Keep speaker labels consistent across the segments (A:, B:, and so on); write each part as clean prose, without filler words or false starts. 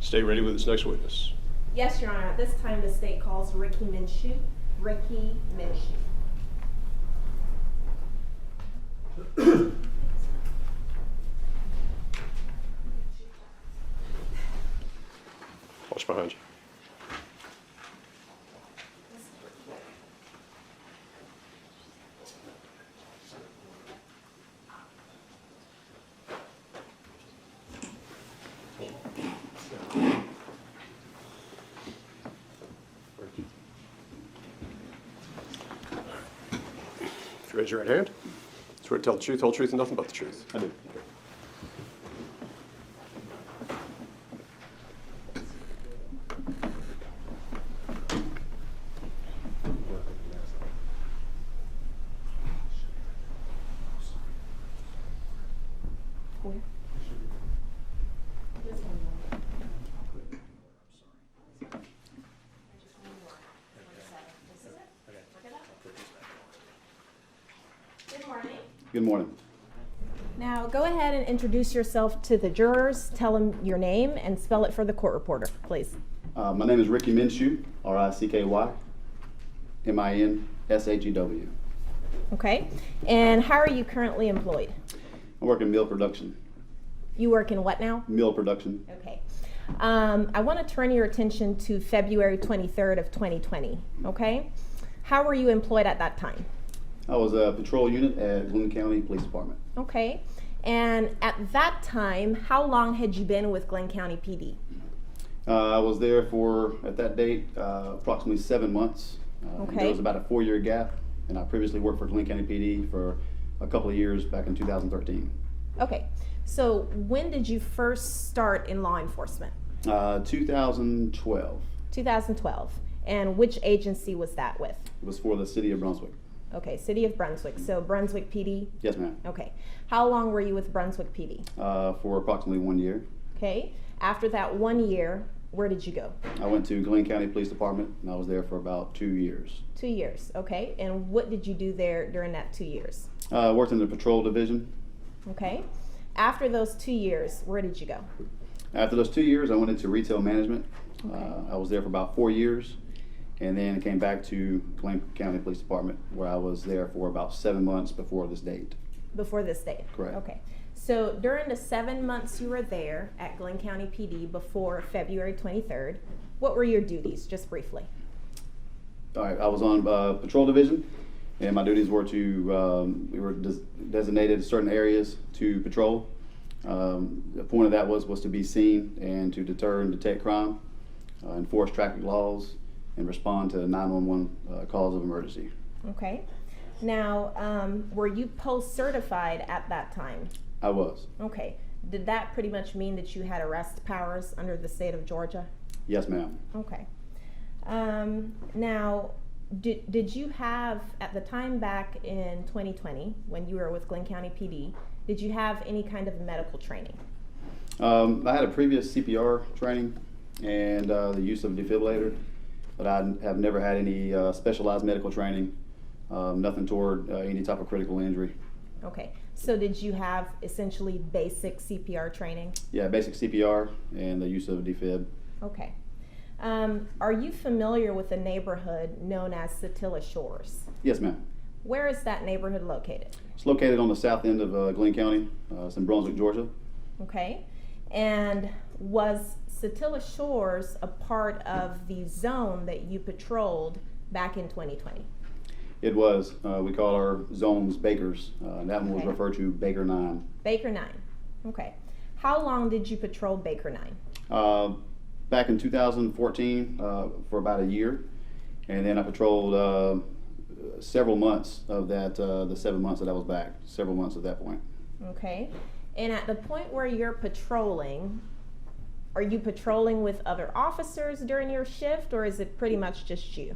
A: Stay ready with this next witness.
B: Yes, Your Honor. At this time, the state calls Ricky Minshew. Ricky Minshew.
A: Watch behind you. If you raise your right hand, swear to tell the truth, whole truth, and nothing but the truth.
C: I do.
B: Good morning.
C: Good morning.
B: Now, go ahead and introduce yourself to the jurors. Tell them your name and spell it for the court reporter, please.
C: My name is Ricky Minshew, R-I-C-K-Y, M-I-N-S-H-E-W.
B: Okay. And how are you currently employed?
C: I work in meal production.
B: You work in what now?
C: Meal production.
B: Okay. I want to turn your attention to February 23rd of 2020, okay? How were you employed at that time?
C: I was a patrol unit at Glenn County Police Department.
B: Okay. And at that time, how long had you been with Glenn County PD?
C: I was there for, at that date, approximately 7 months.
B: Okay.
C: There was about a 4-year gap, and I previously worked for Glenn County PD for a couple of years back in 2013.
B: Okay. So when did you first start in law enforcement?
C: 2012.
B: 2012. And which agency was that with?
C: It was for the city of Brunswick.
B: Okay, City of Brunswick. So Brunswick PD?
C: Yes, ma'am.
B: Okay. How long were you with Brunswick PD?
C: For approximately 1 year.
B: Okay. After that 1 year, where did you go?
C: I went to Glenn County Police Department, and I was there for about 2 years.
B: 2 years. Okay. And what did you do there during that 2 years?
C: I worked in the patrol division.
B: Okay. After those 2 years, where did you go?
C: After those 2 years, I went into retail management.
B: Okay.
C: I was there for about 4 years, and then came back to Glenn County Police Department, where I was there for about 7 months before this date.
B: Before this date?
C: Correct.
B: Okay. So during the 7 months you were there at Glenn County PD before February 23rd, what were your duties, just briefly?
C: All right, I was on patrol division, and my duties were to, we were designated certain areas to patrol. The point of that was to be seen and to deter and detect crime, enforce traffic laws, and respond to 911 calls of emergency.
B: Okay. Now, were you post-certified at that time?
C: I was.
B: Okay. Did that pretty much mean that you had arrest powers under the state of Georgia?
C: Yes, ma'am.
B: Okay. Now, did you have, at the time back in 2020, when you were with Glenn County PD, did you have any kind of medical training?
C: I had a previous CPR training and the use of a defibrillator, but I have never had any specialized medical training, nothing toward any type of critical injury.
B: Okay. So did you have essentially basic CPR training?
C: Yeah, basic CPR and the use of a defib.
B: Okay. Are you familiar with a neighborhood known as Satilla Shores?
C: Yes, ma'am.
B: Where is that neighborhood located?
C: It's located on the south end of Glenn County. It's in Brunswick, Georgia.
B: Okay. And was Satilla Shores a part of the zone that you patrolled back in 2020?
C: It was. We call our zones Bakers. That one was
B: Okay.
C: referred to Baker 9.
B: Baker 9. Okay. How long did you patrol Baker 9?
C: Back in 2014 for about a year, and then I patrolled several months of that, the 7 months that I was back, several months at that point.
B: Okay. And at the point where you're patrolling, are you patrolling with other officers during your shift, or is it pretty much just you?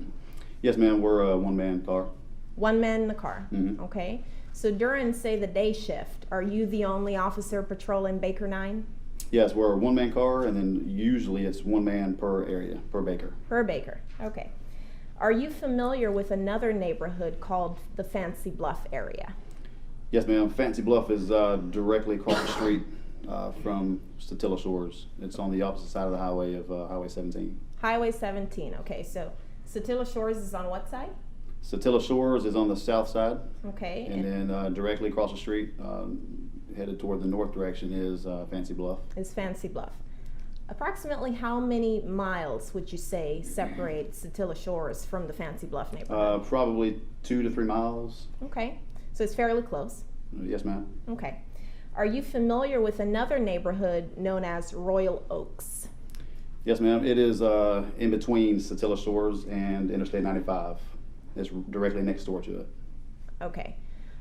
C: Yes, ma'am, we're a one-man car.
B: One man in the car?
C: Mhm.
B: Okay. So during, say, the day shift, are you the only officer patrolling Baker 9?
C: Yes, we're a one-man car, and then usually it's one man per area, per Baker.
B: Per Baker. Okay. Are you familiar with another neighborhood called the Fancy Bluff area?
C: Yes, ma'am. Fancy Bluff is directly across the street from Satilla Shores. It's on the opposite side of the highway of Highway 17.
B: Highway 17. Okay, so Satilla Shores is on what side?
C: Satilla Shores is on the south side,
B: Okay.
C: and then directly across the street, headed toward the north direction, is Fancy Bluff.
B: Is Fancy Bluff. Approximately how many miles would you say separate Satilla Shores from the Fancy Bluff neighborhood?
C: Probably 2 to 3 miles.
B: Okay, so it's fairly close.
C: Yes, ma'am.
B: Okay. Are you familiar with another neighborhood known as Royal Oaks?
C: Yes, ma'am. It is in between Satilla Shores and Interstate 95. It's directly next door to it.
B: Okay.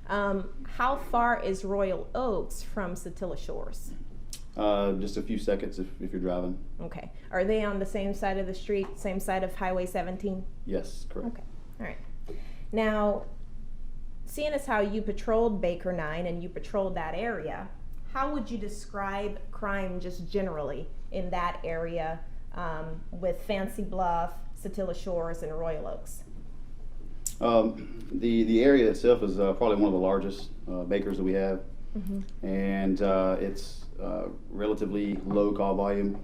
B: How far is Royal Oaks from Satilla Shores?
C: Just a few seconds if you're driving.
B: Okay. Are they on the same side of the street, same side of Highway 17?
C: Yes, correct.
B: Okay. All right. Now, seeing as how you patrolled Baker 9 and you patrolled that area, how would you describe crime just generally in that area with Fancy Bluff, Satilla Shores, and Royal Oaks?
C: The area itself is probably one of the largest bakers that we have, and it's relatively low call volume.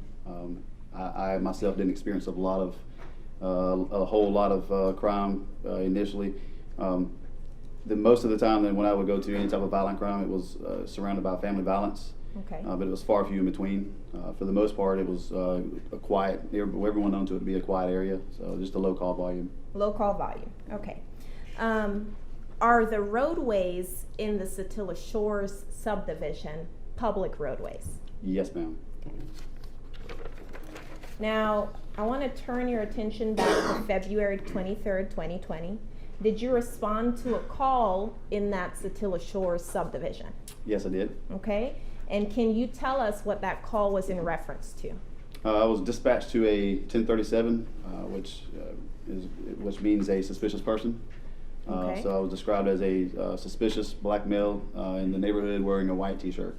C: I myself didn't experience a whole lot of crime initially. The most of the time, then when I would go to any type of violent crime, it was surrounded by family violence.
B: Okay.
C: But it was far few in between. For the most part, it was a quiet. Everyone known to it to be a quiet area, so just a low call volume.
B: Low call volume. Okay. Are the roadways in the Satilla Shores subdivision public roadways?
C: Yes, ma'am.
B: Now, I want to turn your attention back to February 23rd, 2020. Did you respond to a call in that Satilla Shores subdivision?
C: Yes, I did.
B: Okay. And can you tell us what that call was in reference to?
C: I was dispatched to a 1037, which means a suspicious person.
B: Okay.
C: So I was described as a suspicious black male in the neighborhood wearing a white T-shirt.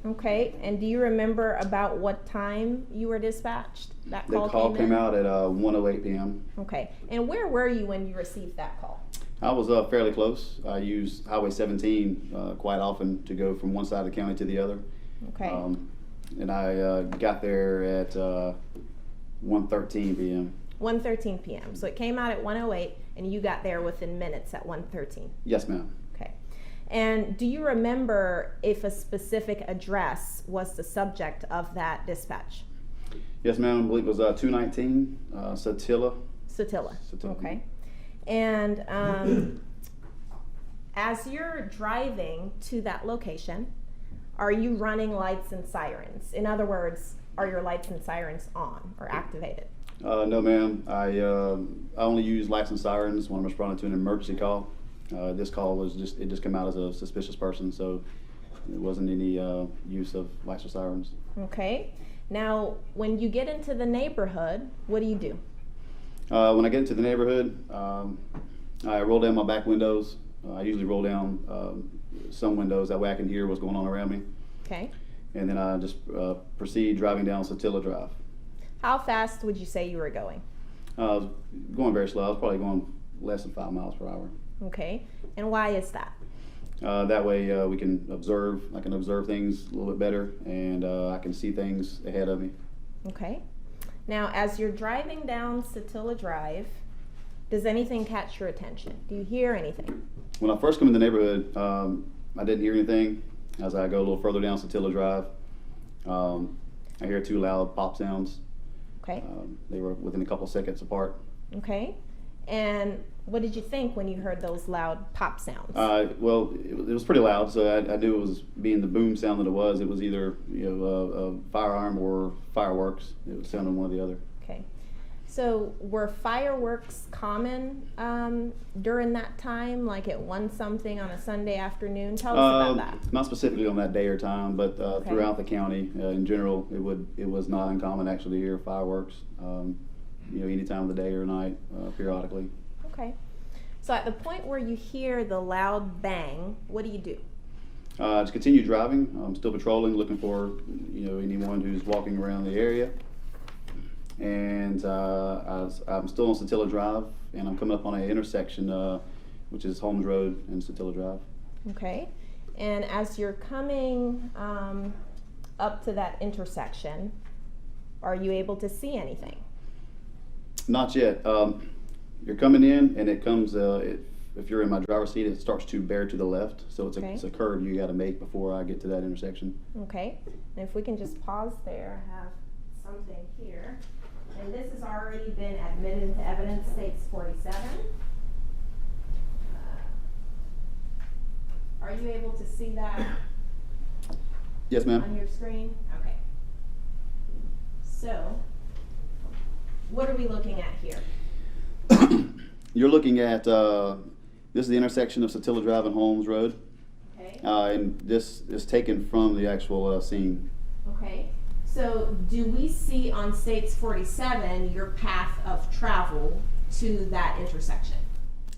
B: Okay. And do you remember about what time you were dispatched? That
C: The call came out at 1:08 p.m.
B: Okay. And where were you when you received that call?
C: I was fairly close. I used Highway 17 quite often to go from one side of the county to the other.
B: Okay.
C: And I got there at 1:13 p.m.
B: 1:13 p.m. So it came out at 1:08, and you got there within minutes at 1:13.
C: Yes, ma'am.
B: Okay. And do you remember if a specific address was the subject of that dispatch?
C: Yes, ma'am. I believe it was 219 Satilla.
B: Satilla.
C: Satilla.
B: Okay. And as you're driving to that location, are you running lights and sirens? In other words, are your lights and sirens on or activated?
C: No, ma'am. I only use lights and sirens when I'm responding to an emergency call. This call was it just came out as a suspicious person, so it wasn't any use of lights or sirens.
B: Okay. Now, when you get into the neighborhood, what do you do?
C: When I get into the neighborhood, I roll down my back windows. I usually roll down some windows, that way I can hear what's going on around me.
B: Okay.
C: And then I just proceed driving down Satilla Drive.
B: How fast would you say you were going?
C: I was going very slow. I was probably going less than 5 miles per hour.
B: Okay. And why is that?
C: That way we can observe. I can observe things a little bit better, and I can see things ahead of me.
B: Okay. Now, as you're driving down Satilla Drive, does anything catch your attention? Do you hear anything?
C: When I first come in the neighborhood, I didn't hear anything. As I go a little further down Satilla Drive, I hear 2 loud pop sounds.
B: Okay.
C: They were within a couple seconds apart.
B: Okay. And what did you think when you heard those loud pop sounds?
C: Well, it was pretty loud, so I knew it was being the boom sound that it was. It was either a firearm or fireworks. It was sounding one or the other.
B: Okay. So were fireworks common during that time, like at 1-something on a Sunday afternoon? Tell us about that.
C: Not specifically on that day or time, but throughout the county in general, it was not uncommon actually to hear fireworks. Any time of the day or night, periodically.
B: Okay. So at the point where you hear the loud bang, what do you do?
C: Just continue driving. I'm still patrolling, looking for anyone who's walking around the area. And I'm still on Satilla Drive, and I'm coming up on an intersection, which is Holmes Road and Satilla Drive.
B: Okay. And as you're coming up to that intersection, are you able to see anything?
C: Not yet. You're coming in, and it comes. If you're in my driver's seat, it starts to bear to the left. So it's
B: Okay.
C: it's a curve you got to make before I get to that intersection.
B: Okay, and if we can just pause there, I have something here. And this has already been admitted into evidence, states 47. Are you able to see that
C: Yes, ma'am.
B: on your screen? Okay. So, what are we looking at here?
C: You're looking at this is the intersection of Satilla Drive and Holmes Road,
B: Okay.
C: and this is taken from the actual scene.
B: Okay. So, do we see on states 47 your path of travel to that intersection?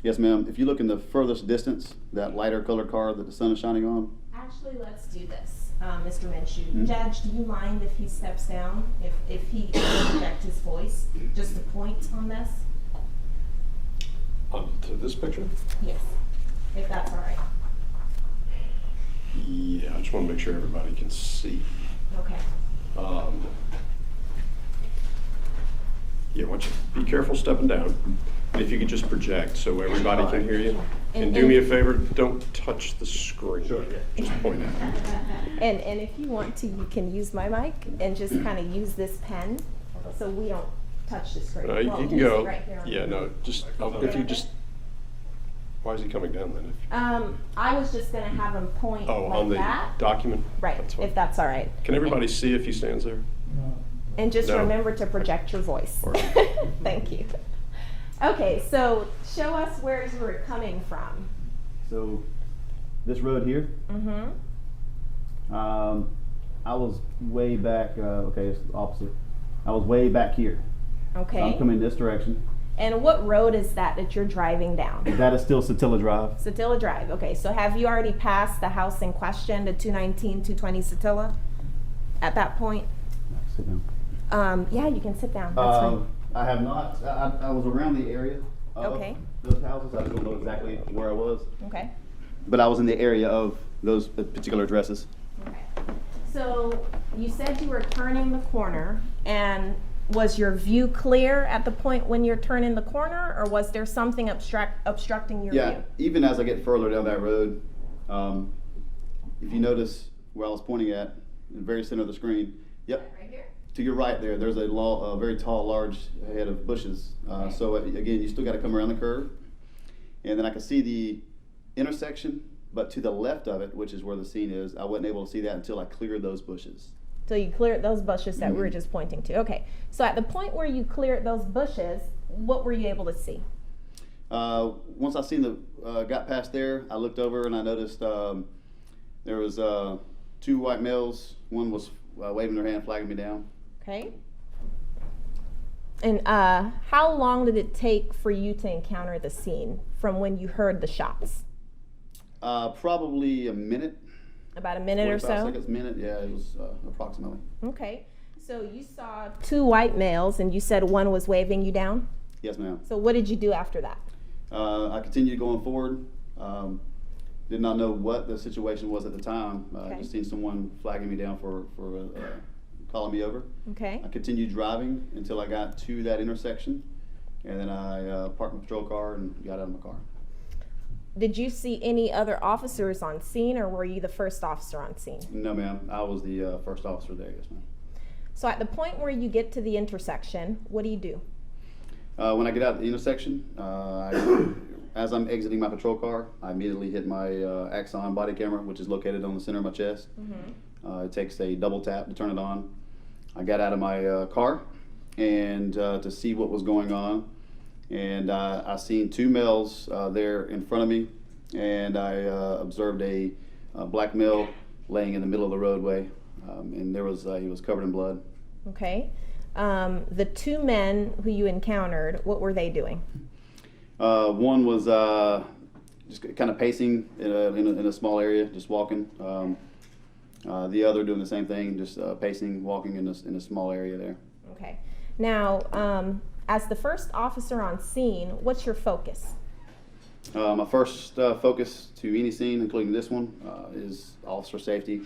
C: Yes, ma'am. If you look in the furthest distance, that lighter colored car that the sun is shining on.
B: Actually, let's do this, Mr. Minshew. Judge, do you mind if he steps down, if he can project his voice, just a point on this?
A: To this picture?
B: Yes, if that's all right.
A: Yeah, I just want to make sure everybody can see.
B: Okay.
A: Yeah, why don't you be careful stepping down. And if you could just project so everybody can hear you. And
B: And-
A: do me a favor, don't touch the screen. Sure. Just point at it.
B: And if you want to, you can use my mic and just kind of use this pen so we don't touch the screen.
A: You
B: Well,
A: can
B: use it
A: go.
B: right here on
A: Yeah,
B: the-
A: no, just, if you just, why is he coming down then?
B: I was just gonna have him point
A: Oh,
B: like
A: on the
B: that.
A: document?
B: Right,
A: That's fine.
B: if that's all right.
A: Can everybody see if he stands there?
B: And just
A: No.
B: remember to project your voice.
A: All right.
B: Thank you. Okay, so show us where you were coming from.
C: So, this road here.
B: Mm-hmm.
C: I was way back. Okay, it's the opposite. I was way back here.
B: Okay.
C: I'm coming this direction.
B: And what road is that you're driving down?
C: That is still Satilla Drive.
B: Satilla Drive. Okay, so have you already passed the house in question, the 219, 220 Satilla? At that point?
C: Sit down.
B: Yeah, you can sit down. That's fine.
C: I have not. I was around the area of
B: Okay.
C: those houses. I don't know exactly where I was,
B: Okay.
C: but I was in the area of those particular addresses.
B: Okay. So you said you were turning the corner, and was your view clear at the point when you're turning the corner, or was there something obstructing your
C: Yeah,
B: view?
C: even as I get further down that road, if you notice where I was pointing at, in the very center of the screen, yep,
B: Right here?
C: to your right there's a very tall, large head of bushes. So again, you still got to come around the curve, and then I can see the intersection, but to the left of it, which is where the scene is, I wasn't able to see that until I cleared those bushes.
B: So you cleared those bushes that we were just pointing to. Okay. So at the point where you cleared those bushes, what were you able to see?
C: Once I seen got past there, I looked over and I noticed there was two white males. One was waving their hand, flagging me down.
B: Okay. And how long did it take for you to encounter the scene from when you heard the shots?
C: Probably a minute.
B: About a minute or
C: 45
B: so?
C: seconds, minute. Yeah, it was approximately.
B: Okay. So you saw two white males and you said one was waving you down?
C: Yes, ma'am.
B: So what did you do after that?
C: I continued going forward. Did not know what the situation was at the time.
B: Okay.
C: Just seen someone flagging me down for calling me over.
B: Okay.
C: I continued driving until I got to that intersection, and then I parked my patrol car and got out of my car.
B: Did you see any other officers on scene, or were you the first officer on scene?
C: No, ma'am. I was the first officer there. Yes, ma'am.
B: So at the point where you get to the intersection, what do you do?
C: When I get out of the intersection, as I'm exiting my patrol car, I immediately hit my Axon body camera, which is located on the center of my chest. It takes a double tap to turn it on. I got out of my car and to see what was going on, and I seen two males there in front of me, and I observed a black male laying in the middle of the roadway, and there was he was covered in blood.
B: Okay. The two men who you encountered, what were they doing?
C: One was just kind of pacing in a small area, just walking. The other doing the same thing, just pacing, walking in a small area there.
B: Okay. Now, as the first officer on scene, what's your focus?
C: My first focus to any scene, including this one, is officer safety.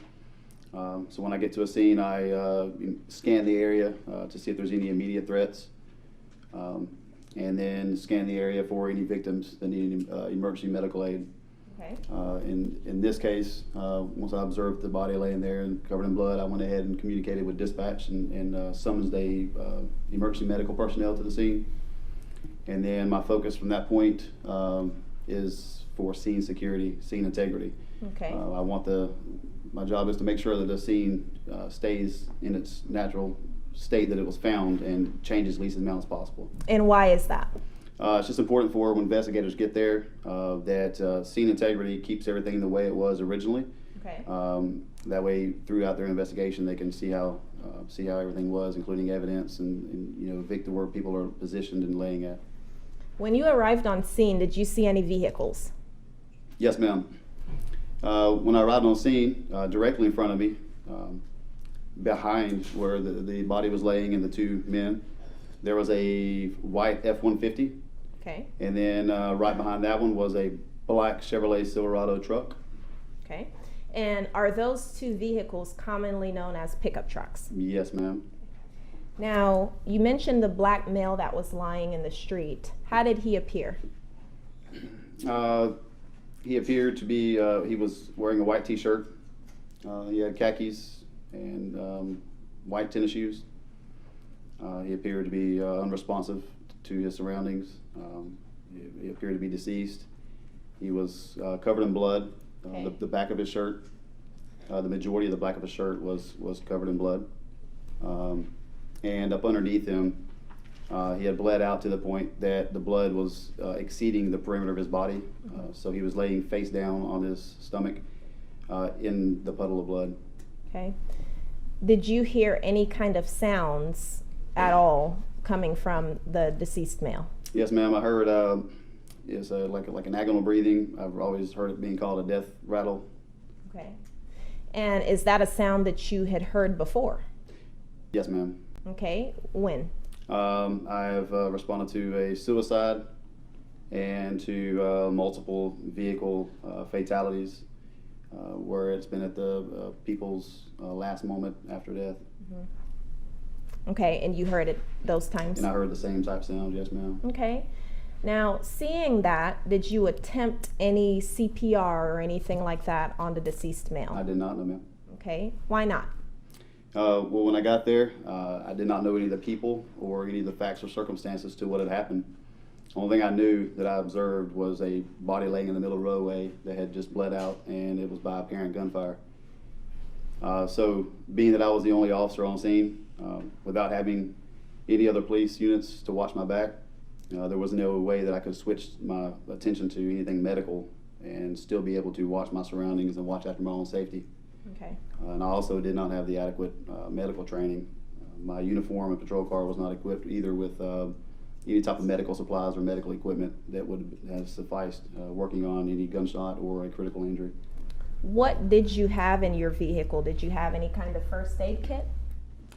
C: So when I get to a scene, I scan the area to see if there's any immediate threats, and then scan the area for any victims that need emergency medical aid.
B: Okay.
C: In this case, once I observed the body laying there and covered in blood, I went ahead and communicated with dispatch and summoned the emergency medical personnel to the scene. And then my focus from that point is for scene security, scene integrity.
B: Okay.
C: My job is to make sure that the scene stays in its natural state that it was found and changes least amount as possible.
B: And why is that?
C: It's just important for when investigators get there that scene integrity keeps everything the way it was originally.
B: Okay.
C: That way, throughout their investigation, they can see how everything was, including evidence and evict where people are positioned and laying at.
B: When you arrived on scene, did you see any vehicles?
C: Yes, ma'am. When I arrived on scene, directly in front of me, behind where the body was laying and the two men, there was a white F-150.
B: Okay.
C: And then right behind that one was a black Chevrolet Silverado truck.
B: Okay. And are those two vehicles commonly known as pickup trucks?
C: Yes, ma'am.
B: Now, you mentioned the black male that was lying in the street. How did he appear?
C: He appeared to be, he was wearing a white t-shirt. He had khakis and white tennis shoes. He appeared to be unresponsive to his surroundings. He appeared to be deceased. He was covered in blood.
B: Okay.
C: The back of his shirt, the majority of the back of his shirt was covered in blood. And up underneath him, he had bled out to the point that the blood was exceeding the perimeter of his body. So he was laying face down on his stomach in the puddle of blood.
B: Okay. Did you hear any kind of sounds at all coming from the deceased male?
C: Yes, ma'am. I heard it's like an agonal breathing. I've always heard it being called a death rattle.
B: Okay. And is that a sound that you had heard before?
C: Yes, ma'am.
B: Okay. When?
C: I have responded to a suicide and to multiple vehicle fatalities where it's been at the people's last moment after death.
B: Mm-hmm. Okay, and you heard it those times?
C: And I heard the same type sound, yes, ma'am.
B: Okay. Now, seeing that, did you attempt any CPR or anything like that on the deceased male?
C: I did not know, ma'am.
B: Okay. Why not?
C: Well, when I got there, I did not know any of the people or any of the facts or circumstances to what had happened. The only thing I knew that I observed was a body laying in the middle of the roadway that had just bled out, and it was by apparent gunfire. So, being that I was the only officer on scene, without having any other police units to watch my back, there was no way that I could switch my attention to anything medical and still be able to watch my surroundings and watch after my own safety.
B: Okay.
C: And I also did not have the adequate medical training. My uniform and patrol car was not equipped either with any type of medical supplies or medical equipment that would have sufficed working on any gunshot or a critical injury.
B: What did you have in your vehicle? Did you have any kind of first aid kit?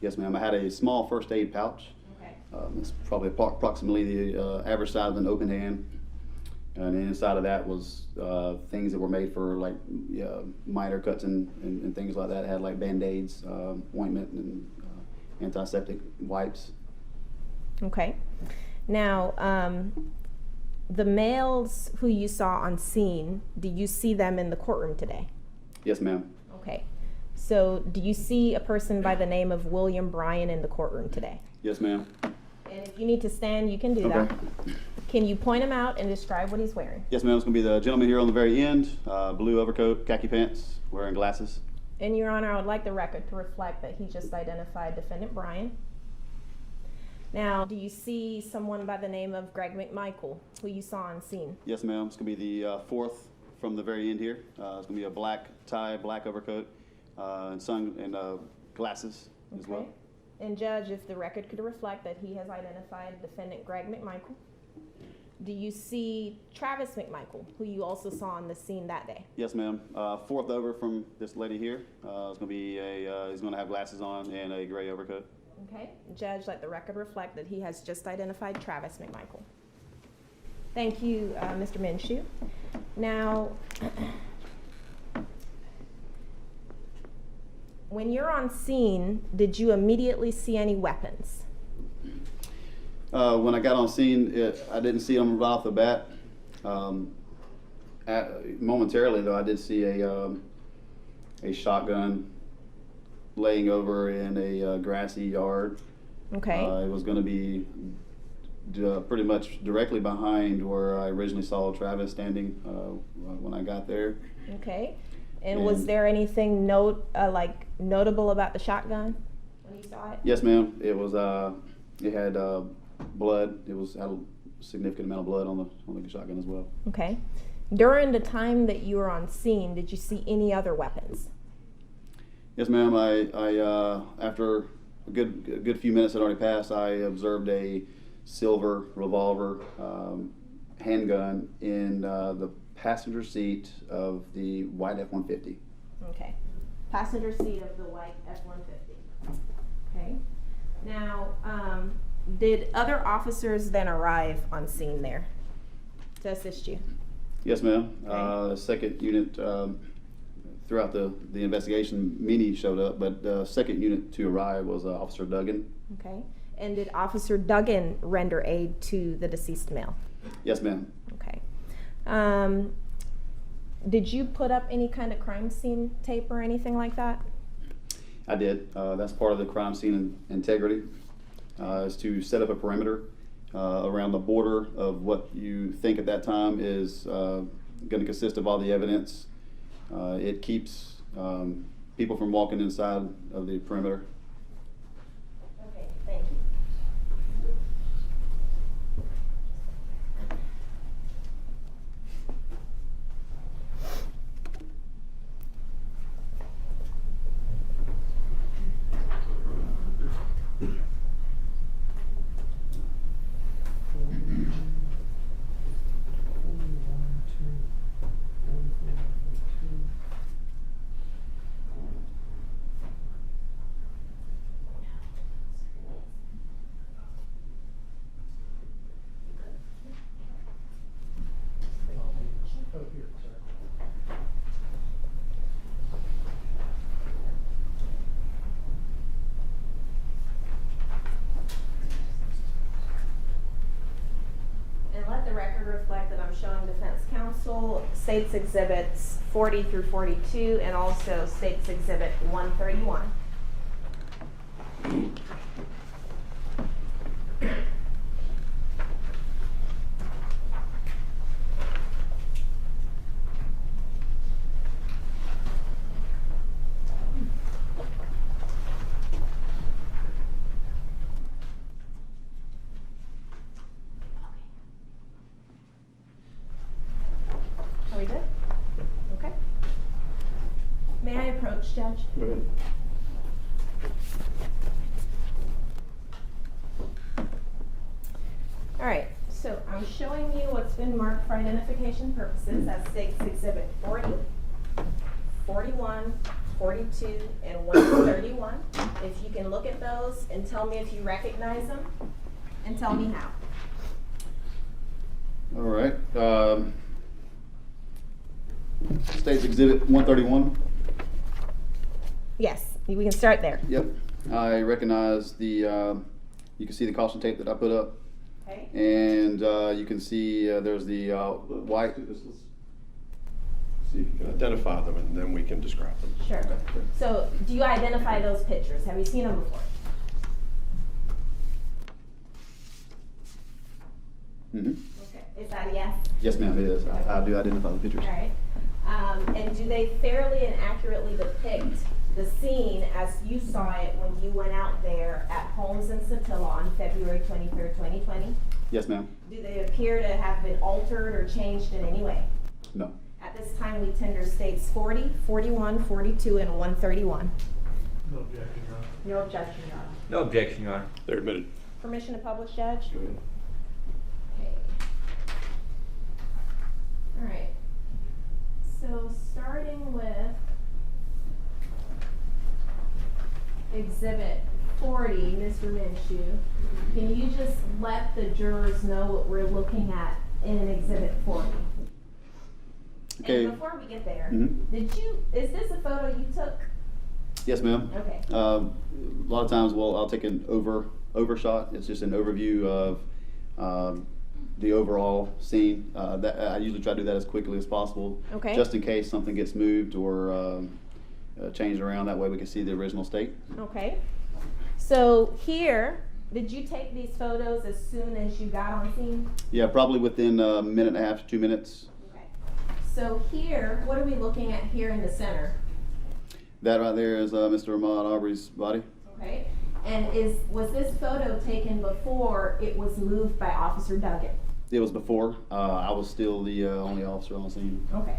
C: Yes, ma'am. I had a small first aid pouch.
B: Okay.
C: It's probably approximately the average size of an open hand. And inside of that was things that were made for like minor cuts and things like that. It had like Band-Aids, ointment, and antiseptic wipes.
B: Okay. Now, the males who you saw on scene, do you see them in the courtroom today?
C: Yes, ma'am.
B: Okay. So do you see a person by the name of William Bryan in the courtroom today?
C: Yes, ma'am.
B: And if you need to stand, you can do
C: Okay.
B: that. Can you point him out and describe what he's wearing?
C: Yes, ma'am. It's going to be the gentleman here on the very end, blue overcoat, khaki pants, wearing glasses.
B: In Your Honor, I would like the record to reflect that he just identified Defendant Bryan. Now, do you see someone by the name of Greg McMichael, who you saw on scene?
C: Yes, ma'am. It's going to be the fourth from the very end here. It's going to be a black tie, black overcoat, and glasses as well.
B: And Judge, if the record could reflect that he has identified Defendant Greg McMichael. Do you see Travis McMichael, who you also saw on the scene that day?
C: Yes, ma'am. Fourth over from this lady here. It's going to be he's going to have glasses on and a gray overcoat.
B: Okay. Judge, let the record reflect that he has just identified Travis McMichael. Thank you, Mr. Minshew. Now, when you're on scene, did you immediately see any weapons?
C: When I got on scene, I didn't see them right off the bat. Momentarily, though, I did see a shotgun laying over in a grassy yard.
B: Okay.
C: It was going to be pretty much directly behind where I originally saw Travis standing when I got there.
B: Okay. And was there anything notable about the shotgun when you saw it?
C: Yes, ma'am. It was. It had blood. Had a significant amount of blood on the shotgun as well.
B: Okay. During the time that you were on scene, did you see any other weapons?
C: Yes, ma'am. I after a good few minutes had already passed, I observed a silver revolver handgun in the passenger seat of the white F-150.
B: Okay. Passenger seat of the white F-150. Okay. Now, did other officers then arrive on scene there to assist you?
C: Yes, ma'am.
B: Okay.
C: Second unit, throughout the investigation, many showed up, but the second unit to arrive was Officer Duggan.
B: Okay. And did Officer Duggan render aid to the deceased male?
C: Yes, ma'am.
B: Okay. Did you put up any kind of crime scene tape or anything like that?
C: I did. That's part of the crime scene integrity, is to set up a perimeter around the border of what you think at that time is going to consist of all the evidence. It keeps people from walking inside of the perimeter.
B: Okay, thank you. And let the record reflect that I'm showing defense counsel States Exhibits 40 through 42 and also States Exhibit 131. Are we good? Okay. May I approach, Judge?
A: Go ahead.
B: All right, so I'm showing you what's been marked for identification purposes as States Exhibit 40, 41, 42, and 131. If you can look at those and tell me if you recognize them, and tell me how.
C: All right. States Exhibit 131.
B: Yes, we can start there.
C: Yep. I recognize the, you can see the caution tape that I put up.
B: Okay.
C: And you can see there's the white.
A: See if you can identify them, and then we can describe them.
B: Sure. So, do you identify those pictures? Have you seen them before?
C: Mm-hmm.
B: Okay. Is that a yes?
C: Yes, ma'am, it is. I do identify the pictures.
B: All right. And do they fairly and accurately depict the scene as you saw it when you went out there at Holmes and Satilla on February 23rd, 2020?
C: Yes, ma'am.
B: Do they appear to have been altered or changed in any way?
C: No.
B: At this time, we tender States 40, 41, 42, and 131.
D: No objection, Your Honor.
B: No objection, Your Honor.
E: No objection, Your Honor.
A: They're admitted.
B: Permission to publish, Judge?
A: Go ahead.
B: Okay. All right. So starting with Exhibit 40, Mr. Minshew, can you just let the jurors know what we're looking at in Exhibit 40?
C: Okay.
B: And before we get there,
C: Mhm.
B: is this a photo you took?
C: Yes, ma'am.
B: Okay.
C: A lot of times, I'll take an overshot. It's just an overview of the overall scene. That I usually try to do that as quickly as possible,
B: Okay.
C: just in case something gets moved or changed around. That way, we can see the original state.
B: Okay. So here, did you take these photos as soon as you got on scene?
C: Yeah, probably within a minute and a half to 2 minutes.
B: Okay. So here, what are we looking at here in the center?
C: That right there is Mr. Ahmaud Arbery's body.
B: Okay. And was this photo taken before it was moved by Officer Duggan?
C: It was before. I was still the only officer on the scene.
B: Okay.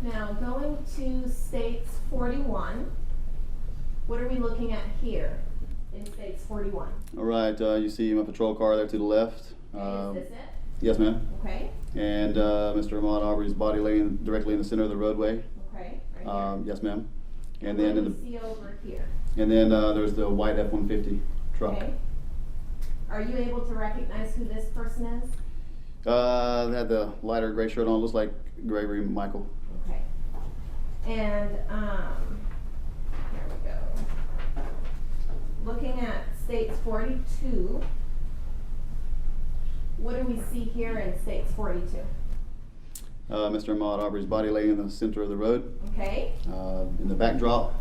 B: Now, going to States 41, what are we looking at here in States 41?
C: All right, you see my patrol car there to the left.
B: Is this it?
C: Yes, ma'am.
B: Okay.
C: And Mr. Ahmaud Arbery's body laying directly in the center of the roadway.
B: Okay. Right here.
C: Yes, ma'am. And
B: What
C: then
B: do
C: in
B: we see over here?
C: there's the white F-150 truck.
B: Okay. Are you able to recognize who this person is?
C: They had the lighter gray shirt on. Looks like Gregory Michael.
B: Okay. And here we go. Looking at States 42, what do we see here in States 42?
C: Mr. Ahmaud Arbery's body laying in the center of the road.
B: Okay.
C: In the backdrop,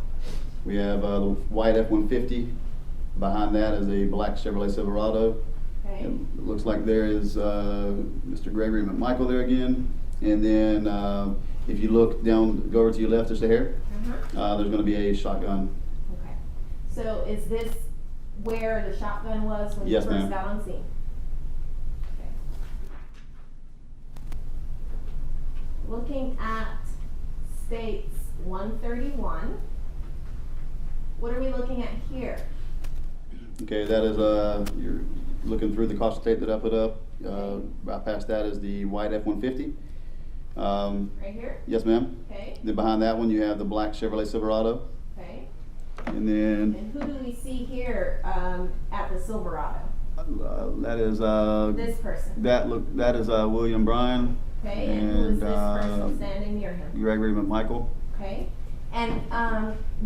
C: we have the white F-150. Behind that is a black Chevrolet Silverado.
B: Okay.
C: It looks like there is Mr. Gregory McMichael there again. And then if you look down, go over to your left just a hair, there's going to be a shotgun.
B: Okay. So is this where the shotgun was when
C: Yes,
B: you first
C: ma'am.
B: got on scene? Okay. Looking at States 131, what are we looking at here?
C: Okay, that is, you're looking through the caution tape that I put up. Right past that is the white F-150.
B: Right here?
C: Yes, ma'am.
B: Okay.
C: Then behind that one, you have the black Chevrolet Silverado.
B: Okay.
C: And then
B: And who do we see here at the Silverado?
C: that is
B: This person.
C: that is William Bryan.
B: Okay. And who is this person
C: And
B: standing near him?
C: Gregory McMichael.
B: Okay. And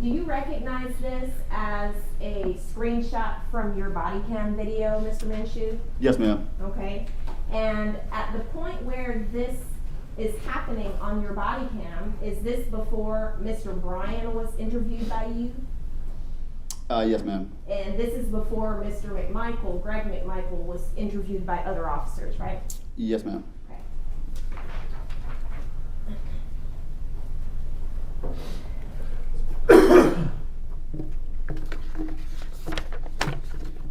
B: do you recognize this as a screenshot from your body cam video, Mr. Minshew?
C: Yes, ma'am.
B: Okay. And at the point where this is happening on your body cam, is this before Mr. Bryan was interviewed by you?
C: Yes, ma'am.
B: And this is before Mr. McMichael, Greg McMichael, was interviewed by other officers, right?
C: Yes, ma'am.
B: Okay.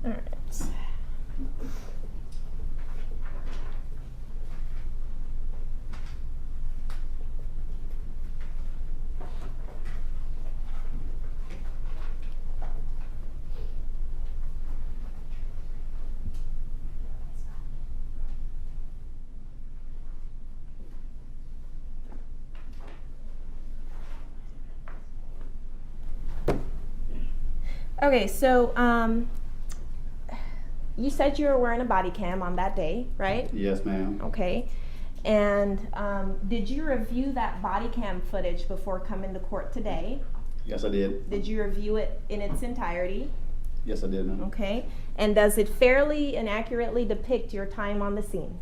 B: All right. Okay, so you said you were wearing a body cam on that day, right?
C: Yes, ma'am.
B: Okay. And did you review that body cam footage before coming to court today?
C: Yes, I did.
B: Did you review it in its entirety?
C: Yes, I did, ma'am.
B: Okay. And does it fairly and accurately depict your time on the scene?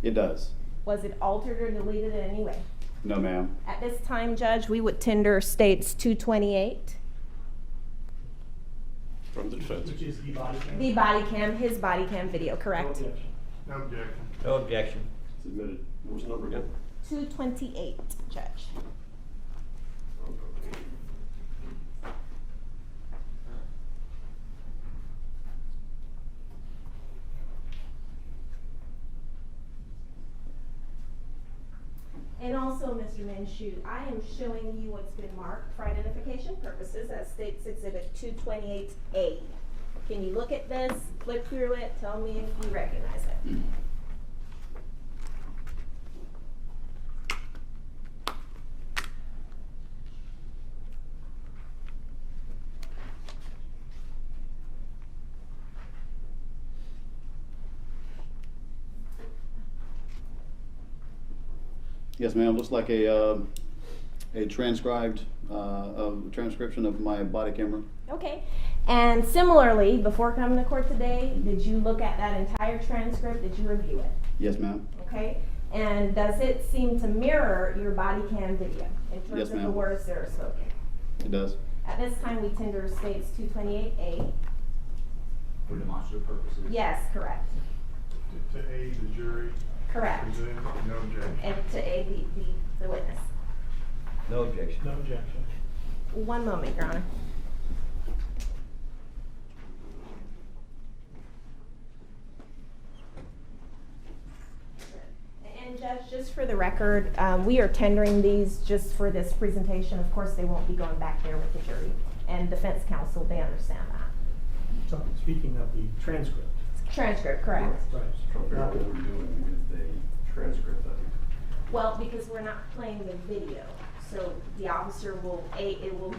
C: It does.
B: Was it altered or deleted in any way?
C: No, ma'am.
B: At this time, Judge, we would tender States 228.
A: From the defense.
D: Which is the body cam.
B: The body cam, his body cam video,
D: No
B: correct?
D: objection. No objection.
E: No objection.
A: Submitted. What was the number again?
B: 228, Judge. And also, Mr. Minshew, I am showing you what's been marked for identification purposes as States Exhibit 228A. Can you look at this, flip through it, tell me if you recognize it?
C: Yes, ma'am. Looks like a transcribed transcription of my body camera.
B: Okay. And similarly, before coming to court today, did you look at that entire transcript? Did you review it?
C: Yes, ma'am.
B: Okay. And does it seem to mirror your body cam video in terms
C: Yes,
B: of the
C: ma'am.
B: words that are spoken?
C: It does.
B: At this time, we tender states 228A.
E: For demonstrative purposes.
B: Yes, correct.
D: To aid the jury.
B: Correct.
D: Presented, no objection.
B: And to aid the witness.
E: No objection.
D: No objection.
B: One moment, Your Honor. And Judge, just for the record, we are tendering these just for this presentation. Of course, they won't be going back there with the jury. And defense counsel, they understand that.
D: So, speaking of the transcript.
B: Transcript, correct.
D: Right.
A: Trying to figure out what we're doing with the transcript.
B: Well, because we're not playing the video, so the officer will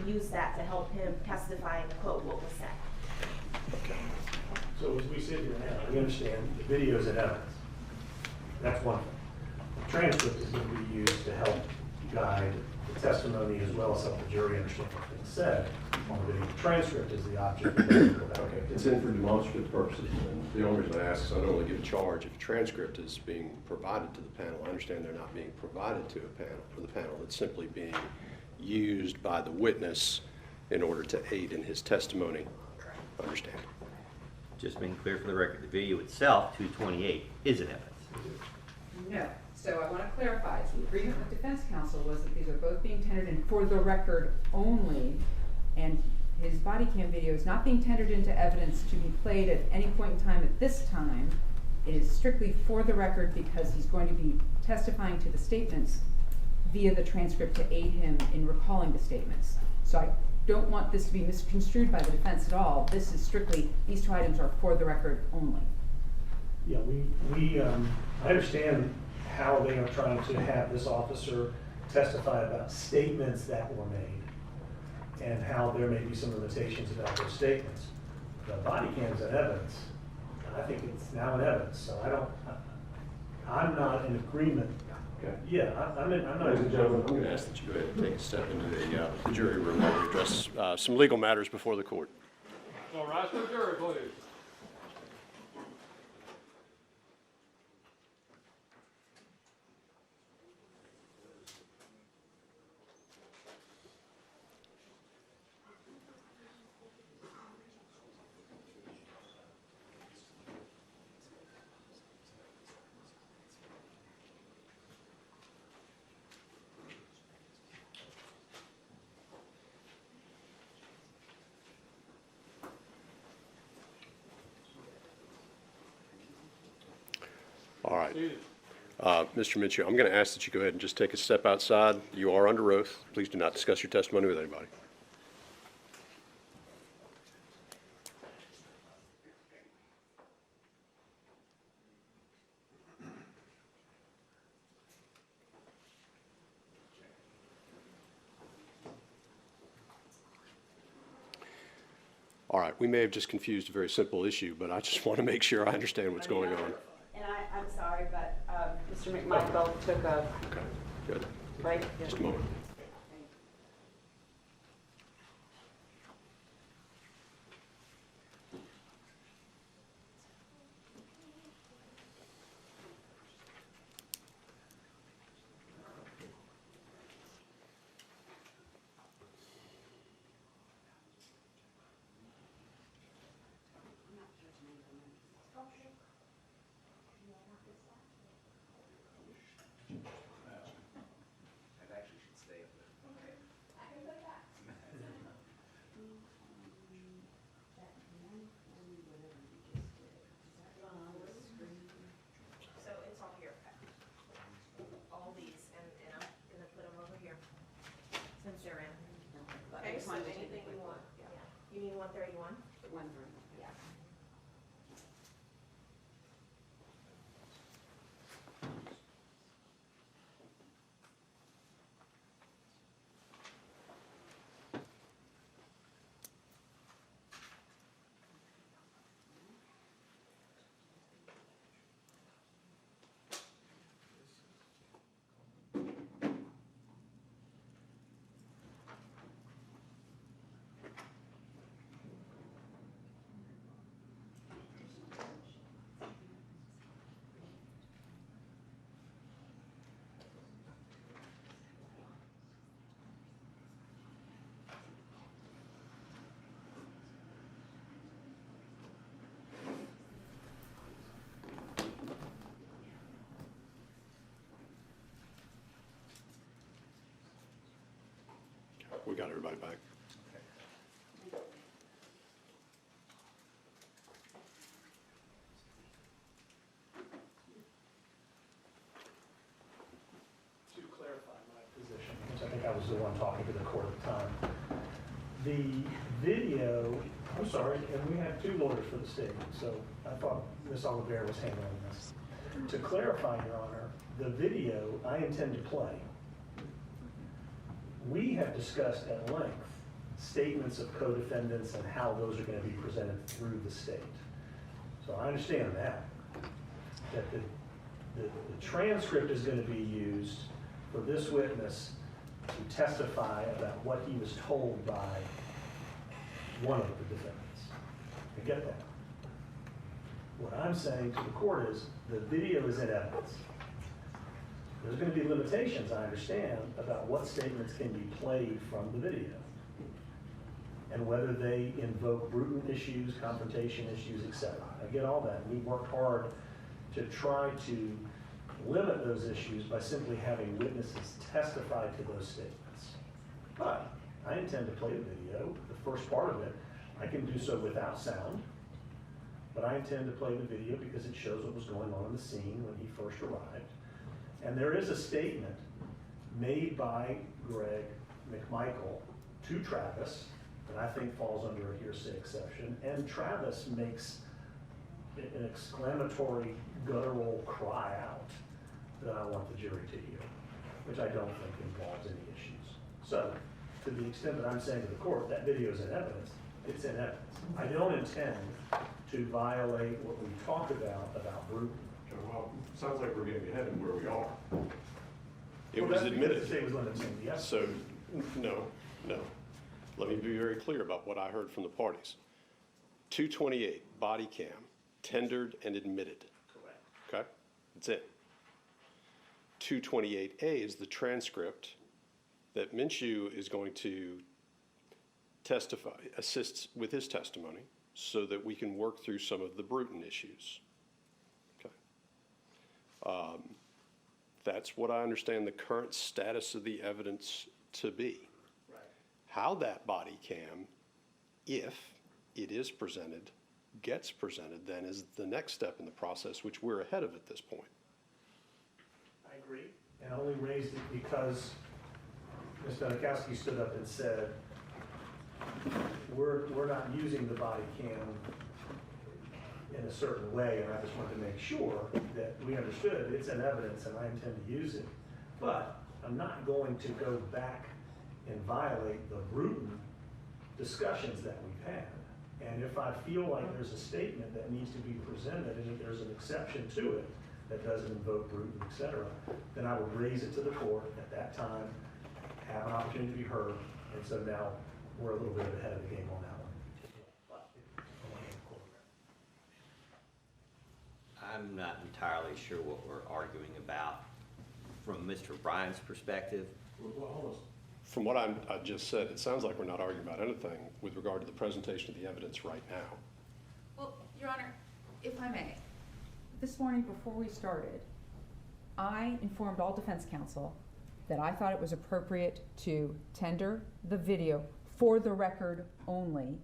B: use that to help him testify and quote what was said.
A: Okay.
F: So as we sit here now, we understand the video is an evidence. That's one thing. The transcript is going to be used to help guide the testimony as well as help the jury understand what's been said on the video. The transcript is the object of the video.
A: Okay, it's in for demonstrative purposes, and the only reason I ask is I don't want to give a charge if a transcript is being provided to the panel. I understand they're not being provided to the panel. It's simply being used by the witness in order to aid in his testimony. I understand.
G: Just being clear for the record, the video itself, 228, is an evidence.
H: No. So I want to clarify, the agreement with defense counsel was that these are both being tendered in for the record only, and his body cam video is not being tendered into evidence to be played at any point in time at this time. It is strictly for the record because he's going to be testifying to the statements via the transcript to aid him in recalling the statements. So I don't want this to be misconstrued by the defense at all. This is strictly, these two items are for the record only.
F: Yeah, I understand how they are trying to have this officer testify about statements that were made and how there may be some limitations about those statements. The body cam is an evidence. I think it's now an evidence, so I'm not in agreement.
A: Okay.
F: Yeah, I'm not.
A: Ladies and gentlemen, I'm going to ask that you go ahead and take a step into the jury room while we address some legal matters before the court.
I: All right, to the jury, please.
A: All right. Mr. Minshew, I'm going to ask that you go ahead and just take a step outside. You are under oath. Please do not discuss your testimony with anybody. All right, we may have just confused a very simple issue, but I just want to make sure I understand what's going on.
J: And I'm sorry, but Mr. McMichael took a
A: Okay, good.
J: break.
A: Just a moment.
B: So it's all here. All these, and I'm gonna put them over here, since they're in. Okay, so anything you want. Yeah. You need 131? Yeah.
A: We got everybody back.
F: To clarify my position, which I think I was the one talking to the court at the time, the video, I'm sorry, and we have 2 lawyers for the state, so I thought Ms. Oliver was handling this. To clarify, Your Honor, the video I intend to play, we have discussed at length statements of co-defendants and how those are going to be presented through the state. So I understand that the transcript is going to be used for this witness to testify about what he was told by one of the defendants. I get that. What I'm saying to the court is the video is in evidence. There's going to be limitations, I understand, about what statements can be played from the video and whether they invoke brutal issues, confrontation issues, etc. I get all that. We worked hard to try to limit those issues by simply having witnesses testify to those statements. But I intend to play the video, the first part of it. I can do so without sound, but I intend to play the video because it shows what was going on in the scene when he first arrived. And there is a statement made by Greg McMichael to Travis that I think falls under a hearsay exception, and Travis makes an exclamatory guttural cry out that I want the jury to hear, which I don't think involves any issues. So, to the extent that I'm saying to the court, that video is in evidence, it's in evidence. I don't intend to violate what we talked about Bruton.
A: Well, sounds like we're getting ahead of where we are. It
F: Well,
A: was
F: that's because
A: admitted.
F: the state was limiting the evidence.
A: So, no. Let me be very clear about what I heard from the parties. 228, body cam, tendered and admitted.
F: Correct.
A: Okay? That's it. 228A is the transcript that Minshew is going to testify, assist with his testimony so that we can work through some of the Bruton issues. Okay. That's what I understand the current status of the evidence to be.
F: Right.
A: How that body cam, if it is presented, gets presented, then is the next step in the process, which we're ahead of at this point.
F: I agree, and I only raised it because Ms. Benikowski stood up and said, we're not using the body cam in a certain way, and I just wanted to make sure that we understood it's an evidence and I intend to use it. But I'm not going to go back and violate the Bruton discussions that we've had. And if I feel like there's a statement that needs to be presented and if there's an exception to it that doesn't invoke Bruton, et cetera, then I would raise it to the court at that time, have an opportunity to be heard, and so now we're a little bit ahead of the game on that one. But I want to have the court around.
G: I'm not entirely sure what we're arguing about from Mr. Bryan's perspective.
A: Well, hold on. From what I just said, it sounds like we're not arguing about anything with regard to the presentation of the evidence right now.
H: Well, Your Honor, if I may, this morning before we started, I informed all defense counsel that I thought it was appropriate to tender the video for the record only,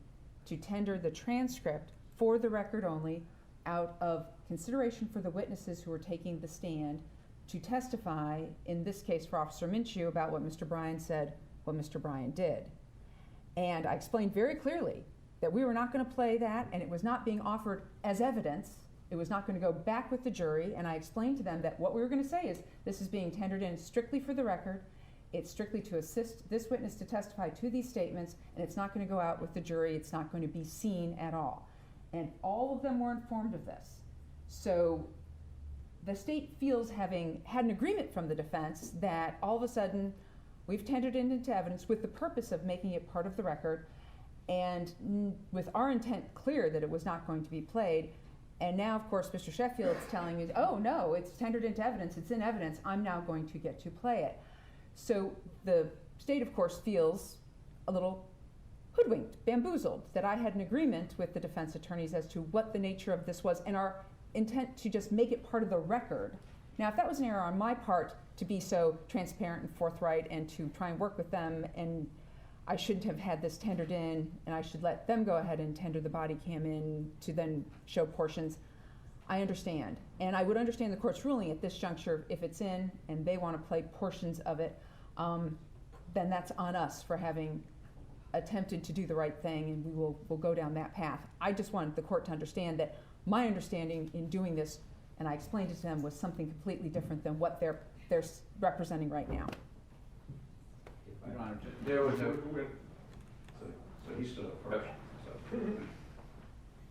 H: to tender the transcript for the record only, out of consideration for the witnesses who were taking the stand to testify, in this case for Officer Minshew, about what Mr. Bryan said, what Mr. Bryan did. And I explained very clearly that we were not going to play that, and it was not being offered as evidence. It was not going to go back with the jury, and I explained to them that what we were going to say is this is being tendered in strictly for the record. It's strictly to assist this witness to testify to these statements, and it's not going to go out with the jury. It's not going to be seen at all. And all of them were informed of this. So the state feels, having had an agreement from the defense, that all of a sudden we've tendered it into evidence with the purpose of making it part of the record, and with our intent clear that it was not going to be played. And now, of course, Mr. Sheffield's telling me, oh no, it's tendered into evidence, it's in evidence, I'm now going to get to play it. So the state, of course, feels a little hoodwinked, bamboozled, that I had an agreement with the defense attorneys as to what the nature of this was and our intent to just make it part of the record. Now, if that was an error on my part to be so transparent and forthright and to try and work with them and I shouldn't have had this tendered in, and I should let them go ahead and tender the body cam in to then show portions. I understand. And I would understand the court's ruling at this juncture. If it's in and they want to play portions of it, then that's on us for having attempted to do the right thing, and we'll go down that path. I just wanted the court to understand that my understanding in doing this, and I explained it to them, was something completely different than what they're representing right now.
E: Your Honor, there was a,
A: So he stood up first.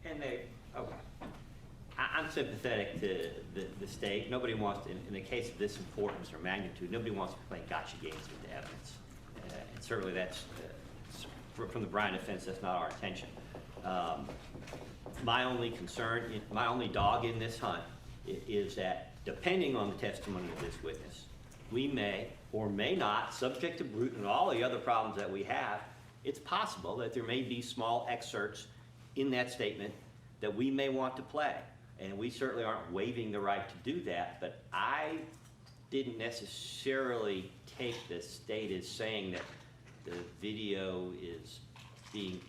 G: And okay. I'm sympathetic to the state. Nobody wants to, in a case of this importance or magnitude, nobody wants to play gotcha games with the evidence. And certainly that's, from the Bryan defense, that's not our intention. My only concern, my only dog in this hunt is that depending on the testimony of this witness, we may or may not, subject to Bruton and all the other problems that we have, it's possible that there may be small excerpts in that statement that we may want to play. And we certainly aren't waiving the right to do that, but I didn't necessarily take the state as saying that the video is being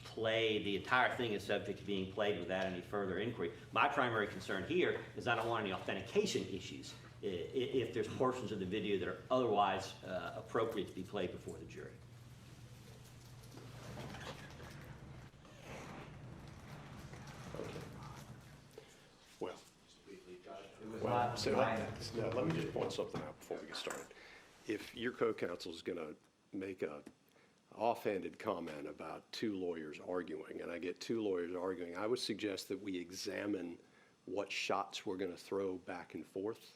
G: played, the entire thing is subject to being played without any further inquiry. My primary concern here is I don't want any authentication issues if there's portions of the video that are otherwise appropriate to be played before the jury.
A: Well, so now, let me just point something out before we get started. If your co-counsel is going to make a offhanded comment about two lawyers arguing, and I get two lawyers arguing, I would suggest that we examine what shots we're going to throw back and forth,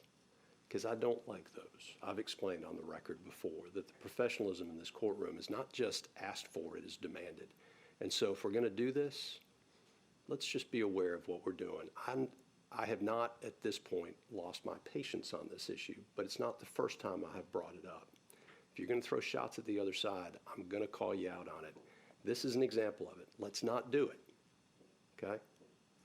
A: because I don't like those. I've explained on the record before that the professionalism in this courtroom is not just asked for, it is demanded. And so if we're going to do this, let's just be aware of what we're doing. I have not, at this point, lost my patience on this issue, but it's not the first time I have brought it up. If you're going to throw shots at the other side, I'm going to call you out on it. This is an example of it. Let's not do it, okay?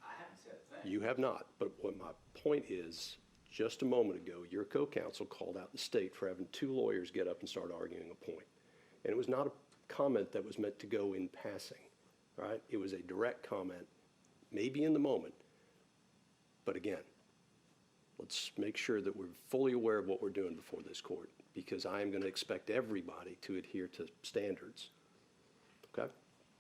E: I haven't said a thing.
A: You have not, but what my point is, just a moment ago, your co-counsel called out the state for having two lawyers get up and start arguing a point. And it was not a comment that was meant to go in passing, right? It was a direct comment, maybe in the moment. But again, let's make sure that we're fully aware of what we're doing before this court, because I am going to expect everybody to adhere to standards. Okay?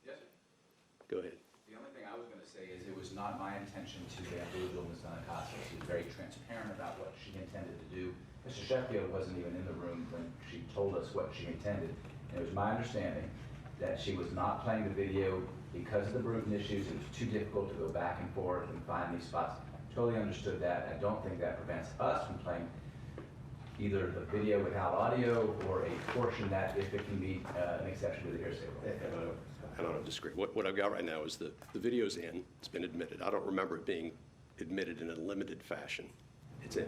K: Yes, sir.
A: Go ahead.
K: The only thing I was going to say is it was not my intention to bamboozle Ms. Anacostia. She was very transparent about what she intended to do. Mr. Sheffield wasn't even in the room when she told us what she intended. And it was my understanding that she was not playing the video because of the Bruton issues. It was too difficult to go back and forth and find these spots. Totally understood that. I don't think that prevents us from playing either the video without audio or a portion that, if it can be an exception to the hearsay rule.
A: I don't disagree. What I've got right now is the video's in. It's been admitted. I don't remember it being admitted in a limited fashion. It's in.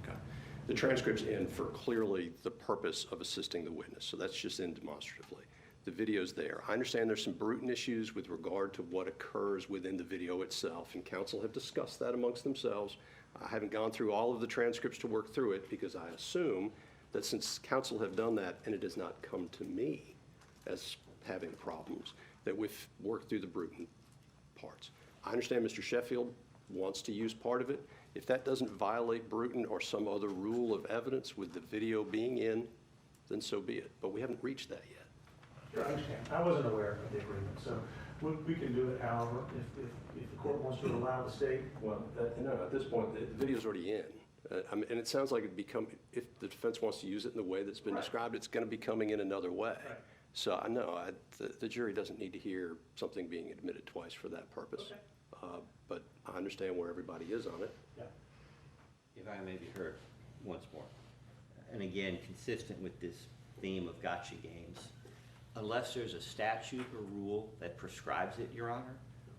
A: Okay. The transcript's in for clearly the purpose of assisting the witness, so that's just in demonstratively. The video's there. I understand there's some Bruton issues with regard to what occurs within the video itself, and counsel have discussed that amongst themselves. I haven't gone through all of the transcripts to work through it because I assume that since counsel have done that and it has not come to me as having problems, that we've worked through the Bruton parts. I understand Mr. Sheffield wants to use part of it. If that doesn't violate Bruton or some other rule of evidence with the video being in, then so be it. But we haven't reached that yet.
F: Sure, I understand. I wasn't aware of the agreement, so we can do it however, if the court wants to allow the state.
A: Well, no, at this point, the video's already in. And it sounds like if the defense wants to use it in the way that's been described, it's going to be coming in another way. Right. So I know the jury doesn't need to hear something being admitted twice for that purpose. Okay. But I understand where everybody is on it.
F: Yeah.
G: If I may be heard once more, and again, consistent with this theme of gotcha games, unless there's a statute or rule that prescribes it, Your Honor,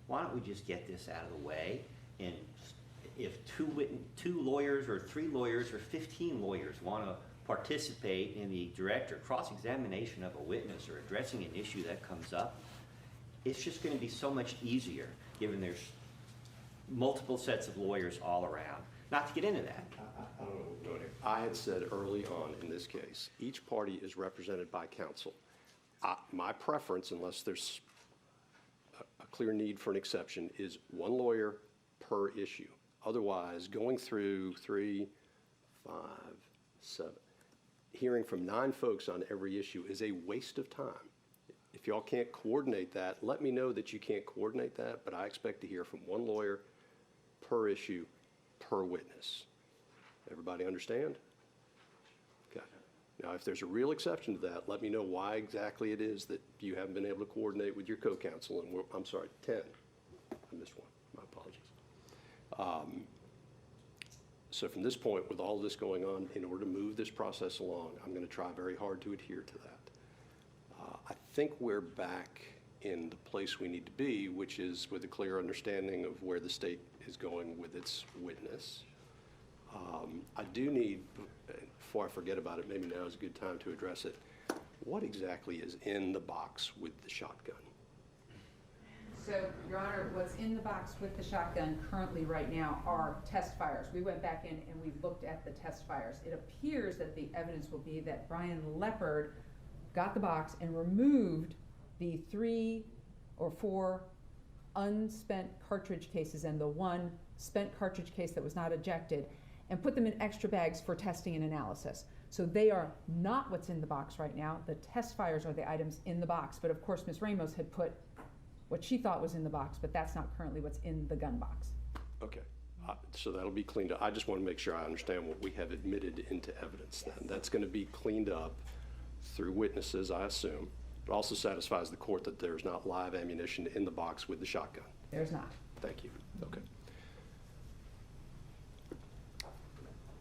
G: why don't we just get this out of the way? And if two lawyers or 3 lawyers or 15 lawyers want to participate in the direct or cross-examination of a witness or addressing an issue that comes up, it's just going to be so much easier given there's multiple sets of lawyers all around. Not to get into that.
A: I don't know what we're doing here. I had said early on in this case, each party is represented by counsel. My preference, unless there's a clear need for an exception, is one lawyer per issue. Otherwise, going through 3, 5, 7, hearing from 9 folks on every issue is a waste of time. If y'all can't coordinate that, let me know that you can't coordinate that, but I expect to hear from one lawyer per issue, per witness. Everybody understand? Okay. Now, if there's a real exception to that, let me know why exactly it is that you haven't been able to coordinate with your co-counsel, and I'm sorry, 10. I missed one, my apologies. So from this point, with all this going on, in order to move this process along, I'm going to try very hard to adhere to that. I think we're back in the place we need to be, which is with a clear understanding of where the state is going with its witness. I do need, before I forget about it, maybe now is a good time to address it. What exactly is in the box with the shotgun?
H: So, Your Honor, what's in the box with the shotgun currently right now are test fires. We went back in and we looked at the test fires. It appears that the evidence will be that Brian Leopard got the box and removed the 3 or 4 unspent cartridge cases and the 1 spent cartridge case that was not ejected, and put them in extra bags for testing and analysis. So they are not what's in the box right now. The test fires are the items in the box. But of course, Ms. Ramos had put what she thought was in the box, but that's not currently what's in the gun box.
A: Okay, so that'll be cleaned up. I just want to make sure I understand what we have admitted into evidence then. That's going to be cleaned up through witnesses, I assume. It also satisfies the court that there's not live ammunition in the box with the shotgun.
H: There's not.
A: Thank you. Okay.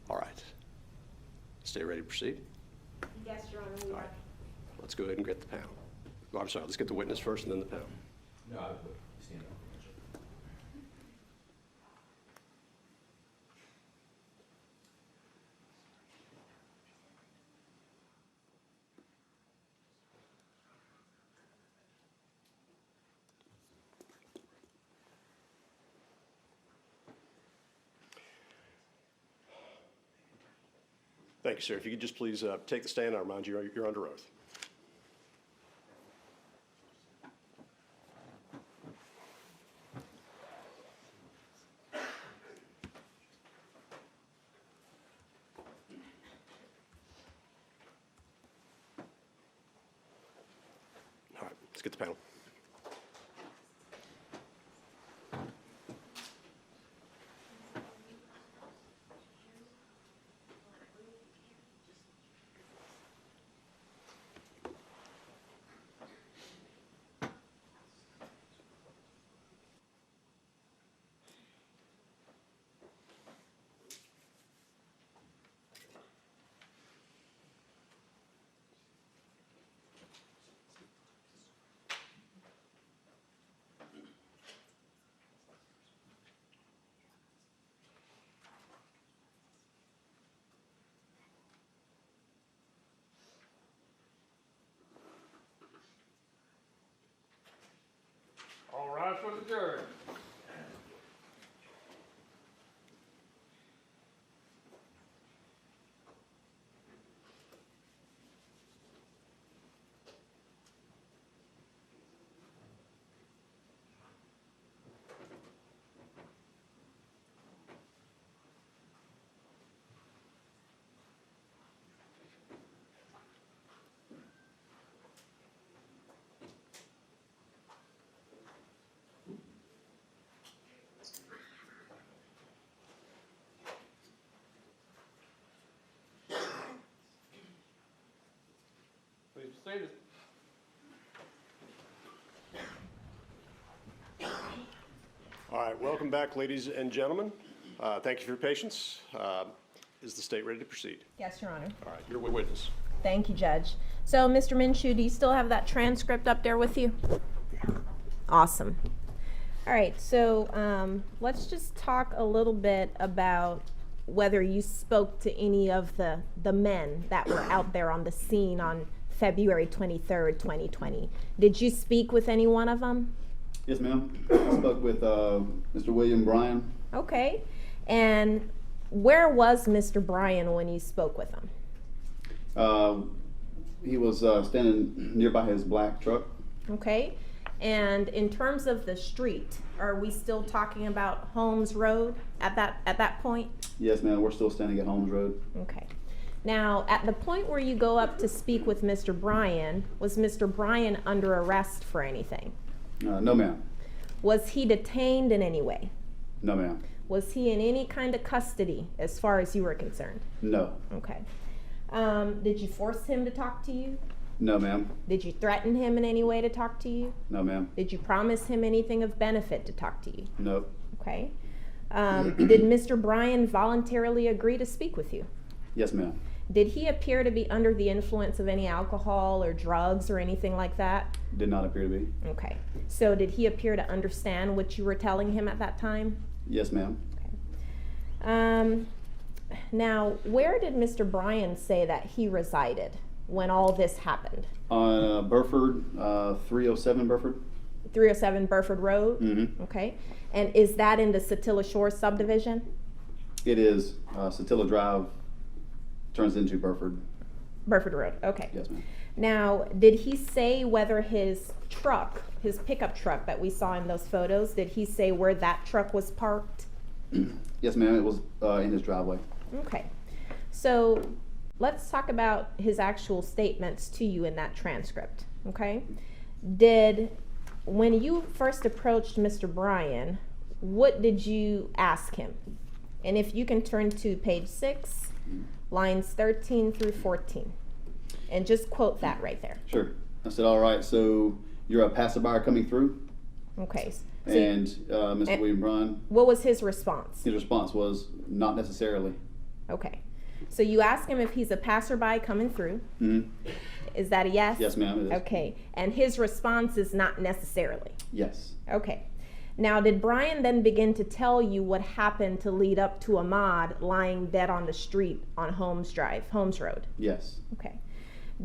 A: All right. Stay ready to proceed?
B: Yes, Your Honor, we
A: All
B: are.
A: right. Let's go ahead and get the panel. Oh, I'm sorry, let's get the witness first and then the panel.
K: No, I would stand up.
A: Thank you, sir. If you could just please take the stand, I remind you you're under oath. All right, let's get the panel.
I: All rise for the jury. Please be seated.
A: All right, welcome back, ladies and gentlemen. Thank you for your patience. Is the state ready to proceed?
B: Yes, Your Honor.
A: All right, you're a witness.
B: Thank you, Judge. So, Mr. Minshew, do you still have that transcript up there with you? Awesome. All right, so let's just talk a little bit about whether you spoke to any of the men that were out there on the scene on February 23rd, 2020. Did you speak with any one of them?
C: Yes, ma'am. I spoke with Mr. William Bryan.
B: Okay. And where was Mr. Bryan when you spoke with him?
C: He was standing nearby his black truck.
B: Okay. And in terms of the street, are we still talking about Holmes Road at that point?
C: Yes, ma'am. We're still standing at Holmes Road.
B: Okay. Now, at the point where you go up to speak with Mr. Bryan, was Mr. Bryan under arrest for anything?
C: No, ma'am.
B: Was he detained in any way?
C: No, ma'am.
B: Was he in any kind of custody as far as you were concerned?
C: No.
B: Okay. Did you force him to talk to you?
C: No, ma'am.
B: Did you threaten him in any way to talk to you?
C: No, ma'am.
B: Did you promise him anything of benefit to talk to you?
C: No.
B: Okay. Did Mr. Bryan voluntarily agree to speak with you?
C: Yes, ma'am.
B: Did he appear to be under the influence of any alcohol or drugs or anything like that?
C: Did not appear to be.
B: Okay. So did he appear to understand what you were telling him at that time?
C: Yes, ma'am.
B: Okay. Now, where did Mr. Bryan say that he resided when all this happened?
C: On Burford, 307 Burford.
B: 307 Burford Road?
C: Mm-hmm.
B: Okay. And is that in the Satilla Shores subdivision?
C: It is. Satilla Drive turns into Burford.
B: Burford Road, okay.
C: Yes, ma'am.
B: Now, did he say whether his truck, his pickup truck that we saw in those photos, did he say where that truck was parked?
C: Yes, ma'am. It was in his driveway.
B: Okay. So let's talk about his actual statements to you in that transcript, okay? When you first approached Mr. Bryan, what did you ask him? And if you can turn to page 6, lines 13 through 14, and just quote that right there.
C: Sure. I said, all right, so you're a passerby coming through?
B: Okay. So
C: And Mr. William Bryan,
B: what was his response?
C: his response was, not necessarily.
B: Okay. So you ask him if he's a passerby coming through.
C: Mm-hmm.
B: Is that a yes?
C: Yes, ma'am, it is.
B: Okay. And his response is not necessarily.
C: Yes.
B: Okay. Now, did Bryan then begin to tell you what happened to lead up to Ahmaud lying dead on the street on Holmes Road?
C: Yes.
B: Okay.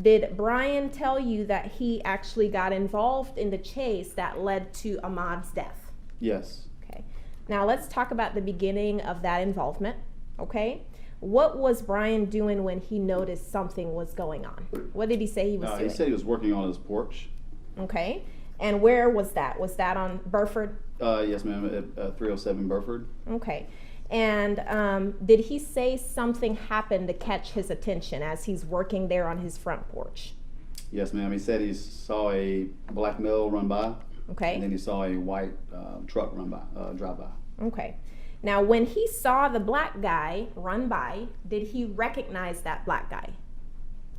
B: Did Bryan tell you that he actually got involved in the chase that led to Ahmaud's death?
C: Yes.
B: Okay. Now let's talk about the beginning of that involvement. Okay. What was Bryan doing when he noticed something was going on? What did he say he was doing?
C: He said he was working on his porch.
B: Okay. And where was that? Was that on Burford?
C: Yes, ma'am, at 307 Burford.
B: Okay. And did he say something happened to catch his attention as he's working there on his front porch?
C: Yes, ma'am. He said he saw a black male run by.
B: Okay.
C: And then he saw a white truck drive by.
B: Okay. Now, when he saw the black guy run by, did he recognize that black guy?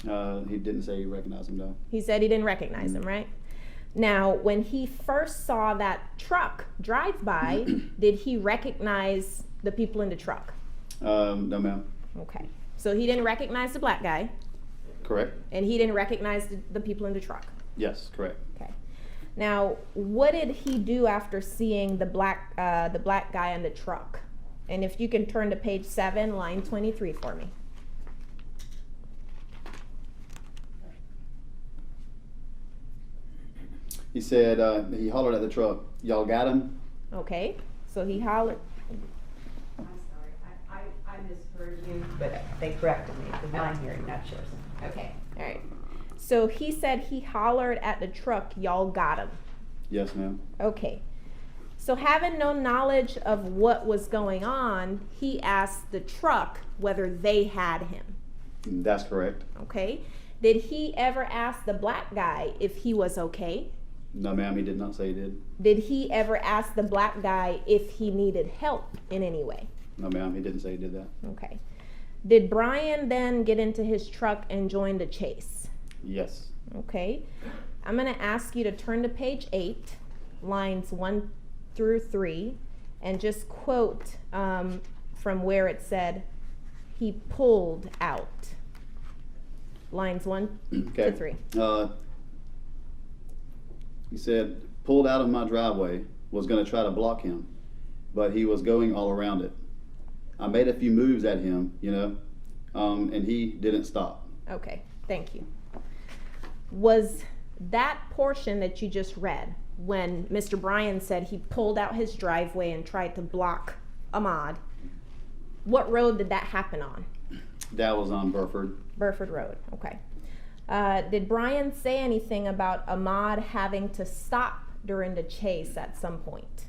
C: He didn't say he recognized him, though.
B: He said he didn't recognize him, right? Now, when he first saw that truck drive by, did he recognize the people in the truck?
C: No, ma'am.
B: Okay. So he didn't recognize the black guy,
C: Correct?
B: and he didn't recognize the people in the truck.
C: Yes, correct.
B: Okay. Now, what did he do after seeing the black guy in the truck? And if you can turn to page 7, line 23 for me.
C: He said he hollered at the truck, "Y'all got him?"
B: Okay. So he hollered.
H: I'm sorry, I misheard you, but they corrected me, because my hearing, not yours.
B: Okay. All right. So he said he hollered at the truck, "Y'all got him."
C: Yes, ma'am.
B: Okay. So having no knowledge of what was going on, he asked the truck whether they had him.
C: That's correct.
B: Okay. Did he ever ask the black guy if he was okay?
C: No, ma'am, he did not say he did.
B: Did he ever ask the black guy if he needed help in any way?
C: No, ma'am, he didn't say he did that.
B: Okay. Did Bryan then get into his truck and join the chase?
C: Yes.
B: Okay. I'm going to ask you to turn to page 8, lines 1 through 3, and just quote from where it said, he pulled out. Lines 1
C: Okay.
B: to 3.
C: He said, pulled out of my driveway, was going to try to block him, but he was going all around it. I made a few moves at him, and he didn't stop.
B: Okay, thank you. Was that portion that you just read, when Mr. Bryan said he pulled out his driveway and tried to block Ahmaud, what road did that happen on?
C: That was on Burford.
B: Burford Road, okay. Did Brian say anything about Ahmaud having to stop during the chase at some point?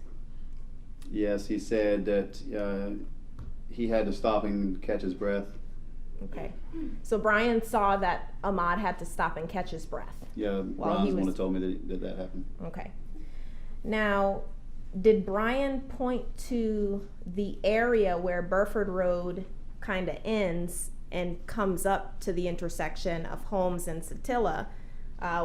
C: Yes, he said that he had to stop and catch his breath.
B: Okay. So Brian saw that Ahmaud had to stop and catch his breath.
C: Yeah,
B: While he
C: Brian's the one
B: was-
C: that told me that happened.
B: Okay. Now, did Brian point to the area where Burford Road kind of ends and comes up to the intersection of Holmes and Satilla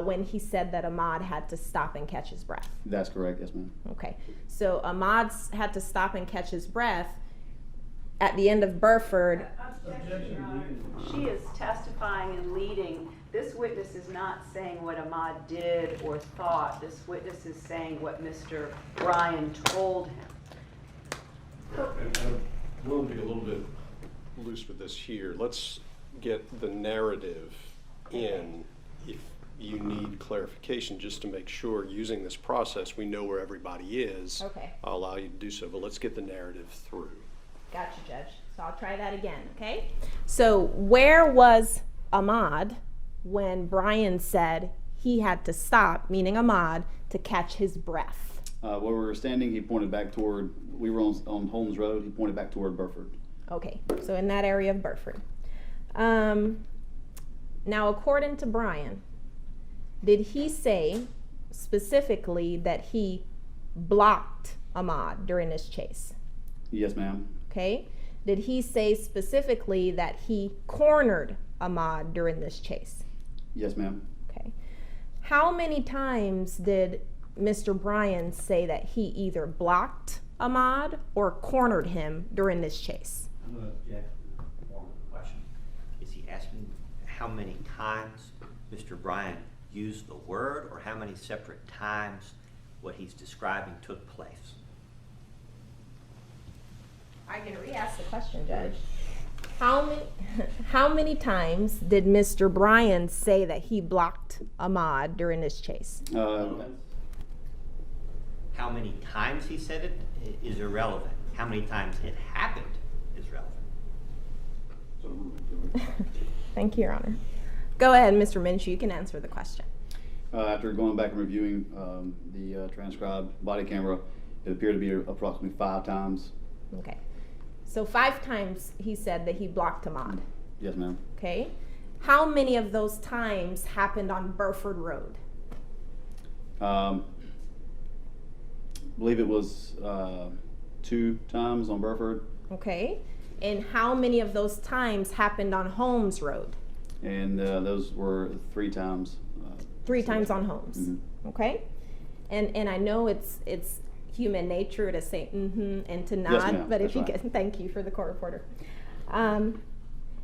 B: when he said that Ahmaud had to stop and catch his breath?
C: That's correct, yes, ma'am.
B: Okay. So Ahmaud had to stop and catch his breath at the end of Burford.
J: Objection, Your Honor. She is testifying and leading. This witness is not saying what Ahmaud did or thought. This witness is saying what Mr. Bryan told him.
A: And I'm willing to be a little bit loose with this here. Let's get the narrative in if you need clarification, just to make sure, using this process, we know where everybody is.
B: Okay.
A: I'll allow you to do so, but let's get the narrative through.
B: Gotcha, Judge. So I'll try that again, okay? So where was Ahmaud when Brian said he had to stop, meaning Ahmaud, to catch his breath?
C: Where we were standing, he pointed back toward, we were on Holmes Road, he pointed back toward Burford.
B: Okay, so in that area of Burford. Now, according to Brian, did he say specifically that he blocked Ahmaud during this chase?
C: Yes, ma'am.
B: Okay. Did he say specifically that he cornered Ahmaud during this chase?
C: Yes, ma'am.
B: Okay. How many times did Mr. Bryan say that he either blocked Ahmaud or cornered him during this chase?
G: I'm going to object to the form of the question. Is he asking how many times Mr. Bryan used the word, or how many separate times what he's describing took place?
B: I can re-ask the question, Judge. How many times did Mr. Bryan say that he blocked Ahmaud during this chase?
G: How many times he said it is irrelevant. How many times it happened is relevant.
B: Thank you, Your Honor. Go ahead, Mr. Minshew. You can answer the question.
C: After going back and reviewing the transcribed body camera, it appeared to be approximately 5 times.
B: Okay. So 5 times he said that he blocked Ahmaud.
C: Yes, ma'am.
B: Okay. How many of those times happened on Burford Road?
C: I believe it was 2 times on Burford,
B: Okay. And how many of those times happened on Holmes Road?
C: and those were 3 times.
B: 3 times on Holmes.
C: Mhm.
B: Okay. And I know it's human nature to say mm-hmm and to nod,
C: ma'am.
B: but if
C: That's
B: you
C: right.
B: can, thank you for the court reporter.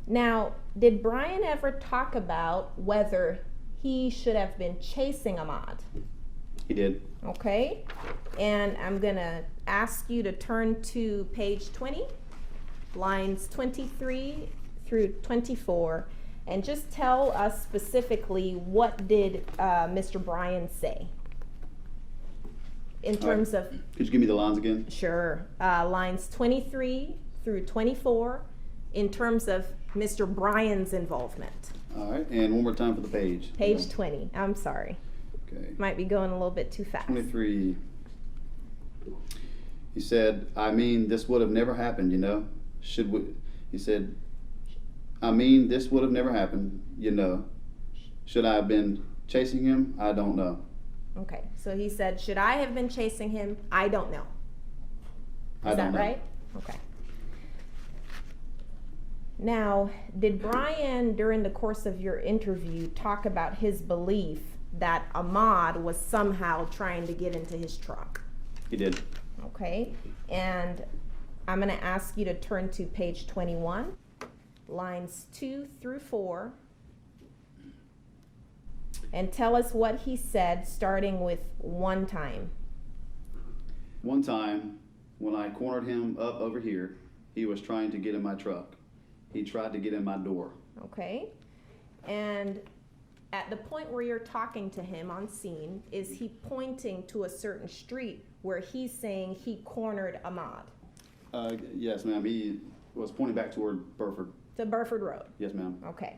B: Now, did Brian ever talk about whether he should have been chasing Ahmaud?
C: He did.
B: Okay. And I'm gonna ask you to turn to page 20, lines 23 through 24, and just tell us specifically what did Mr. Bryan say in terms of,
C: Could you give me the lines again?
B: sure, lines 23 through 24 in terms of Mr. Bryan's involvement.
C: All right, and one more time for the page.
B: Page 20, I'm sorry,
C: Okay.
B: might be going a little bit too fast.
C: 23. He said, I mean, this would have never happened, you know. Should we? He said, I mean, this would have never happened, you know. Should I have been chasing him? I don't know.
B: Okay, so he said, should I have been chasing him? I don't know.
C: I
B: Is
C: don't
B: that
C: know.
B: right? Okay. Now, did Brian, during the course of your interview, talk about his belief that Ahmaud was somehow trying to get into his truck?
C: He did.
B: Okay, and I'm going to ask you to turn to page 21, lines 2 through 4, and tell us what he said, starting with one time.
C: One time, when I cornered him up over here, he was trying to get in my truck. He tried to get in my door.
B: Okay, and at the point where you're talking to him on scene, is he pointing to a certain street where he's saying he cornered Ahmaud?
C: Yes, ma'am. He was pointing back toward Burford.
B: To Burford Road.
C: Yes, ma'am.
B: Okay.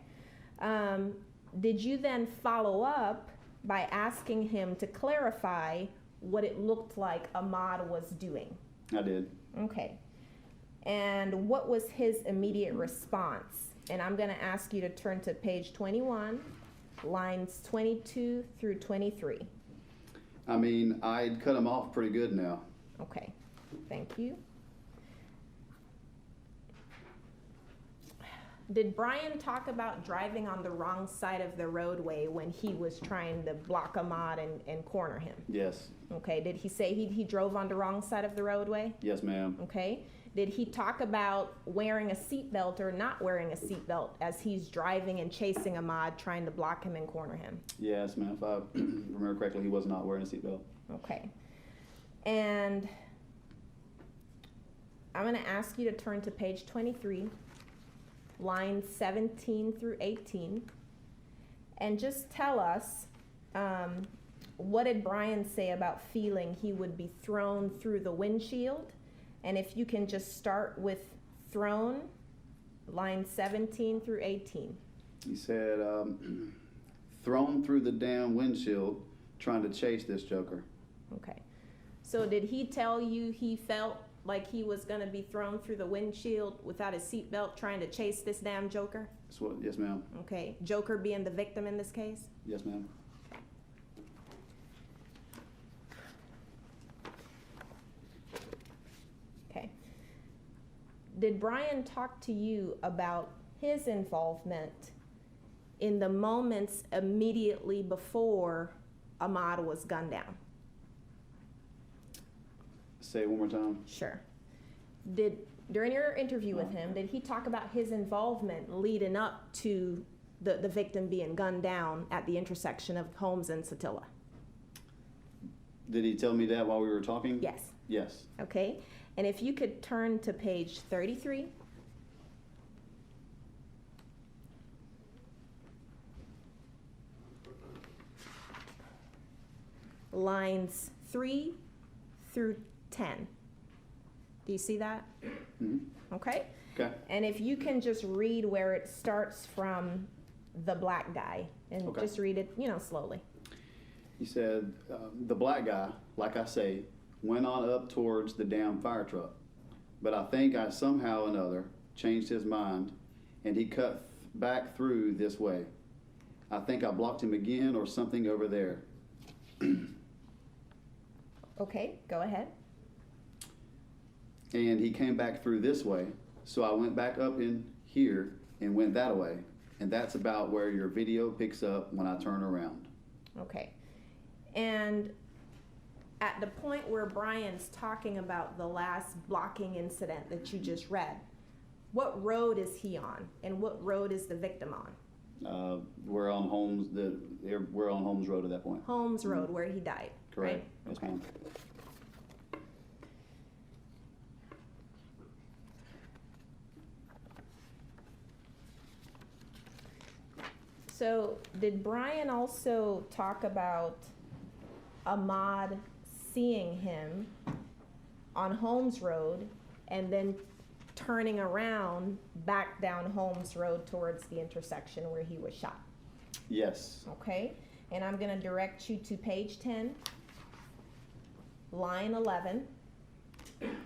B: Did you then follow up by asking him to clarify what it looked like Ahmaud was doing?
C: I did.
B: Okay. And what was his immediate response? And I'm going to ask you to turn to page 21, lines 22 through 23.
C: I mean, I'd cut him off pretty good now.
B: Okay, thank you. Did Brian talk about driving on the wrong side of the roadway when he was trying to block Ahmaud and corner him?
C: Yes.
B: Okay, did he say he drove on the wrong side of the roadway?
C: Yes, ma'am.
B: Okay. Did he talk about wearing a seatbelt or not wearing a seatbelt as he's driving and chasing Ahmaud, trying to block him and corner him?
C: Yes, ma'am. If I remember correctly, he was not wearing a seatbelt.
B: Okay. And I'm going to ask you to turn to page 23, lines 17 through 18, and just tell us what did Brian say about feeling he would be thrown through the windshield? And if you can just start with thrown, lines 17 through 18.
C: He said, thrown through the damn windshield trying to chase this joker.
B: Okay. So did he tell you he felt like he was going to be thrown through the windshield without his seatbelt trying to chase this damn joker?
C: Yes, ma'am.
B: Okay. Joker being the victim in this case?
C: Yes, ma'am.
B: Okay. Did Brian talk to you about his involvement in the moments immediately before Ahmaud was gunned down?
C: Say it one more time.
B: Sure. During your interview with him, did he talk about his involvement leading up to the victim being gunned down at the intersection of Holmes and Satilla?
C: Did he tell me that while we were talking?
B: Yes.
C: Yes.
B: Okay. And if you could turn to page 33. Lines 3 through 10. Do you see that?
C: Mm-hmm.
B: Okay.
C: Okay.
B: And if you can just read where it starts from the black guy and
C: Okay.
B: just read it, slowly.
C: He said, the black guy, like I say, went on up towards the damn fire truck. But I think I somehow or another changed his mind and he cut back through this way. I think I blocked him again or something over there.
B: Okay, go ahead.
C: And he came back through this way. So I went back up in here and went that way. And that's about where your video picks up when I turn around.
B: Okay. And at the point where Brian's talking about the last blocking incident that you just read, what road is he on and what road is the victim on?
C: We're on Holmes. We're on Holmes Road at that point.
B: Holmes Road, where he died.
C: Correct.
B: Right?
C: Yes, ma'am.
B: So did Brian also talk about Ahmaud seeing him on Holmes Road and then turning around back down Holmes Road towards the intersection where he was shot?
C: Yes.
B: Okay, and I'm going to direct you to page 10, line 11.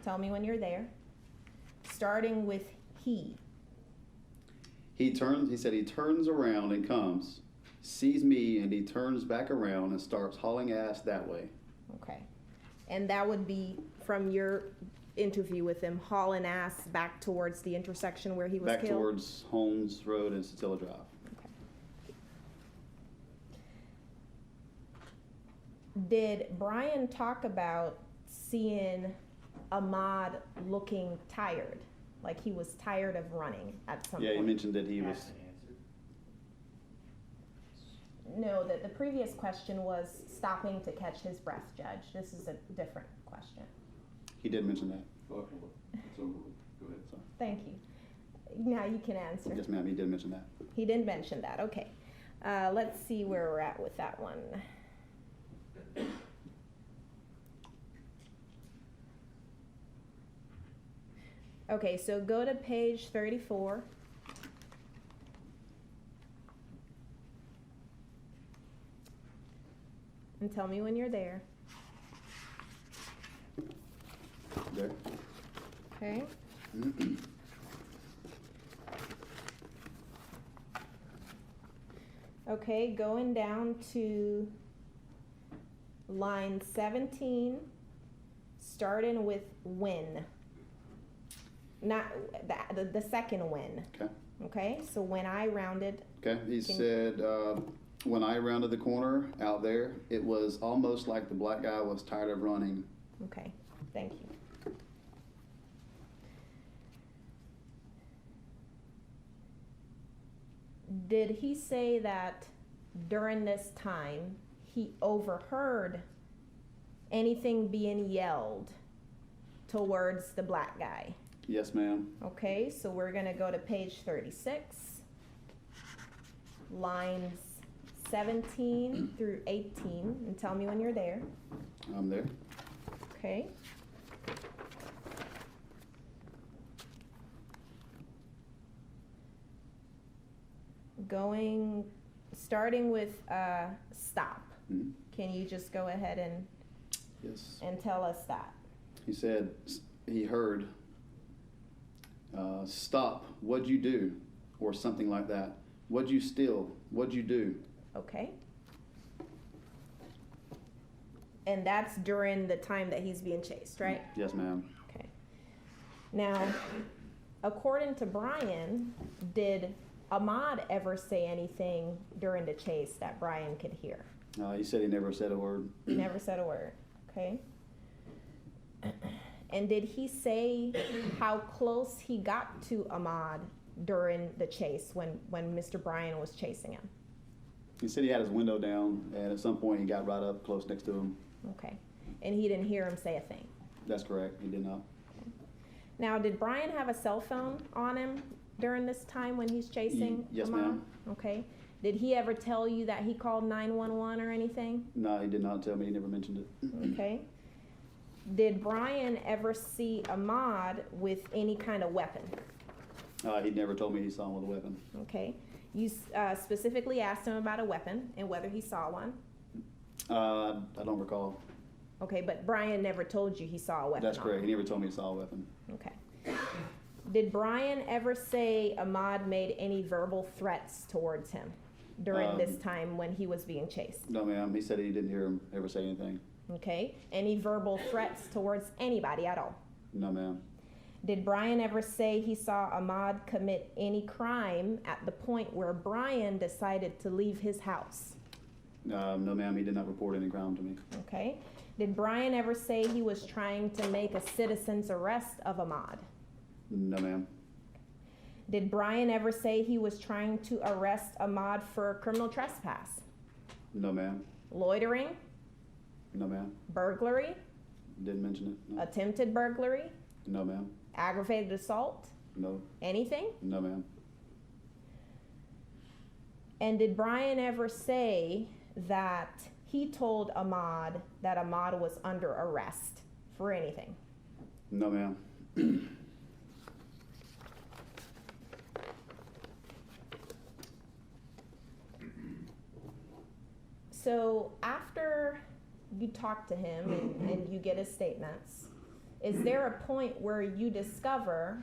B: Tell me when you're there. Starting with he.
C: He said he turns around and comes, sees me, and he turns back around and starts hauling ass that way.
B: Okay. And that would be from your interview with him, hauling ass back towards the intersection where he was
C: Back
B: killed?
C: towards Holmes Road and Satilla Drive.
B: Okay. Did Brian talk about seeing Ahmaud looking tired? Like he was tired of running at some
C: Yeah,
B: point?
C: he mentioned that he was.
B: No, the previous question was stopping to catch his breath, Judge. This is a different question.
C: He did mention that.
A: Okay, so, go ahead.
C: Sorry.
B: Thank you. Now you can answer.
C: Yes, ma'am. He did mention that.
B: He didn't mention that. Okay. Let's see where we're at with that one. Okay, so go to page 34. and tell me when you're there.
C: There.
B: Okay. Okay, going down to line 17, starting with when. Not the second when.
C: Okay.
B: Okay, so when I rounded.
C: Okay, he said, when I rounded the corner out there, it was almost like the black guy was tired of running.
B: Okay, thank you. Did he say that during this time he overheard anything being yelled towards the black guy?
C: Yes, ma'am.
B: Okay, so we're gonna go to page 36, lines 17 through 18, and tell me when you're there.
C: I'm there.
B: Okay. Starting with stop.
C: Mhm.
B: Can you just go ahead
C: Yes.
B: and tell us that?
C: He said he heard, stop, what'd you do? Or something like that. What'd you steal? What'd you do?
B: Okay. And that's during the time that he's being chased, right?
C: Yes, ma'am.
B: Okay. Now, according to Brian, did Ahmaud ever say anything during the chase that Brian could hear?
C: He said he never said a word.
B: He never said a word. Okay. And did he say how close he got to Ahmaud during the chase when Mr. Brian was chasing him?
C: He said he had his window down, and at some point he got right up close next to him.
B: Okay. And he didn't hear him say a thing?
C: That's correct. He did not.
B: Now, did Brian have a cell phone on him during this time when he's chasing
C: Yes,
B: Ahmaud?
C: ma'am.
B: Okay. Did he ever tell you that he called 911 or anything?
C: No, he did not tell me. He never mentioned it.
B: Okay. Did Brian ever see Ahmaud with any kind of weapon?
C: He never told me he saw him with a weapon.
B: Okay. You specifically asked him about a weapon and whether he saw one.
C: I don't recall.
B: Okay, but Brian never told you he saw a weapon.
C: That's
B: on
C: correct.
B: him.
C: He never told me he saw a weapon.
B: Okay. Did Brian ever say Ahmaud made any verbal threats towards him during this time when he was being chased?
C: No, ma'am. He said he didn't hear him ever say anything.
B: Okay. Any verbal threats towards anybody at all?
C: No, ma'am.
B: Did Brian ever say he saw Ahmaud commit any crime at the point where Brian decided to leave his house?
C: No, ma'am. He did not report any crime to me.
B: Okay. Did Brian ever say he was trying to make a citizen's arrest of Ahmaud?
C: No, ma'am.
B: Did Brian ever say he was trying to arrest Ahmaud for criminal trespass?
C: No, ma'am.
B: Loitering?
C: No, ma'am.
B: Burglary?
C: Didn't mention it. No,
B: Attempted burglary?
C: no ma'am.
B: Aggravated assault?
C: No.
B: Anything?
C: No, ma'am.
B: And did Brian ever say that he told Ahmaud that Ahmaud was under arrest for anything?
C: No, ma'am.
B: So after you talk to him and you get his statements, is there a point where you discover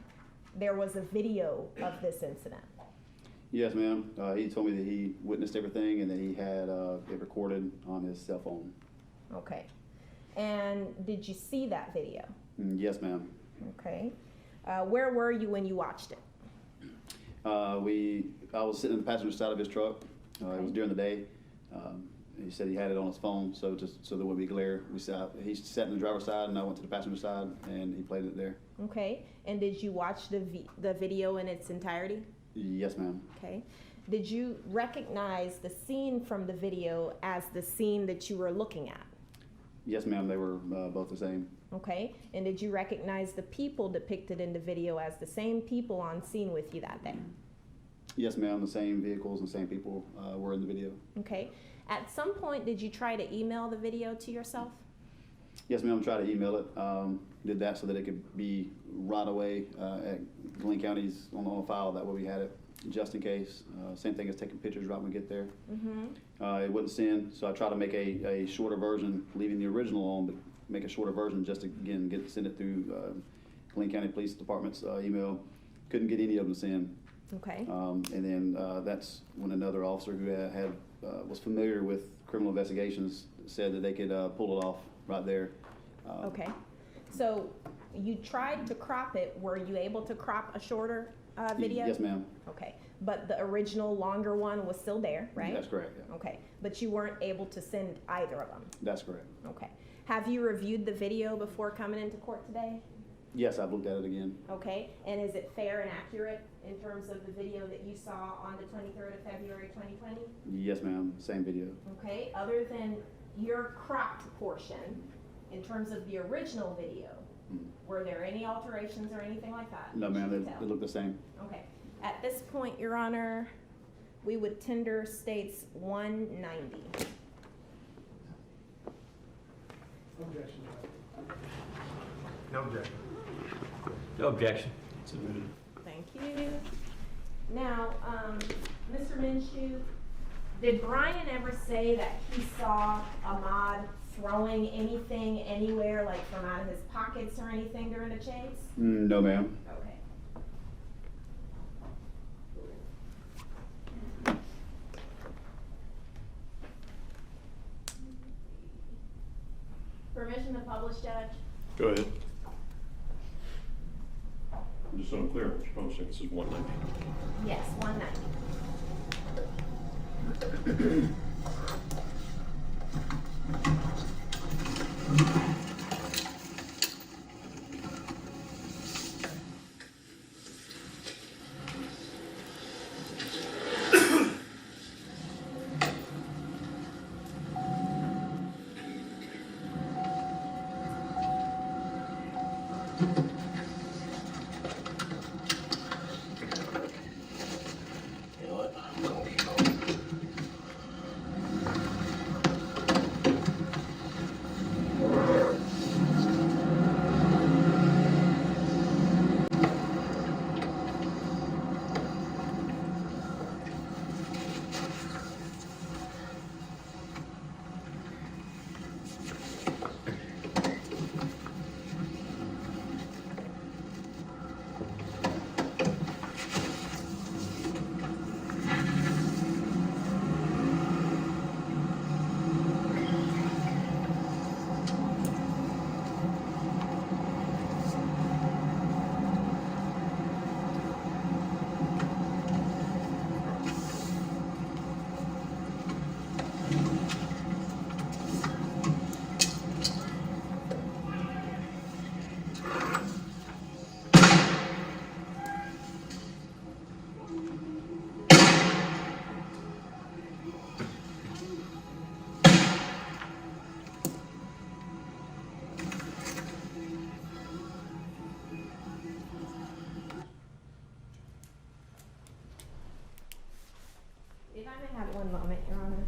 B: there was a video of this incident?
C: Yes, ma'am. He told me that he witnessed everything and that he had it recorded on his cell phone.
B: Okay. And did you see that video?
C: Yes, ma'am.
B: Okay. Where were you when you watched it?
C: I was sitting in the passenger side of his truck. It was during the day. He said he had it on his phone, so there would be glare. He sat in the driver's side, and I went to the passenger side, and he played it there.
B: Okay. And did you watch the video in its entirety?
C: Yes, ma'am.
B: Okay. Did you recognize the scene from the video as the scene that you were looking at?
C: Yes, ma'am. They were both the same.
B: Okay. And did you recognize the people depicted in the video as the same people on scene with you that day?
C: Yes, ma'am. The same vehicles and same people were in the video.
B: Okay. At some point, did you try to email the video to yourself?
C: Yes, ma'am. Tried to email it. Did that so that it could be right away at Glenn County's on a file. That way we had it just in case. Same thing as taking pictures right when we get there.
B: Mm-hmm.
C: It wouldn't send, so I tried to make a shorter version, leaving the original on, but make a shorter version just to, again, send it through Clean County Police Department's email. Couldn't get any of them to send.
B: Okay.
C: And then that's when another officer who was familiar with criminal investigations said that they could pull it off right there.
B: Okay. So you tried to crop it. Were you able to crop a shorter video?
C: Yes, ma'am.
B: Okay. But the original longer one was still there, right?
C: That's correct, yeah.
B: Okay. But you weren't able to send either of them?
C: That's correct.
B: Okay. Have you reviewed the video before coming into court today?
C: Yes, I've looked at it again.
B: Okay. And is it fair and accurate in terms of the video that you saw on the 23rd of February 2020?
C: Yes, ma'am, same video.
B: Okay. Other than your cropped portion, in terms of the original video, were there any alterations or anything like that?
C: No, ma'am,
B: that you could
C: they look the same.
B: tell? Okay. At this point, Your Honor, we would tender states 190.
D: Objection. No objection.
G: No objection.
B: Thank you. Now, Mr. Minshew, did Brian ever say that he saw Ahmaud throwing anything anywhere, like from out of his pockets or anything during the chase?
C: No, ma'am.
B: Okay. Permission to publish, Judge?
A: Go ahead. I'm just unclear what you're posting. This is 190.
B: Yes, 190. If I may have one moment, Your Honor.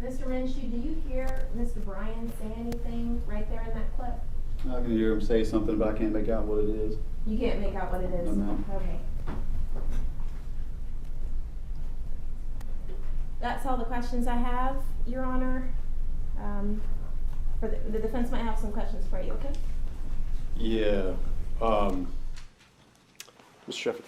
B: Mr. Minshew, do you hear Mr. Bryan say anything right there in that clip?
C: I can hear him say something, but I can't make out what it is.
B: You can't make out what it is?
C: No, ma'am.
B: Okay. That's all the questions I have, Your Honor. For the defense might have some questions for you, okay?
A: Yeah. Mr. Sheffield.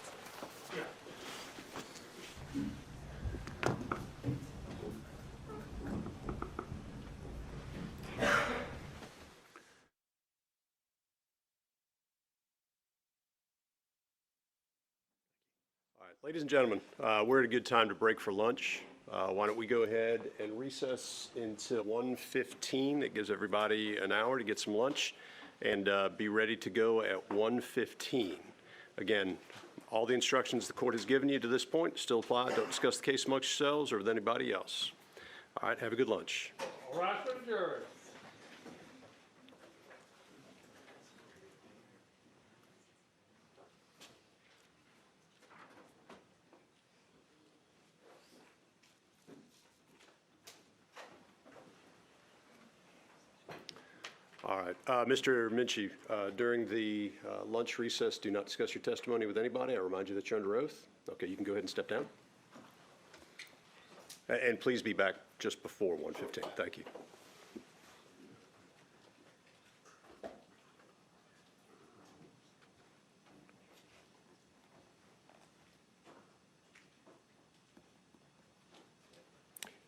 A: Ladies and gentlemen, we're at a good time to break for lunch. Why don't we go ahead and recess until 1:15. That gives everybody an hour to get some lunch and be ready to go at 1:15. Again, all the instructions the court has given you to this point still apply. Don't discuss the case amongst yourselves or with anybody else. All right, have a good lunch.
I: All rise for the jury.
A: All right, Mr. Minshew, during the lunch recess, do not discuss your testimony with anybody. I remind you that you're under oath. Okay, you can go ahead and step down. And please be back just before 1:15. Thank you.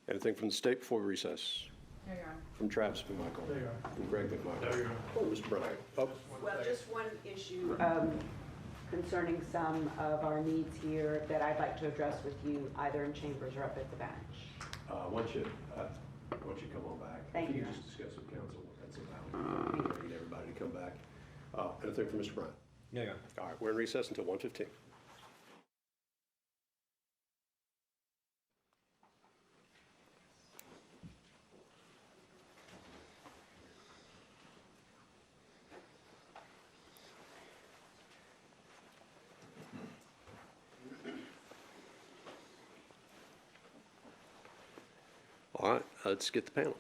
A: Anything from the state before we recess?
H: There you are.
A: From Travis McMichael.
F: There you are.
A: From Greg McMichael.
F: There you are.
A: Oh, Mr. Bryant. Oh,
J: Well, just one issue concerning some of our needs here that I'd like to address with you, either in chambers or up at the bench.
A: why don't you come on back?
J: Thank
A: If
J: you.
A: you can just discuss with council what that's about. I need everybody to come back. Anything from Mr. Bryant?
G: No, Your Honor.
A: All right, we're in recess until 1:15. All right, let's get the panel.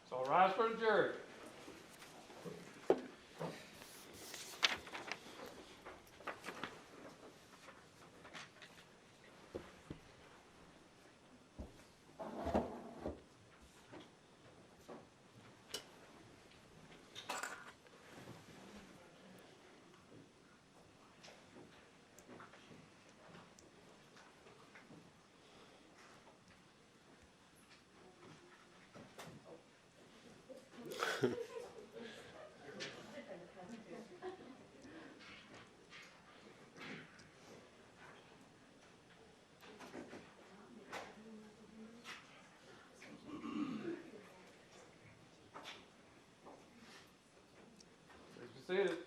I: So rise for the jury. Please be seated.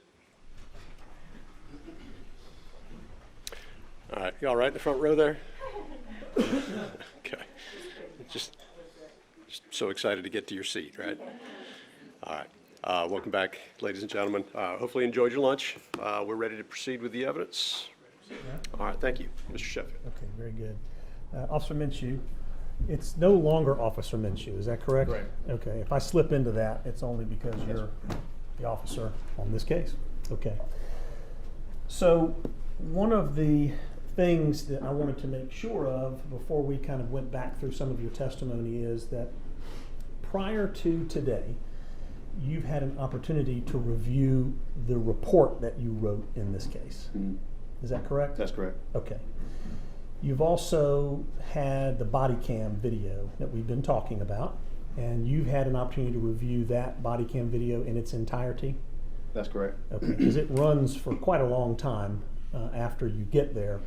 A: All right, you all right in the front row there? Okay. Just so excited to get to your seat, right? All right. Welcome back, ladies and gentlemen. Hopefully you enjoyed your lunch. We're ready to proceed with the evidence. All right, thank you. Mr. Sheffield.
F: Okay, very good. Officer Minshew, it's no longer Officer Minshew, is that correct?
C: Correct.
F: Okay, if I slip into that, it's only because you're the officer on this case. Okay. So one of the things that I wanted to make sure of before we kind of went back through some of your testimony is that prior to today, you've had an opportunity to review the report that you wrote in this case.
C: Mhm.
F: Is that correct?
C: That's correct.
F: Okay. You've also had the body cam video that we've been talking about, and you've had an opportunity to review that body cam video in its entirety?
C: That's correct.
F: Okay, because it runs for quite a long time after you get there.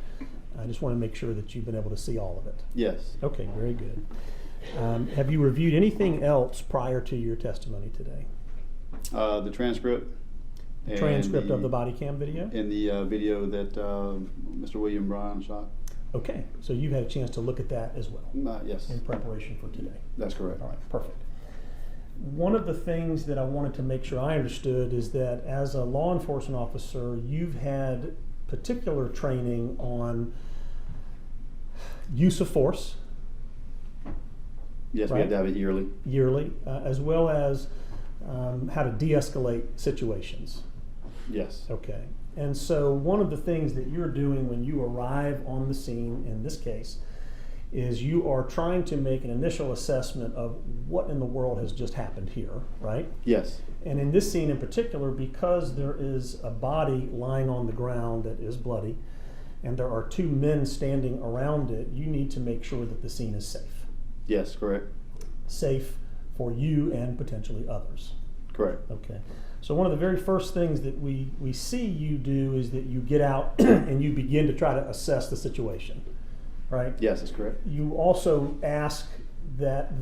F: I just want to make sure that you've been able to see all of it.
C: Yes.
F: Okay, very good. Have you reviewed anything else prior to your testimony today?
C: The transcript. and
F: Transcript of the body cam video?
C: And the video that Mr. William Bryan shot.
F: Okay, so you've had a chance to look at that as well
C: Yes,
F: in preparation for today.
C: that's correct.
F: All right, perfect. One of the things that I wanted to make sure I understood is that as a law enforcement officer, you've had particular training on use of force
C: Yes, we
F: Right.
C: have to have it yearly.
F: yearly, as well as how to de-escalate situations.
C: Yes.
F: Okay. And so one of the things that you're doing when you arrive on the scene in this case is you are trying to make an initial assessment of what in the world has just happened here, right?
C: Yes.
F: And in this scene in particular, because there is a body lying on the ground that is bloody, and there are two men standing around it, you need to make sure that the scene is safe.
C: Yes, correct.
F: Safe for you and potentially others.
C: Correct.
F: Okay. So one of the very first things that we see you do is that you get out and you begin to try to assess the situation, right?
C: Yes, that's correct.
F: You also ask that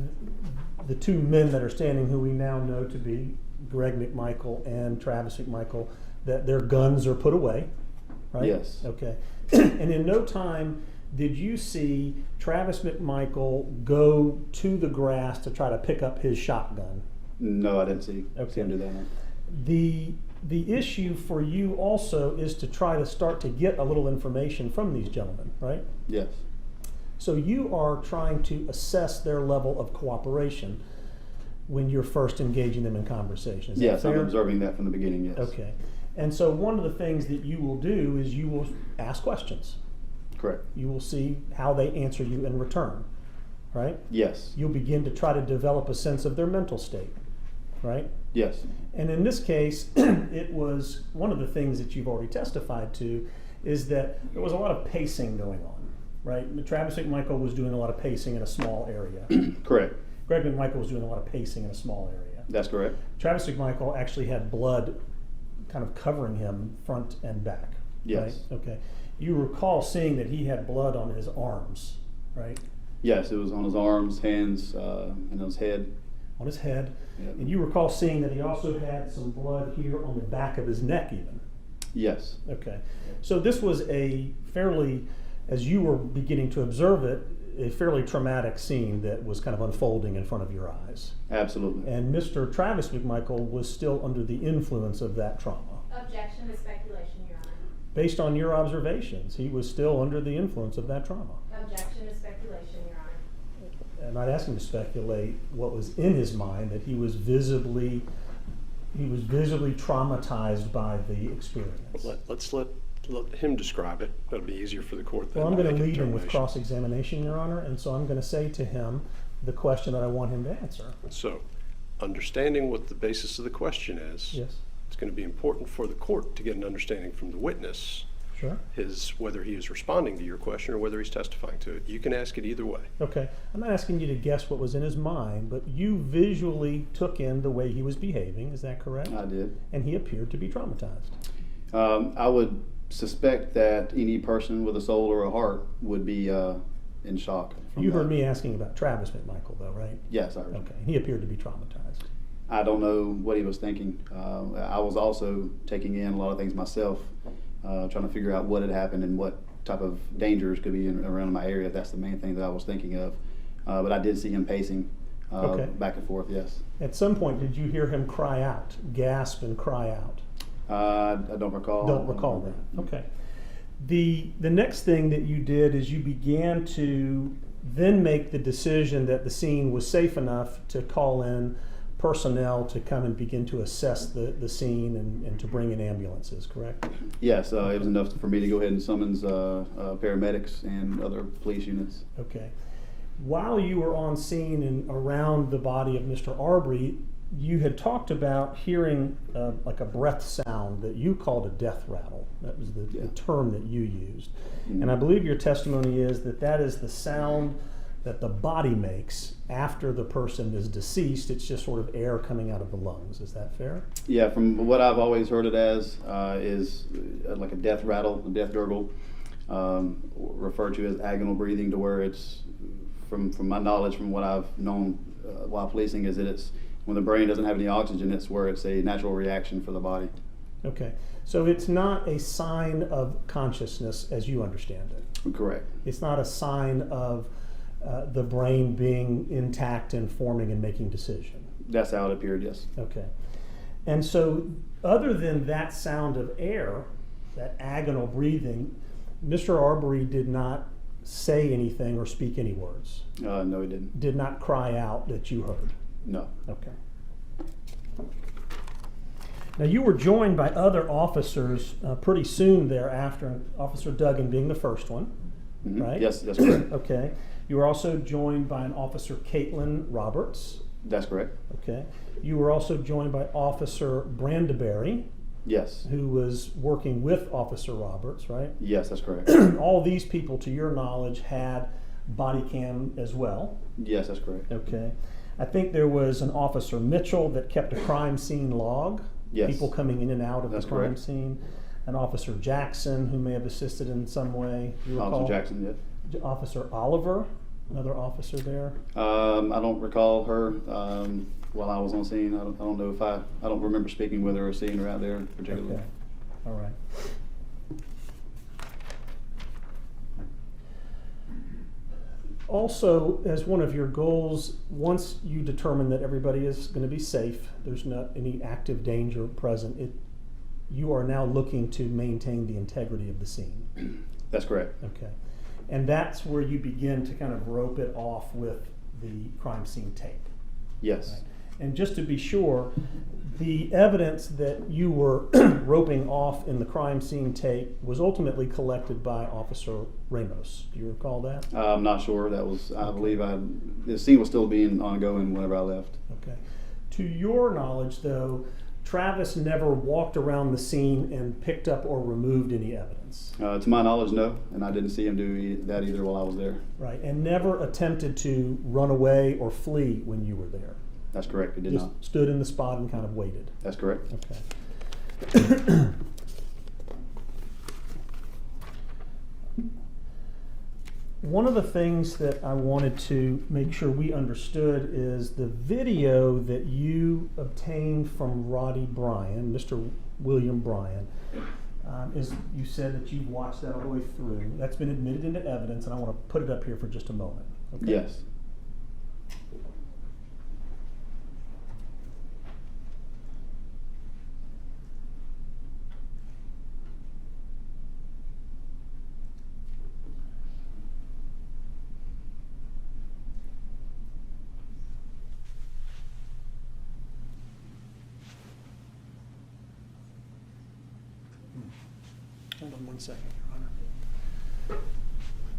F: the two men that are standing, who we now know to be Greg McMichael and Travis McMichael, that their guns are put away, right?
C: Yes.
F: Okay. And in no time did you see Travis McMichael go to the grass to try to pick up his shotgun?
C: No, I didn't see
F: Okay.
C: him do that. No.
F: The issue for you also is to try to start to get a little information from these gentlemen, right?
C: Yes.
F: So you are trying to assess their level of cooperation when you're first engaging them in conversation. Is that
C: Yes, I'm
F: fair?
C: observing that from the beginning, yes.
F: Okay. And so one of the things that you will do is you will ask questions.
C: Correct.
F: You will see how they answer you in return, right?
C: Yes.
F: You'll begin to try to develop a sense of their mental state, right?
C: Yes.
F: And in this case, it was one of the things that you've already testified to is that there was a lot of pacing going on, right? Travis McMichael was doing a lot of pacing in a small area.
C: Correct.
F: Greg McMichael was doing a lot of pacing in a small area.
C: That's correct.
F: Travis McMichael actually had blood kind of covering him front and back.
C: Yes.
F: Right? Okay. You recall seeing that he had blood on his arms, right?
C: Yes, it was on his arms, hands, and on his head.
F: On his head.
C: Yep.
F: And you recall seeing that he also had some blood here on the back of his neck even.
C: Yes.
F: Okay. So this was a fairly, as you were beginning to observe it, a fairly traumatic scene that was kind of unfolding in front of your eyes.
C: Absolutely.
F: And Mr. Travis McMichael was still under the influence of that trauma.
B: Objection to speculation, Your Honor.
F: Based on your observations, he was still under the influence of that trauma.
B: Objection to speculation, Your Honor.
F: I'm not asking to speculate what was in his mind, that he was visibly traumatized by the experience.
A: Let's let him describe it. That'll be easier for the court then.
F: Well, I'm
A: to
F: going to
A: make a
F: lead him with
A: determination.
F: cross-examination, Your Honor, and so I'm going to say to him the question that I want him to answer.
A: So, understanding what the basis of the question is,
F: Yes.
A: it's going to be important for the court to get an understanding from the witness,
F: Sure.
A: whether he is responding to your question or whether he's testifying to it. You can ask it either way.
F: Okay. I'm not asking you to guess what was in his mind, but you visually took in the way he was behaving. Is that correct?
C: I did.
F: And he appeared to be traumatized.
C: I would suspect that any person with a soul or a heart would be in shock. From
F: You heard
C: that.
F: me asking about Travis McMichael, though, right?
C: Yes, I heard.
F: Okay. He appeared to be traumatized.
C: I don't know what he was thinking. I was also taking in a lot of things myself, trying to figure out what had happened and what type of dangers could be around my area. That's the main thing that I was thinking of. But I did see him pacing
F: Okay.
C: back and forth, yes.
F: At some point, did you hear him cry out, gasp and cry out?
C: I don't recall.
F: Don't recall that. Okay. The next thing that you did is you began to then make the decision that the scene was safe enough to call in personnel to come and begin to assess the scene and to bring in ambulances, correct?
C: Yes, it was enough for me to go ahead and summons paramedics and other police units.
F: Okay. While you were on scene and around the body of Mr. Arbery, you had talked about hearing like a breath sound that you called a death rattle. That was the term that you used.
C: Mm-hmm.
F: And I believe your testimony is that that is the sound that the body makes after the person is deceased. It's just sort of air coming out of the lungs. Is that fair?
C: Yeah, from what I've always heard it as is like a death rattle, a death gurgle, referred to as agonal breathing, to where it's from my knowledge, from what I've known while policing, is that it's when the brain doesn't have any oxygen, it's where it's a natural reaction for the body.
F: Okay, so it's not a sign of consciousness as you understand it.
C: Correct.
F: It's not a sign of the brain being intact and forming and making decision.
C: That's how it appeared, yes.
F: Okay. And so other than that sound of air, that agonal breathing, Mr. Arbery did not say anything or speak any words?
C: No, he didn't.
F: Did not cry out that you heard?
C: No.
F: Okay. Now you were joined by other officers pretty soon thereafter, Officer Duggan being the first one, right?
C: Yes, that's correct.
F: Okay. You were also joined by an Officer Caitlin Roberts.
C: That's correct.
F: Okay. You were also joined by Officer Brandeberry.
C: Yes.
F: Who was working with Officer Roberts, right?
C: Yes, that's correct.
F: All these people, to your knowledge, had body cam as well.
C: Yes, that's correct.
F: Okay. I think there was an Officer Mitchell that kept a crime scene log.
C: Yes.
F: People coming in and out of
C: That's
F: the crime
C: correct.
F: scene. An Officer Jackson who may have assisted in some way. You recall?
C: Officer Jackson, yes.
F: Officer Oliver, another officer there.
C: I don't recall her while I was on scene. I don't know if I don't remember speaking with her or seeing her out there particularly.
F: Okay. All right. Also, as one of your goals, once you determine that everybody is going to be safe, there's not any active danger present, you are now looking to maintain the integrity of the scene.
C: That's correct.
F: Okay. And that's where you begin to kind of rope it off with the crime scene tape.
C: Yes.
F: Right? And just to be sure, the evidence that you were roping off in the crime scene tape was ultimately collected by Officer Ramos. Do you recall that?
C: I'm not sure. That was, I believe, the scene was still being ongoing whenever I left.
F: Okay. To your knowledge, though, Travis never walked around the scene and picked up or removed any evidence.
C: To my knowledge, no, and I didn't see him do that either while I was there.
F: Right, and never attempted to run away or flee when you were there.
C: That's correct. He did
F: Just
C: not.
F: stood in the spot and kind of waited.
C: That's correct.
F: Okay. One of the things that I wanted to make sure we understood is the video that you obtained from Roddy Bryan, Mr. William Bryan. Is you said that you've watched that all the way through. That's been admitted into evidence, and I want to put it up here for just a moment. Okay?
C: Yes.
F: Hold on 1 second, Your Honor.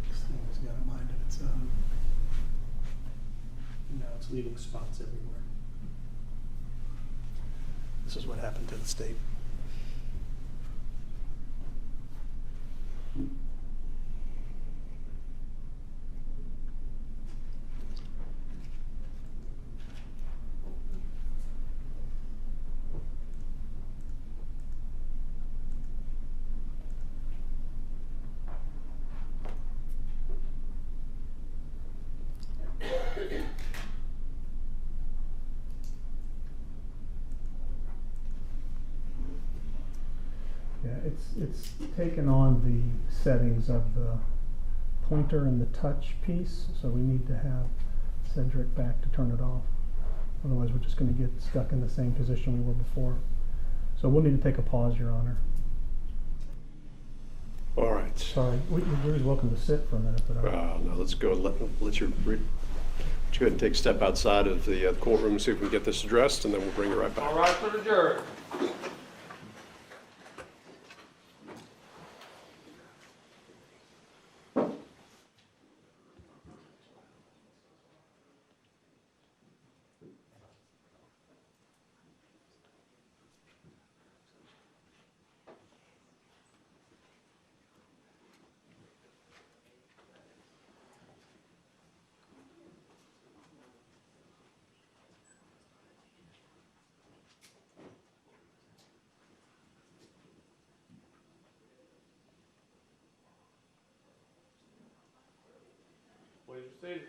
F: This thing has got a mind of its own. Now it's leaving spots everywhere. This is what happened to the state. Yeah, it's taken on the settings of the pointer and the touch piece, so we need to have Cedric back to turn it off. Otherwise, we're just going to get stuck in the same position we were before. So we'll need to take a pause, Your Honor.
A: All right.
F: Sorry, you're welcome to sit for a minute, but
A: No, let's go. Let you go ahead and take a step outside of the courtroom and see if we can get this addressed, and then we'll bring it right back.
I: All right for the jury. Please be seated.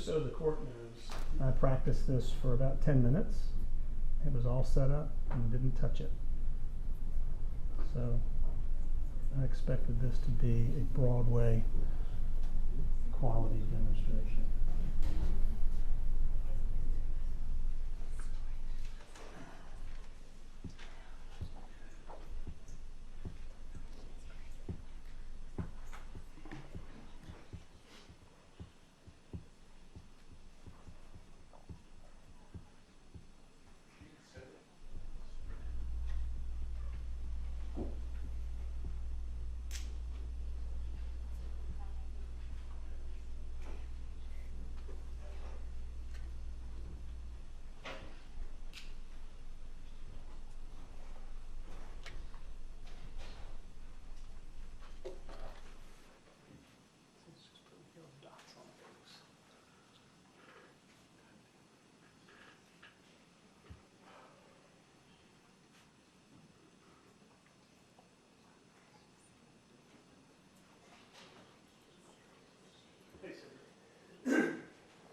F: just so the court knows, I practiced this for about 10 minutes. It was all set up and didn't touch it. So I expected this to be a Broadway quality demonstration.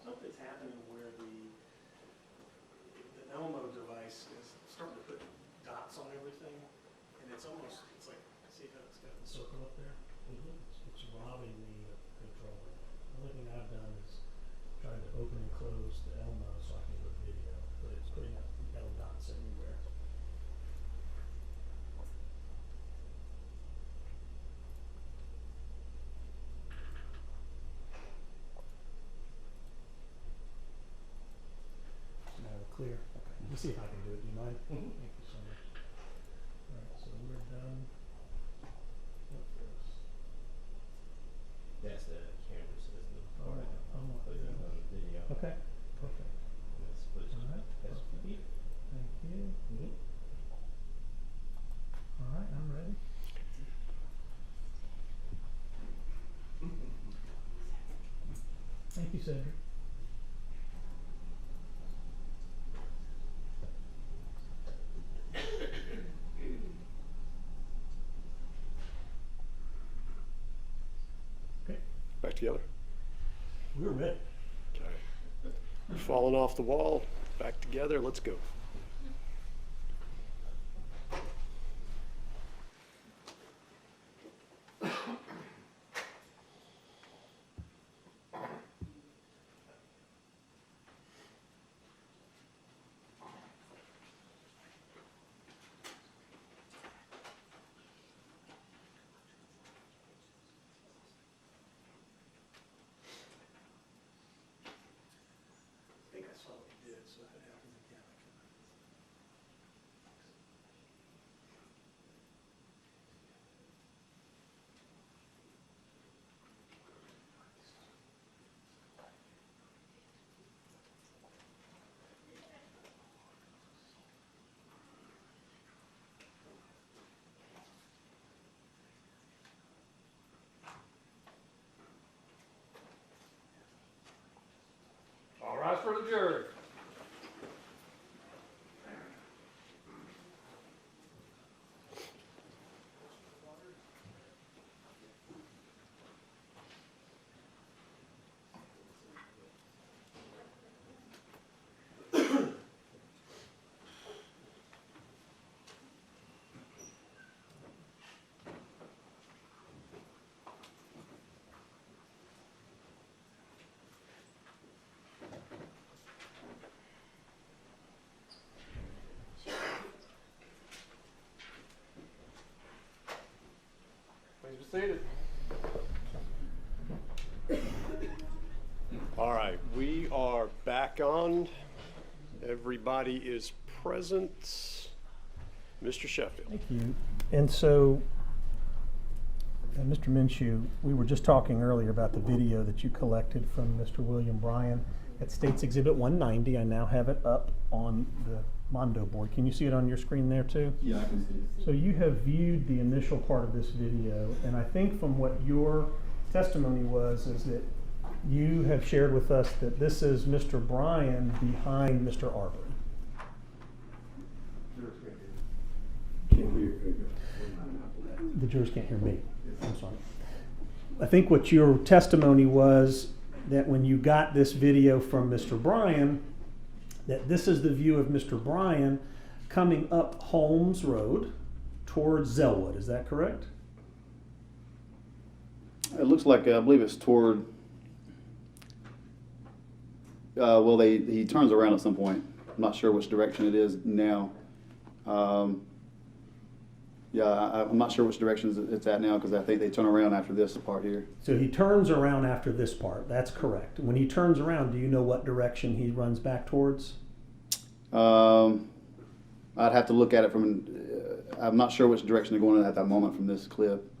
F: Something's happening where the Ahmaud device is starting to put dots on everything, and it's almost, it's like, see how it's got the circle up there? It's robbing the control. The only thing I've done is trying to open and close the Ahmaud so I can do a video, but it's putting up yellow dots everywhere. Clear. Okay. Let me see if I can do it. Do you mind? Thank you so much. All right, so we're done. What's this?
L: That's the camera system.
F: Oh,
L: Video.
F: okay. Perfect.
L: Let's put it
F: All right.
L: test
F: Perfect.
L: video.
F: Thank you. All right, I'm ready. Thank you, Cedric.
A: Back together.
F: We're ready.
A: Okay. Falling off the wall, back together, let's go.
F: I think I saw what you did, so if it happens again, I can.
I: All rise for the jury. Please be seated.
A: All right, we are back on. Everybody is present. Mr. Sheffield.
F: Thank you. And so, Mr. Minshew, we were just talking earlier about the video that you collected from Mr. William Bryan at State's Exhibit 190. I now have it up on the Mondo board. Can you see it on your screen there too?
C: Yeah, I can see it.
F: So you have viewed the initial part of this video, and I think from what your testimony was is that you have shared with us that this is Mr. Bryan behind Mr. Arbery. The jurors can't hear me. I'm sorry. I think what your testimony was that when you got this video from Mr. Bryan, that this is the view of Mr. Bryan coming up Holmes Road towards Zellwood. Is that correct?
C: It looks like, I believe it's toward, well, he turns around at some point. I'm not sure which direction it is now. Yeah, I'm not sure which direction it's at now because I think they turn around after this part here.
F: So he turns around after this part. That's correct. When he turns around, do you know what direction he runs back towards?
C: I'd have to look at it from, I'm not sure which direction they're going in at that moment from this clip.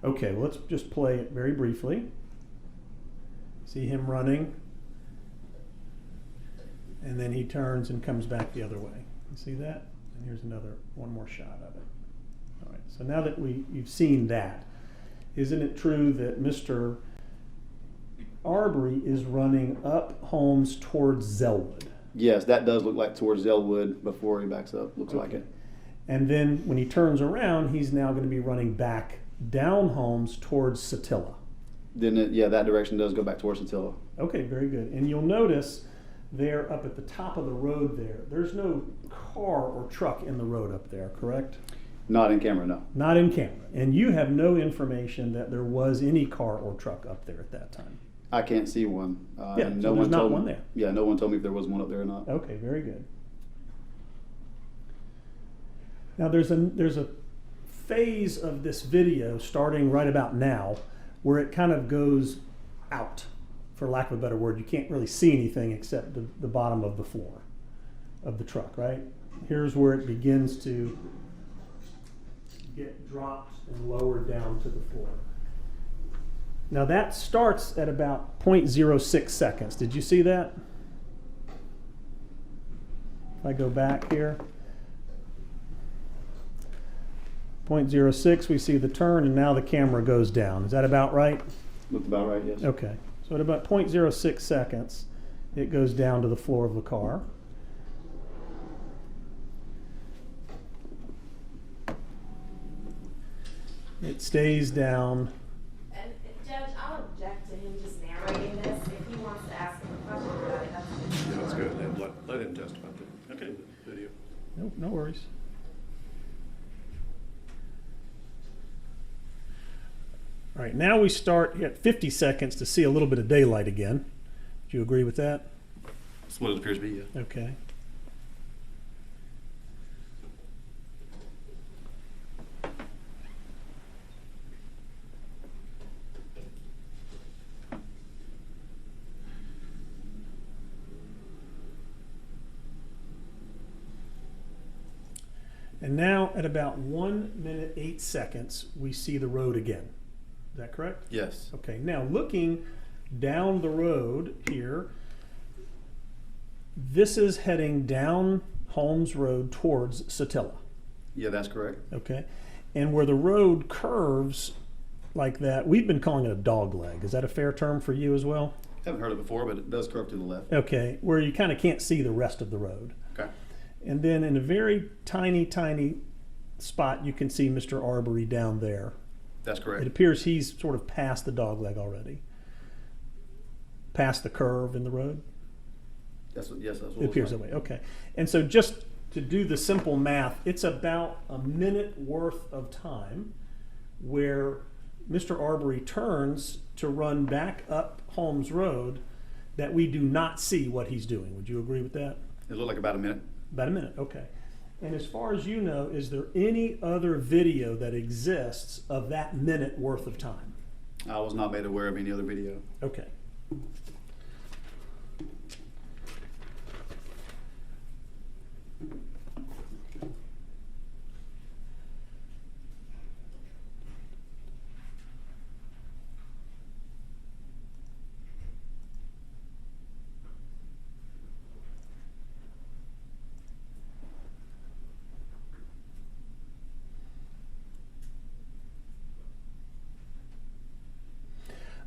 F: Okay, well, let's just play it very briefly. See him running. And then he turns and comes back the other way. You see that? And here's one more shot of it. All right, so now that you've seen that, isn't it true that Mr. Arbery is running up Holmes towards Zellwood?
C: Yes, that does look like towards Zellwood before he backs up. Looks like it.
F: And then when he turns around, he's now going to be running back down Holmes towards Satilla.
C: Then, that direction does go back towards Satilla.
F: Okay, very good. And you'll notice there up at the top of the road there's no car or truck in the road up there, correct?
C: Not in camera, no.
F: Not in camera. And you have no information that there was any car or truck up there at that time?
C: I can't see one.
F: Yeah,
C: and
F: so there's not one there.
C: Yeah, no one told me if there was one up there or not.
F: Okay, very good. Now there's a phase of this video starting right about now where it kind of goes out, for lack of a better word. You can't really see anything except the bottom of the floor of the truck, right? Here's where it begins to get dropped and lowered down to the floor. Now that starts at about 0.06 seconds. Did you see that? If I go back here, 0.06, we see the turn, and now the camera goes down. Is that about right?
C: Looked about right, yes.
F: Okay, so at about 0.06 seconds, it goes down to the floor of the car. It stays down.
B: And Judge, I'll object to him just narrating this. If he wants to ask him a question about it, that's
A: Yeah, that's good. Let him testify to
F: Okay.
A: the video.
F: Nope, no worries. All right, now we start at 50 seconds to see a little bit of daylight again. Do you agree with that?
C: That's what it appears to be, yeah.
F: Okay. And now at about 1 minute 8 seconds, we see the road again. Is that correct?
C: Yes.
F: Okay, now looking down the road here, this is heading down Holmes Road towards Satilla.
C: Yeah, that's correct.
F: Okay, and where the road curves like that, we've been calling it a dog leg. Is that a fair term for you as well?
C: Haven't heard it before, but it does curve to the left.
F: Okay, where you kind of can't see the rest of the road.
C: Okay.
F: And then in a very tiny, tiny spot, you can see Mr. Arbery down there.
C: That's correct.
F: It appears he's sort of past the dog leg already. Past the curve in the road?
C: Yes, that's what
F: It appears that way, okay. And so just to do the simple math, it's about a minute worth of time where Mr. Arbery turns to run back up Holmes Road that we do not see what he's doing. Would you agree with that?
C: It looked like about a minute.
F: About a minute, okay. And as far as you know, is there any other video that exists of that minute worth of time?
C: I was not made aware of any other video.
F: Okay.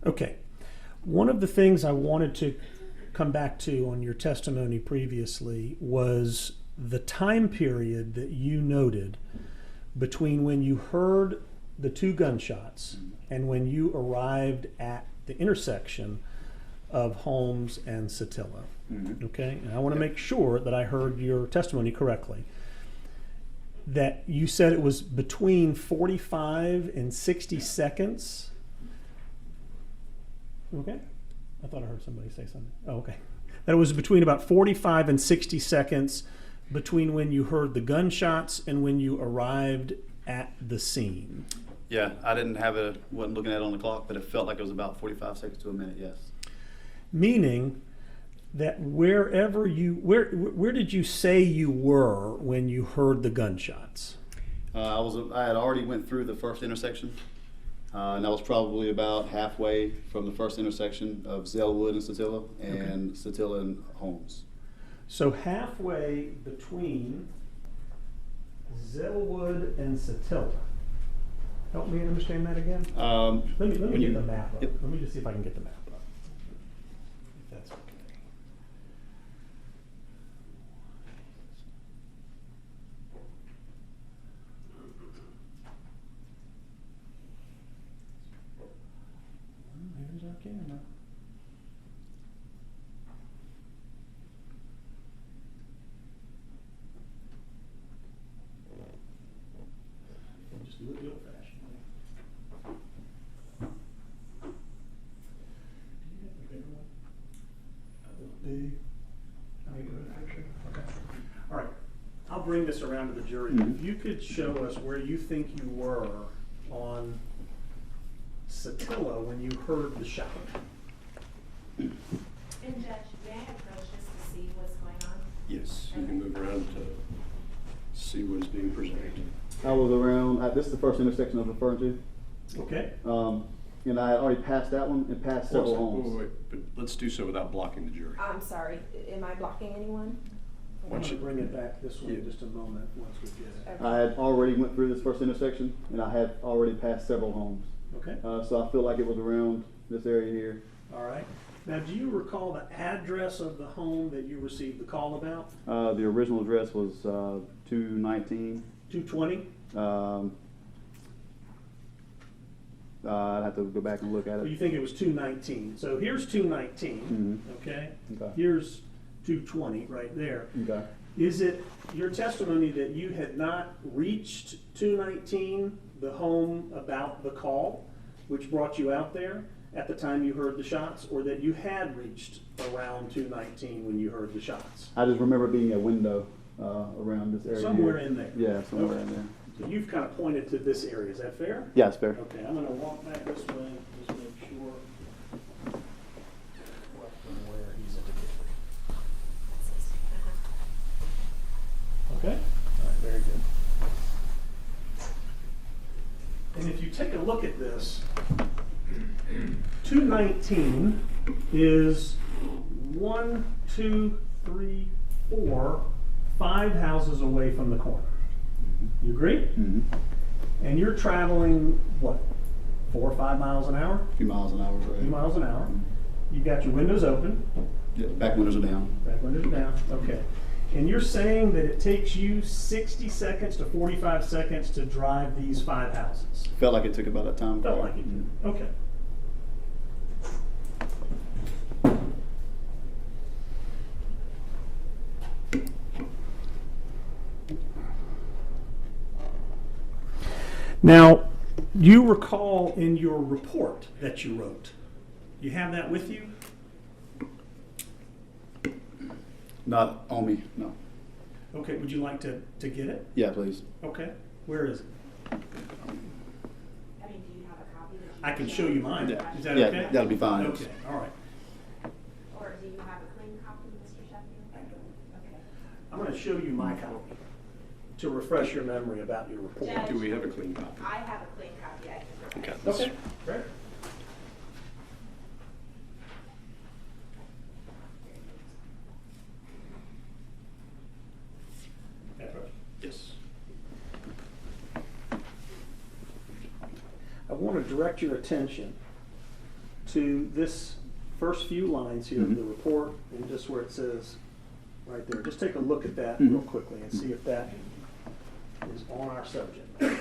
F: Okay, one of the things I wanted to come back to on your testimony previously was the time period that you noted between when you heard the two gunshots and when you arrived at the intersection of Holmes and Satilla.
C: Mhm.
F: Okay, and I want to
C: Yep.
F: make sure that I heard your testimony correctly. That you said it was between 45 and 60 seconds. Okay, I thought I heard somebody say something. Oh, okay. That it was between about 45 and 60 seconds between when you heard the gunshots and when you arrived at the scene.
C: Yeah, I didn't have it, wasn't looking at it on the clock, but it felt like it was about 45 seconds to a minute, yes.
F: Meaning that wherever you, where did you say you were when you heard the gunshots?
C: I had already went through the first intersection, and I was probably about halfway from the first intersection of Zellwood and Satilla, and Satilla and Holmes.
F: So halfway between Zellwood and Satilla. Help me understand that again. Let me
C: when
F: get
C: you-
F: the map up.
C: Yep.
F: Let me just see if I can get the map up. If that's okay. Here's our camera. Just do it the old-fashioned way. Do you have a bigger one? Big. Okay. All right. I'll bring this around to the jury.
C: Mhm.
F: If you could show us where you think you were on Satilla when you heard the shot.
B: And Judge, may I approach this to see what's going on?
A: Yes, you can move around to see what is being presented.
C: I was around, this is the first intersection I was referring to.
F: Okay.
C: And I had already passed that one and passed several homes.
A: Wait, but let's do so without blocking the jury.
B: I'm sorry, am I blocking anyone?
F: I'm going to bring it back this way in just a moment once we get it.
B: Okay.
C: I had already went through this first intersection, and I had already passed several homes.
F: Okay.
C: So I feel like it was around this area here.
F: All right. Now, do you recall the address of the home that you received the call about?
C: The original address was 219.
F: 220?
C: I'd have to go back and look at
F: Well, you
C: it.
F: think it was 219. So here's 219, okay?
C: Okay.
F: Here's 220 right there.
C: Okay.
F: Is it your testimony that you had not reached 219, the home about the call, which brought you out there at the time you heard the shots, or that you had reached around 219 when you heard the shots?
C: I just remember being a window around this area.
F: Somewhere
C: here.
F: in there.
C: Yeah, somewhere
F: Okay.
C: in there.
F: So you've kind of pointed to this area. Is that fair?
C: Yeah, it's fair.
F: Okay, I'm gonna walk back this way, just make sure what and where he's indicated. Okay, all right, very good. And if you take a look at this, 219 is 1, 2, 3, 4, 5 houses away from the corner. You agree?
C: Mm-hmm.
F: And you're traveling, what, 4 or 5 miles an hour?
C: A few miles an hour, right?
F: 2 miles an hour. You've got your windows open,
C: Yeah, back windows are down.
F: back windows down, okay. And you're saying that it takes you 60 seconds to 45 seconds to drive these 5 houses?
C: Felt like it took about that time.
F: Felt like it did, okay. Now, you recall in your report that you wrote, you have that with you?
C: Not on me, no.
F: Okay, would you like to get it?
C: Yeah, please.
F: Okay, where is it?
B: I mean, do you have a copy? that you
F: I can show you mine.
C: Yeah.
F: Is that
C: Yeah,
F: okay?
C: that'll be fine.
F: Okay, all right.
B: Or do you have a clean copy, Mr. Sheffield? Okay.
F: I'm going to show you my copy to refresh your memory about your report.
B: Judge,
A: Do we have a clean copy?
B: I have a clean copy, I can.
A: Okay.
F: Okay, great.
A: Yes.
F: I want to direct your attention to this first few lines here of the report, and just where it says right there. Just take a look at that real quickly and see if that is on our subject matter.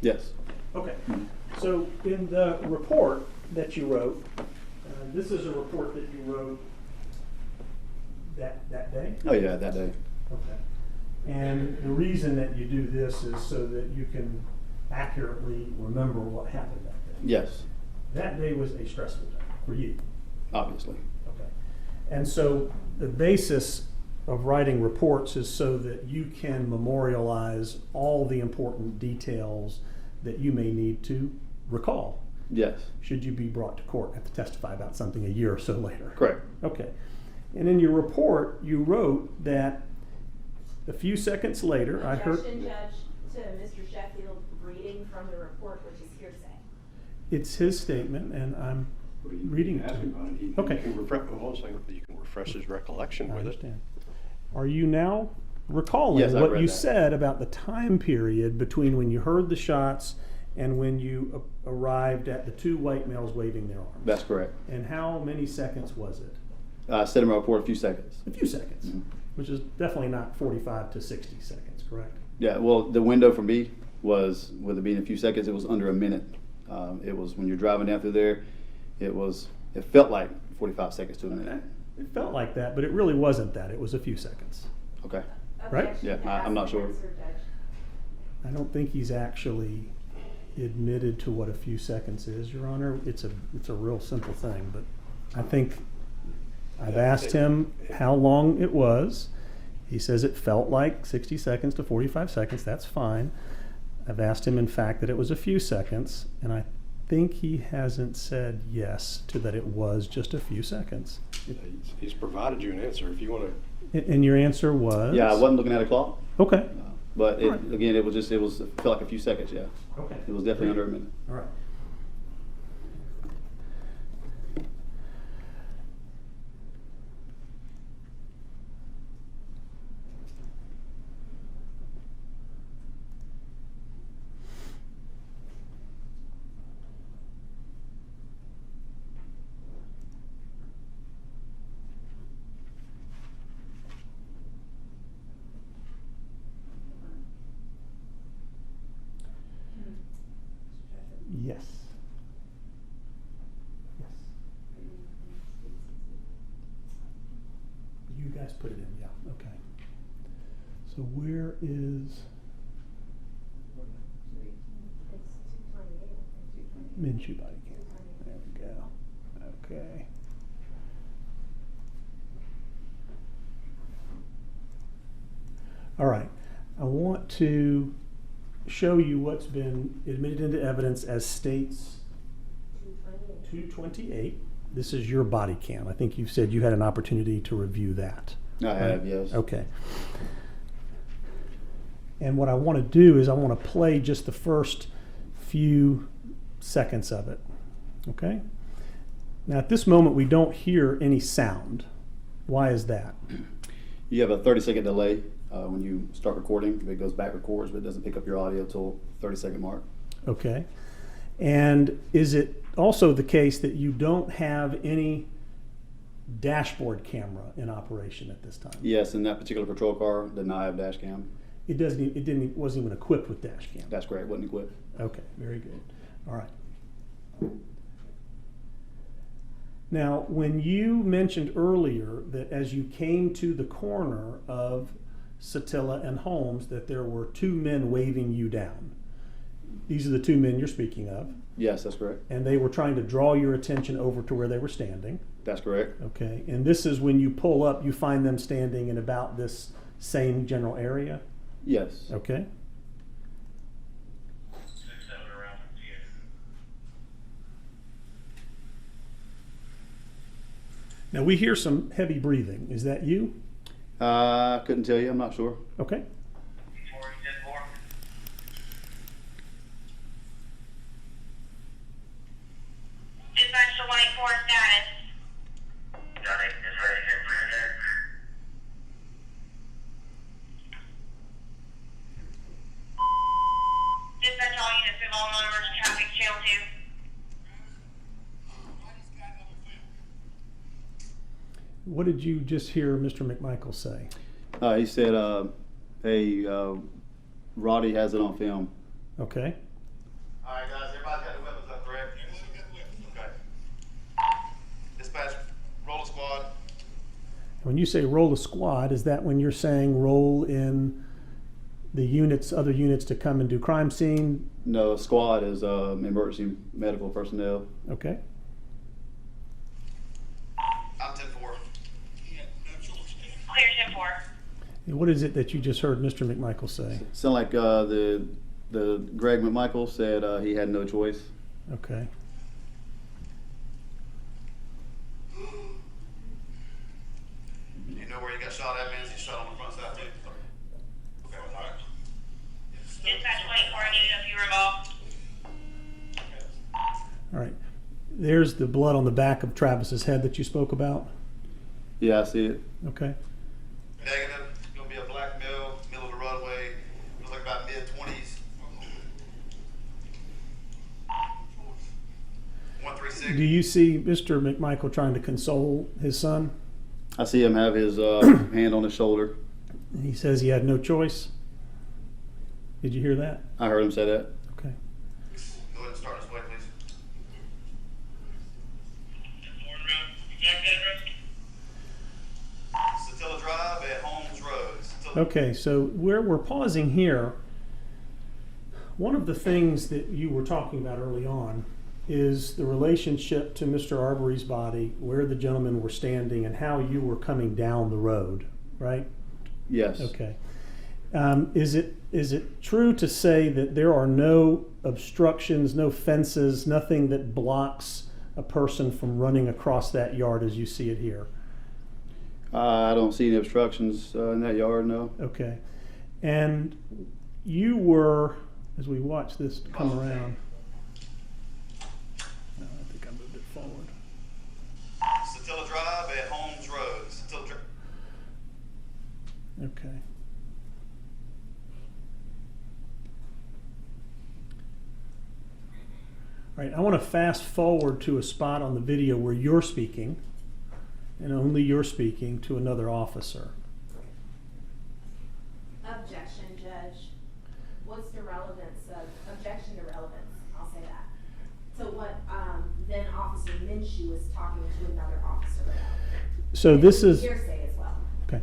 C: Yes.
F: Okay, so in the report that you wrote, this is a report that you wrote that day?
C: Oh, yeah, that day.
F: Okay. And the reason that you do this is so that you can accurately remember what happened that day.
C: Yes,
F: That day was a stressful day for you.
C: obviously.
F: Okay. And so the basis of writing reports is so that you can memorialize all the important details that you may need to recall,
C: Yes,
F: should you be brought to court, have to testify about something a year or so later.
C: correct.
F: Okay. And in your report, you wrote that a few seconds later, I heard.
B: Objection, Judge, to Mr. Sheffield reading from the report, which is hearsay.
F: It's his statement, and I'm reading it to him. Okay.
A: You can you can refresh his recollection
F: I
A: with it.
F: understand. Are you now recalling
C: Yes, I
F: what
C: read
F: you
C: that.
F: said about the time period between when you heard the shots and when you arrived at the two white males waving their arms?
C: That's correct.
F: And how many seconds was it?
C: I said in my report a few seconds.
F: A few seconds,
C: Mhm.
F: which is definitely not 45 to 60 seconds, correct?
C: Yeah, well, the window for me was, with it being a few seconds, it was under a minute. It was when you're driving down through there, it felt like 45 seconds to a minute.
F: It felt like that, but it really wasn't that. It was a few seconds.
C: Okay.
F: Right?
B: Objection
C: Yeah,
B: to
C: I'm not
B: ask
C: sure.
B: the answer, Judge.
F: I don't think he's actually admitted to what a few seconds is, Your Honor. It's a real simple thing, but I think I've asked him how long it was. He says it felt like 60 seconds to 45 seconds. That's fine. I've asked him, in fact, that it was a few seconds, and I think he hasn't said yes to that it was just a few seconds.
A: He's provided you an answer. If you want to,
F: And your answer was?
C: Yeah, I wasn't looking at a clock,
F: Okay.
C: but
F: All right.
C: again, it felt like a few seconds, yeah.
F: Okay.
C: It was definitely under a minute.
F: All right. Yes. Yes. You guys put it in, yeah, okay. So where is Minshew body cam? There we go. Okay. All right. I want to show you what's been admitted into evidence as states 228. This is your body cam. I think you've said you had an opportunity to review that.
C: I have, yes.
F: Okay. And what I want to do is I want to play just the first few seconds of it. Okay? Now at this moment we don't hear any sound. Why is that?
C: You have a 30-second delay when you start recording. It goes back, records, but it doesn't pick up your audio till 30-second mark.
F: Okay. And is it also the case that you don't have any dashboard camera in operation at this time?
C: Yes, in that particular patrol car, did not have dash cam.
F: It wasn't even equipped with dash cam.
C: That's correct, wasn't equipped.
F: Okay, very good. All right. Now, when you mentioned earlier that as you came to the corner of Satilla and Holmes that there were two men waving you down. These are the two men you're speaking of.
C: Yes, that's correct.
F: And they were trying to draw your attention over to where they were standing.
C: That's correct.
F: Okay, and this is when you pull up, you find them standing in about this same general area?
C: Yes.
F: Okay. Now we hear some heavy breathing. Is that you?
C: I couldn't tell you, I'm not sure.
F: Okay.
M: Dispatch to 184 status. Dispatch all units, move all non-emergent traffic to channel 2.
F: What did you just hear Mr. McMichael say?
C: He said, hey, Roddy has it on film.
F: Okay.
C: All right, guys, everybody's got their weapons up, correct? Okay. Dispatch, roll a squad.
F: When you say roll a squad, is that when you're saying roll in the units, other units to come and do crime scene?
C: No, squad is emergency medical personnel.
F: Okay.
C: I'm 10-4.
M: Clear 10-4.
F: And what is it that you just heard Mr. McMichael say?
C: Sound like the Greg McMichael said he had no choice.
F: Okay.
C: You know where he got shot at, man? He shot on the front side too. Okay, all right.
M: Dispatch 24, I need a few involved.
F: All right. There's the blood on the back of Travis's head that you spoke about.
C: Yeah, I see it.
F: Okay.
C: Negative. It's gonna be a black male, middle of the roadway. Looks like about mid-20s. 136.
F: Do you see Mr. McMichael trying to console his son?
C: I see him have his hand on his shoulder.
F: He says he had no choice. Did you hear that?
C: I heard him say that.
F: Okay.
C: Go ahead and start this way, please.
M: Exact address?
C: Satilla Drive at Holmes Road.
F: Okay, so where we're pausing here, one of the things that you were talking about early on is the relationship to Mr. Arbery's body, where the gentlemen were standing, and how you were coming down the road, right?
C: Yes.
F: Okay. Is it true to say that there are no obstructions, no fences, nothing that blocks a person from running across that yard as you see it here?
C: I don't see any obstructions in that yard, no.
F: Okay. And you were, as we watch this come around, no, I think I moved it forward.
C: Satilla Drive at Holmes Road. Satilla Drive.
F: Okay. All right, I want to fast forward to a spot on the video where you're speaking, and only you're speaking to another officer.
B: Objection, Judge. What's the relevance of, objection to relevance, I'll say that. So what then Officer Minshew was talking to another officer about.
F: So this is,
B: Hearsay as well.
F: okay.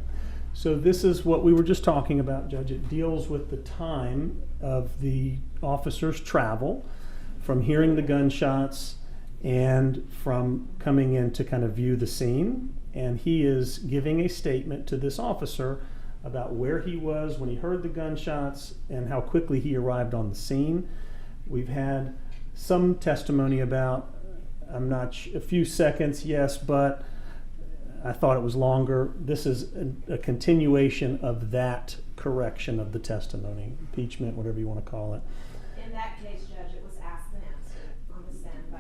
F: So this is what we were just talking about, Judge. It deals with the time of the officer's travel from hearing the gunshots and from coming in to kind of view the scene. And he is giving a statement to this officer about where he was when he heard the gunshots and how quickly he arrived on the scene. We've had some testimony about, a few seconds, yes, but I thought it was longer. This is a continuation of that correction of the testimony, impeachment, whatever you want to call it.
B: In that case, Judge, it was asked and answered on the stand by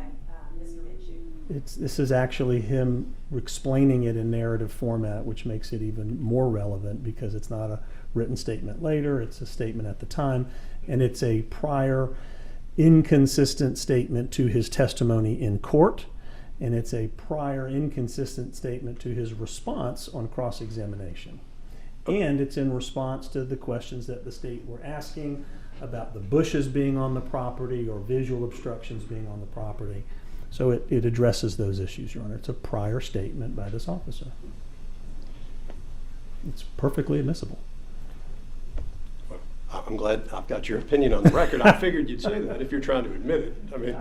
B: Mr. Minshew.
F: This is actually him explaining it in narrative format, which makes it even more relevant because it's not a written statement later, it's a statement at the time, and it's a prior inconsistent statement to his testimony in court, and it's a prior inconsistent statement to his response on cross-examination. And it's in response to the questions that the state were asking about the bushes being on the property or visual obstructions being on the property. So it addresses those issues, Your Honor. It's a prior statement by this officer. It's perfectly admissible.
A: I'm glad I've got your opinion on the record. I figured you'd say that if you're trying to admit it. I mean,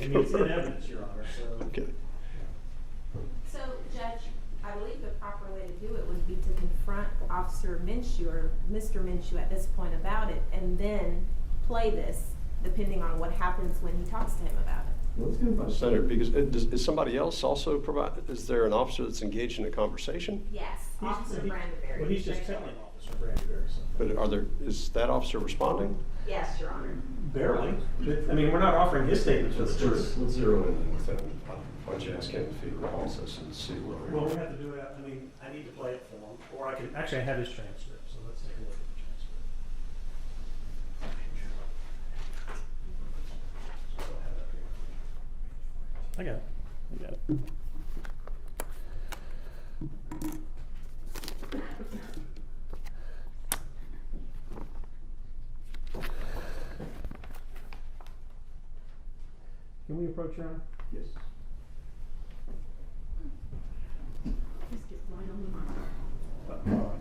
F: it's in evidence, Your Honor. So.
A: Okay.
B: So, Judge, I believe the proper way to do it would be to confront Officer Minshew or Mr. Minshew at this point about it, and then play this, depending on what happens when he talks to him about it.
A: Senator, because is somebody else also is there an officer that's engaged in a conversation?
B: Yes, Officer Brandenberry.
F: Well, he's just telling Officer Brandenberry something.
A: But is that officer responding?
B: Yes, Your Honor.
F: Barely. I mean, we're not offering his statements for the truth.
A: Let's zero in with him. Why don't you ask him if he recalls this and see where we are.
F: Well, we have to do it. I mean, I need to play it for him, or I can actually I have his transcript. So let's take a look at the transcript. I got it. I got it. can we approach Your Honor?
C: Yes.
J: Just get right on the mic.
F: All right.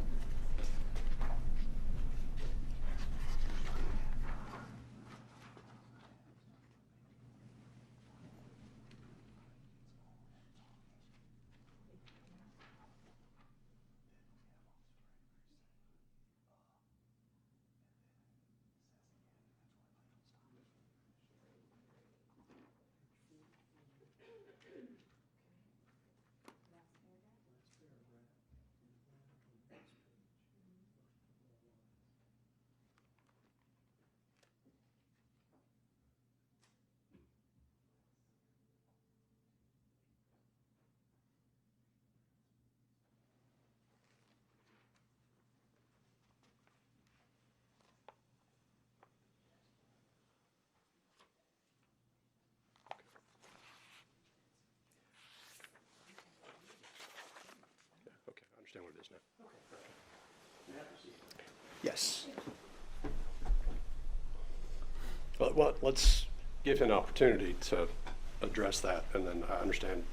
A: Okay, I understand what it is now. Yes. Well, let's give him an opportunity to address that, and then I understand,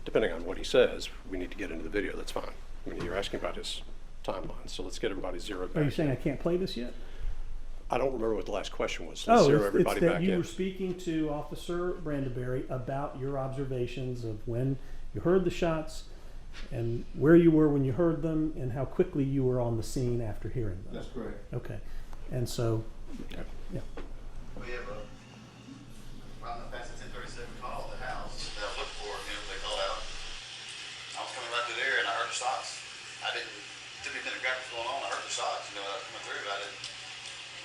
A: depending on what he says, we need to get into the video, that's fine. I mean, you're asking about his timeline, so let's get everybody zeroed back.
F: Are you saying I can't play this yet?
A: I don't remember what the last question was, so let's zero
F: it's
A: everybody
F: that
A: back
F: you
A: in.
F: were speaking to Officer Brandeberry about your observations of when you heard the shots and where you were when you heard them and how quickly you were on the scene after hearing them.
C: That's correct.
F: Okay, and so, yeah.
C: We have around the past 1037 call at the house that I was looking for, they called out. I was coming right through there and I heard the shots. Took me a minute to grab what's going on. I heard the shots, I was coming through. I didn't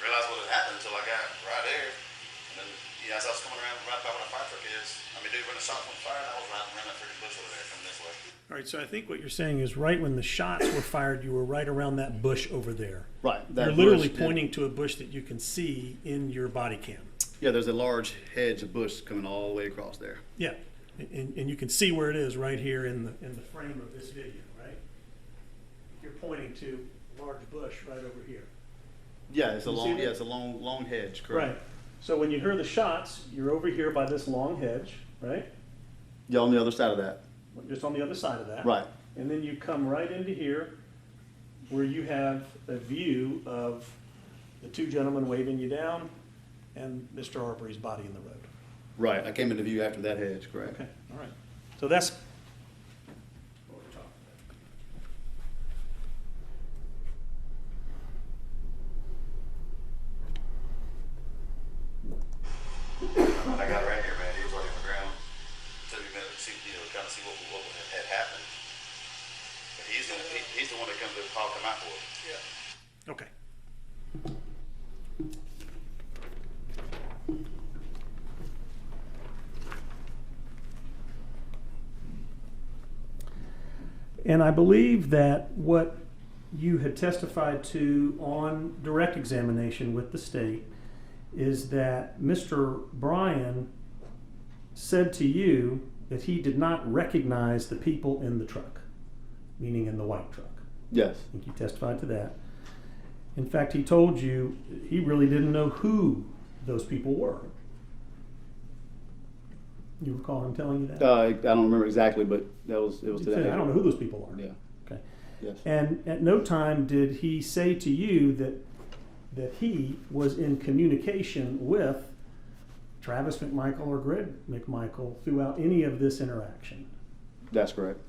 C: realize what had happened until I got right there. And then, as I was coming around right by where the fire truck is, when the shots went fire, I was right around that freaking bush over there coming this way.
F: All right, so I think what you're saying is right when the shots were fired, you were right around that bush over there.
C: Right.
F: You're literally pointing to a bush that you can see in your body cam.
C: Yeah, there's a large hedge of bush coming all the way across there.
F: Yeah, and you can see where it is right here in the frame of this video, right? You're pointing to a large bush right over here.
C: Yeah, it's a
F: You see
C: long,
F: that?
C: yeah, it's a long hedge, correct?
F: Right. So when you hear the shots, you're over here by this long hedge, right?
C: Yeah, on the other side of that.
F: Just on the other side of that.
C: Right.
F: And then you come right into here where you have a view of the two gentlemen waving you down and Mr. Arbery's body in the road.
C: Right, I came into view after that hedge, correct?
F: Okay, all right. So that's what we're talking
C: When I got around here, man, he was already on the ground. Took me a minute to see, kind of see what had happened. But he's the one that comes to the call, come out for it. Yeah.
F: Okay. And I believe that what you had testified to on direct examination with the state is that Mr. Bryan said to you that he did not recognize the people in the truck, meaning in the white truck.
C: Yes.
F: I think you testified to that. In fact, he told you he really didn't know who those people were. You recall him telling you that?
C: I don't remember exactly, but it was
F: He
C: to
F: said,
C: that.
F: I don't know who those people are.
C: Yeah.
F: Okay.
C: Yes.
F: And at no time did he say to you that he was in communication with Travis McMichael or Greg McMichael throughout any of this interaction.
C: That's correct.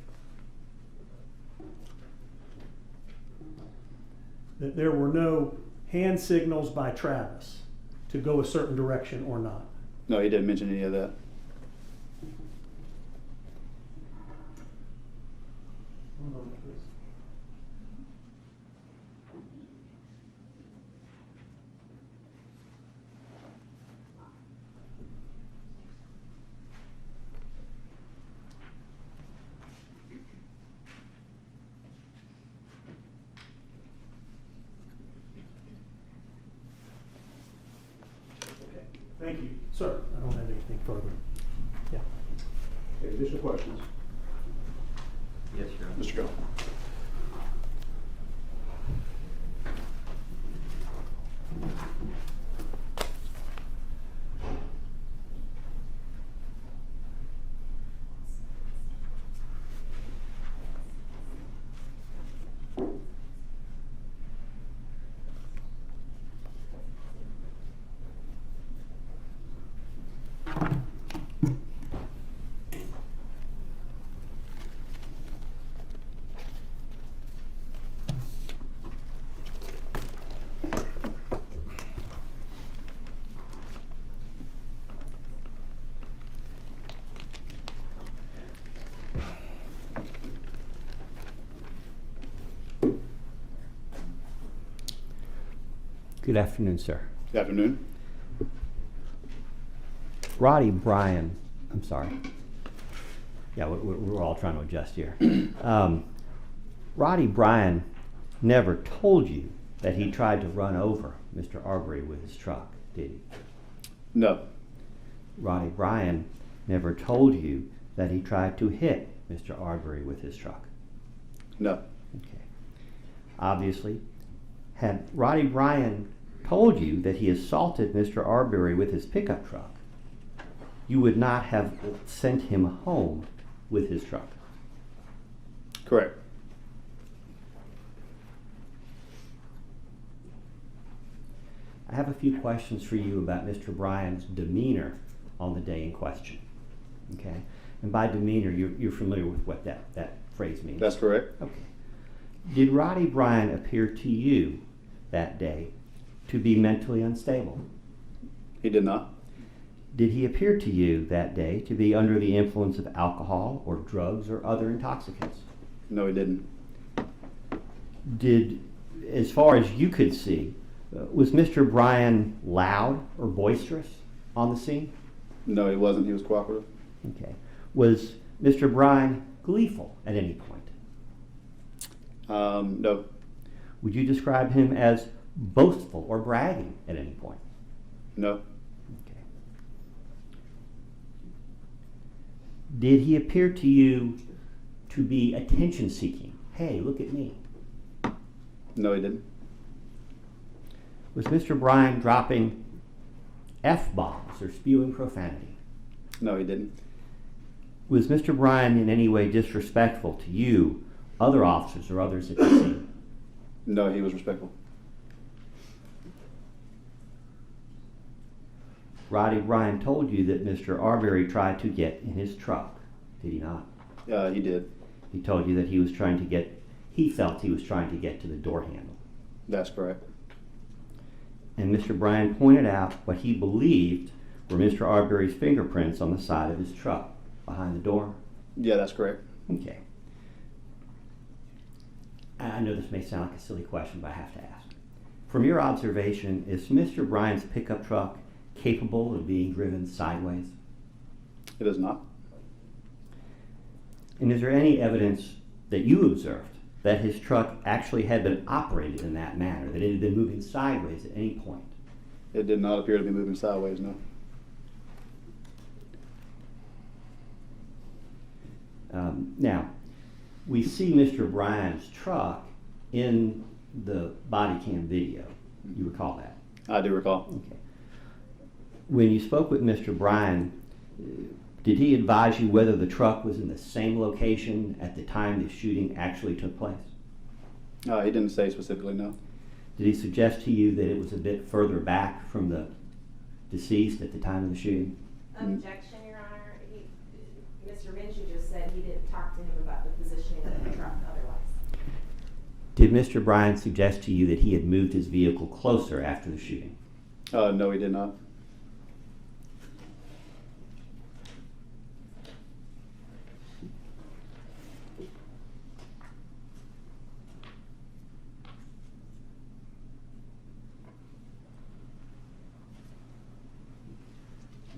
F: That there were no hand signals by Travis to go a certain direction or not.
C: No, he didn't mention any of that.
F: Okay. Thank you, sir. I don't have anything further. Yeah.
A: Any additional questions?
G: Yes, Your Honor.
A: Mr. Gall.
N: Good afternoon, sir.
C: Good afternoon.
N: Roddy Bryan, I'm sorry. Yeah, we're all trying to adjust here. Roddy Bryan never told you that he tried to run over Mr. Arbery with his truck, did he?
C: No.
N: Roddy Bryan never told you that he tried to hit Mr. Arbery with his truck?
C: No.
N: Okay. Obviously, had Roddy Bryan told you that he assaulted Mr. Arbery with his pickup truck, you would not have sent him home with his truck.
C: Correct.
N: I have a few questions for you about Mr. Bryan's demeanor on the day in question. Okay? And by demeanor, you're familiar with what that phrase means.
C: That's correct.
N: Okay. Did Roddy Bryan appear to you that day to be mentally unstable?
C: He did not.
N: Did he appear to you that day to be under the influence of alcohol or drugs or other intoxicants?
C: No, he didn't.
N: Did, as far as you could see, was Mr. Bryan loud or boisterous on the scene?
C: No, he wasn't. He was cooperative.
N: Okay. Was Mr. Bryan gleeful at any point?
C: No.
N: Would you describe him as boastful or bragging at any point?
C: No.
N: Okay. Did he appear to you to be attention-seeking? Hey, look at me.
C: No, he didn't.
N: Was Mr. Bryan dropping F-bombs or spewing profanity?
C: No, he didn't.
N: Was Mr. Bryan in any way disrespectful to you, other officers, or others at the scene?
C: No, he was respectful.
N: Roddy Bryan told you that Mr. Arbery tried to get in his truck, did he not?
C: He did.
N: He told you that he felt he was trying to get to the door handle.
C: That's correct.
N: And Mr. Bryan pointed out what he believed were Mr. Arbery's fingerprints on the side of his truck, behind the door.
C: Yeah, that's correct.
N: Okay. I know this may sound like a silly question, but I have to ask. From your observation, is Mr. Bryan's pickup truck capable of being driven sideways?
C: It is not.
N: And is there any evidence that you observed that his truck actually had been operated in that manner, that it had been moving sideways at any point?
C: It did not appear to be moving sideways, no.
N: Now, we see Mr. Bryan's truck in the body cam video. You recall that?
C: I do recall.
N: Okay. When you spoke with Mr. Bryan, did he advise you whether the truck was in the same location at the time the shooting actually took place?
C: He didn't say specifically, no.
N: Did he suggest to you that it was a bit further back from the deceased at the time of the shooting?
B: Objection, Your Honor. Mr. Minshew just said he didn't talk to him about the positioning of the truck otherwise.
N: Did Mr. Bryan suggest to you that he had moved his vehicle closer after the shooting?
C: No, he did not.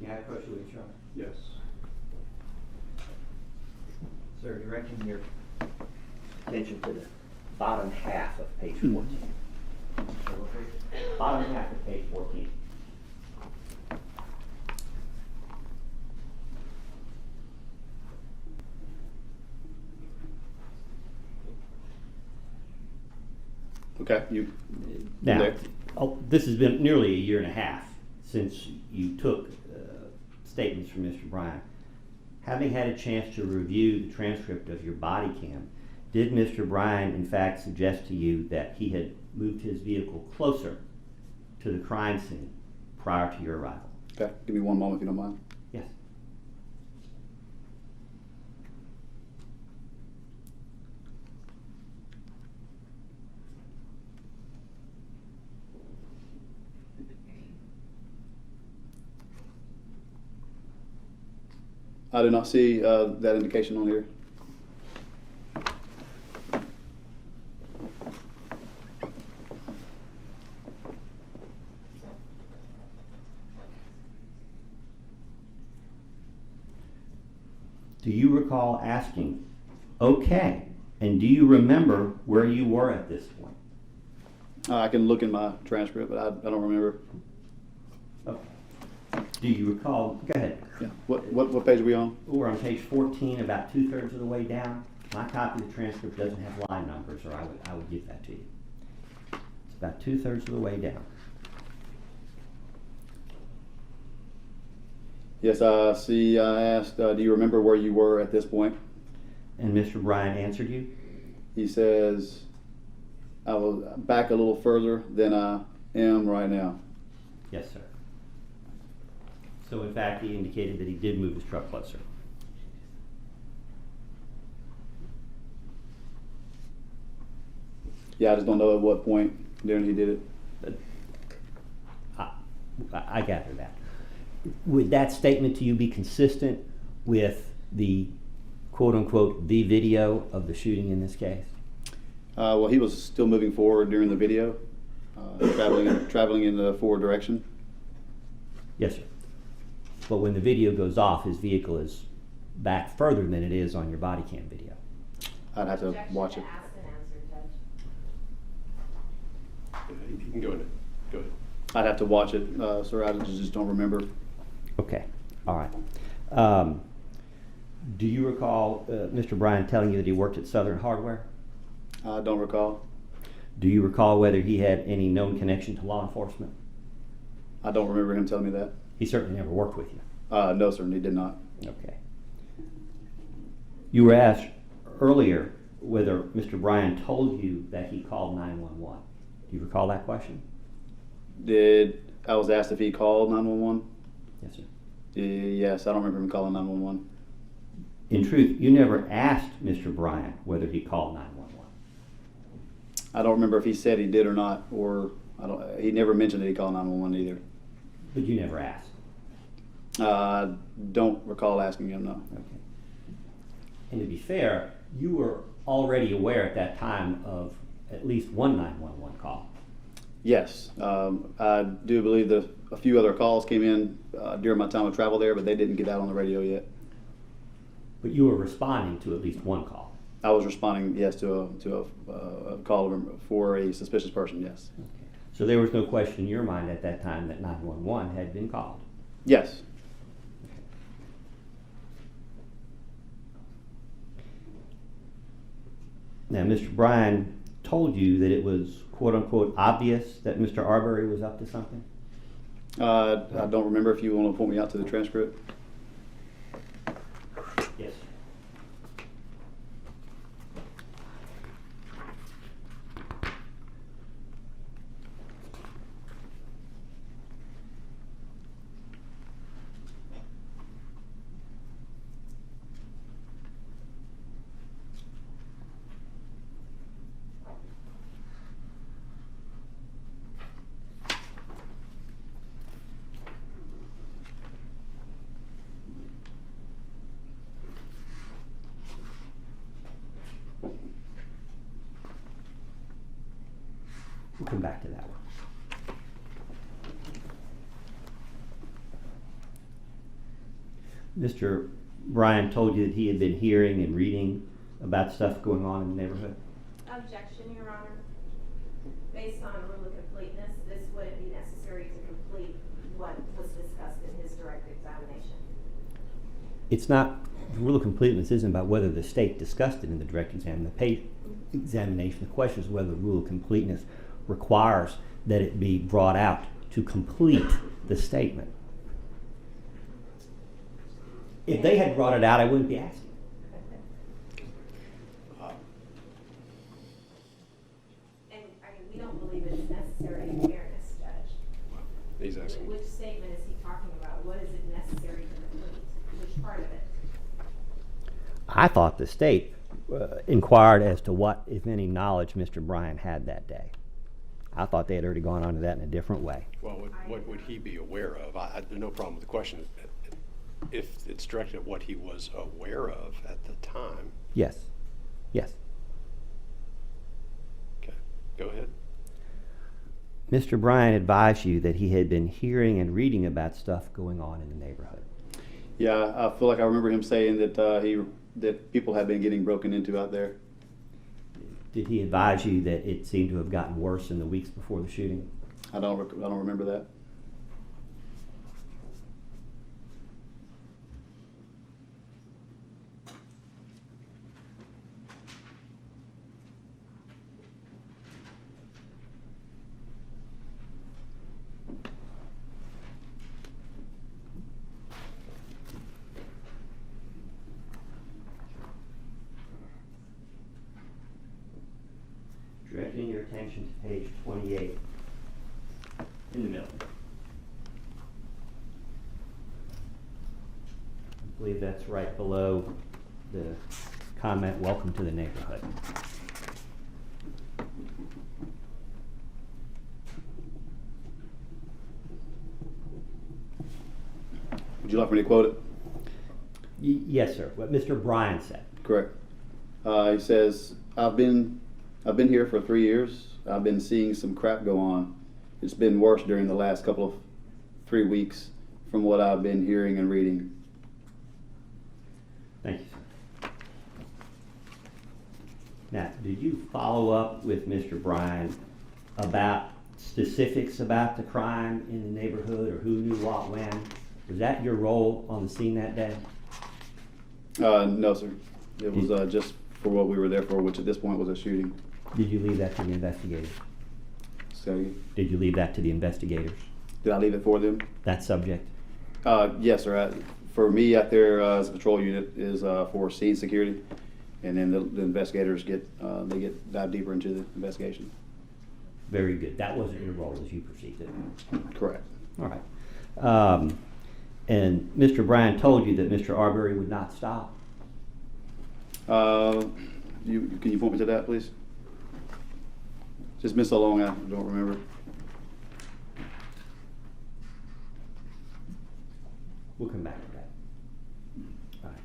N: You have a question with your
A: Yes.
N: Sir, directing your attention to the bottom half of page 14. Bottom half of page 14.
C: Okay,
N: Now,
C: there.
N: this has been nearly a year and a half since you took statements from Mr. Bryan. Having had a chance to review the transcript of your body cam, did Mr. Bryan in fact suggest to you that he had moved his vehicle closer to the crime scene prior to your arrival?
C: Okay, give me one moment if you don't mind.
N: Yes.
C: I do not see that indication on here.
N: Do you recall asking, okay, and do you remember where you were at this point?
C: I can look in my transcript, but I don't remember.
N: Do you recall, go ahead.
C: Yeah. What page are we on?
N: We're on page 14, about 2/3 of the way down. My copy of the transcript doesn't have line numbers, or I would give that to you. It's about 2/3 of the way down.
C: Yes, I see. I asked, do you remember where you were at this point?
N: And Mr. Bryan answered you?
C: He says, I was back a little further than I am right now.
N: Yes, sir. So in fact, he indicated that he did move his truck closer.
C: Yeah, I just don't know at what point during he did it.
N: I gather that. Would that statement to you be consistent with the quote-unquote the video of the shooting in this case?
C: Well, he was still moving forward during the video, traveling in the forward direction.
N: Yes, sir. But when the video goes off, his vehicle is back further than it is on your body cam video.
C: I'd have to watch it.
A: You can go ahead. Go ahead.
C: I'd have to watch it, sir. I just don't remember.
N: Okay, all right. Do you recall Mr. Bryan telling you that he worked at Southern Hardware?
C: I don't recall.
N: Do you recall whether he had any known connection to law enforcement?
C: I don't remember him telling me that.
N: He certainly never worked with you.
C: No, sir, he did not.
N: Okay. You were asked earlier whether Mr. Bryan told you that he called 911. Do you recall that question?
C: I was asked if he called 911?
N: Yes, sir.
C: Yes, I don't remember him calling 911.
N: In truth, you never asked Mr. Bryan whether he called 911.
C: I don't remember if he said he did or not, or he never mentioned that he called 911 either.
N: But you never asked?
C: I don't recall asking him, no.
N: Okay. And to be fair, you were already aware at that time of at least one 911 call.
C: Yes, I do believe that a few other calls came in during my time of travel there, but they didn't get out on the radio yet.
N: But you were responding to at least one call?
C: I was responding, yes, to a call for a suspicious person, yes.
N: Okay. So there was no question in your mind at that time that 911 had been called?
C: Yes.
N: Now, Mr. Bryan told you that it was quote-unquote obvious that Mr. Arbery was up to something?
C: I don't remember. If you want to point me out to the transcript.
N: Yes. We'll come back to that one. Mr. Bryan told you that he had been hearing and reading about stuff going on in the neighborhood?
B: Objection, Your Honor. Based on rule of completeness, this wouldn't be necessary to complete what was discussed in his direct examination.
N: It's not, the rule of completeness isn't about whether the state discussed it in the direct examination. The question is whether the rule of completeness requires that it be brought out to complete the statement. If they had brought it out, I wouldn't be asking.
B: And we don't believe it's necessary in fairness, Judge.
A: He's asking.
B: Which statement is he talking about? What is it necessary to complete? Which part of it?
N: I thought the state inquired as to what, if any, knowledge Mr. Bryan had that day. I thought they had already gone on to that in a different way.
A: Well, what would he be aware of? There's no problem with the question. If it's directed at what he was aware of at the time.
N: Yes. Yes.
A: Okay, go ahead.
N: Mr. Bryan advised you that he had been hearing and reading about stuff going on in the neighborhood.
C: Yeah, I feel like I remember him saying that that people had been getting broken into out there.
N: Did he advise you that it seemed to have gotten worse in the weeks before the shooting?
C: I don't remember that.
N: Directing your attention to page 28, in the middle. I believe that's right below the comment, "Welcome to the neighborhood."
C: Would you like me to quote it?
N: Yes, sir. What Mr. Bryan said.
C: Correct. He says, I've been here for 3 years. I've been seeing some crap go on. It's been worse during the last 3 weeks from what I've been hearing and reading.
N: Thank you, sir. Now, did you follow up with Mr. Bryan about specifics about the crime in the neighborhood, or who knew what when? Was that your role on the scene that day?
C: No, sir. It was just for what we were there for, which at this point was a shooting.
N: Did you leave that to the investigators?
C: So,
N: Did you leave that to the investigators?
C: did I leave it for them?
N: That subject?
C: Yes, sir. For me, out there as a patrol unit is for scene security, and then the investigators dive deeper into the investigation.
N: Very good. That wasn't your role as you perceived it.
C: Correct.
N: All right. And Mr. Bryan told you that Mr. Arbery would not stop?
C: Can you point me to that, please? Just been so long, I don't remember.
N: We'll come back to that. All right.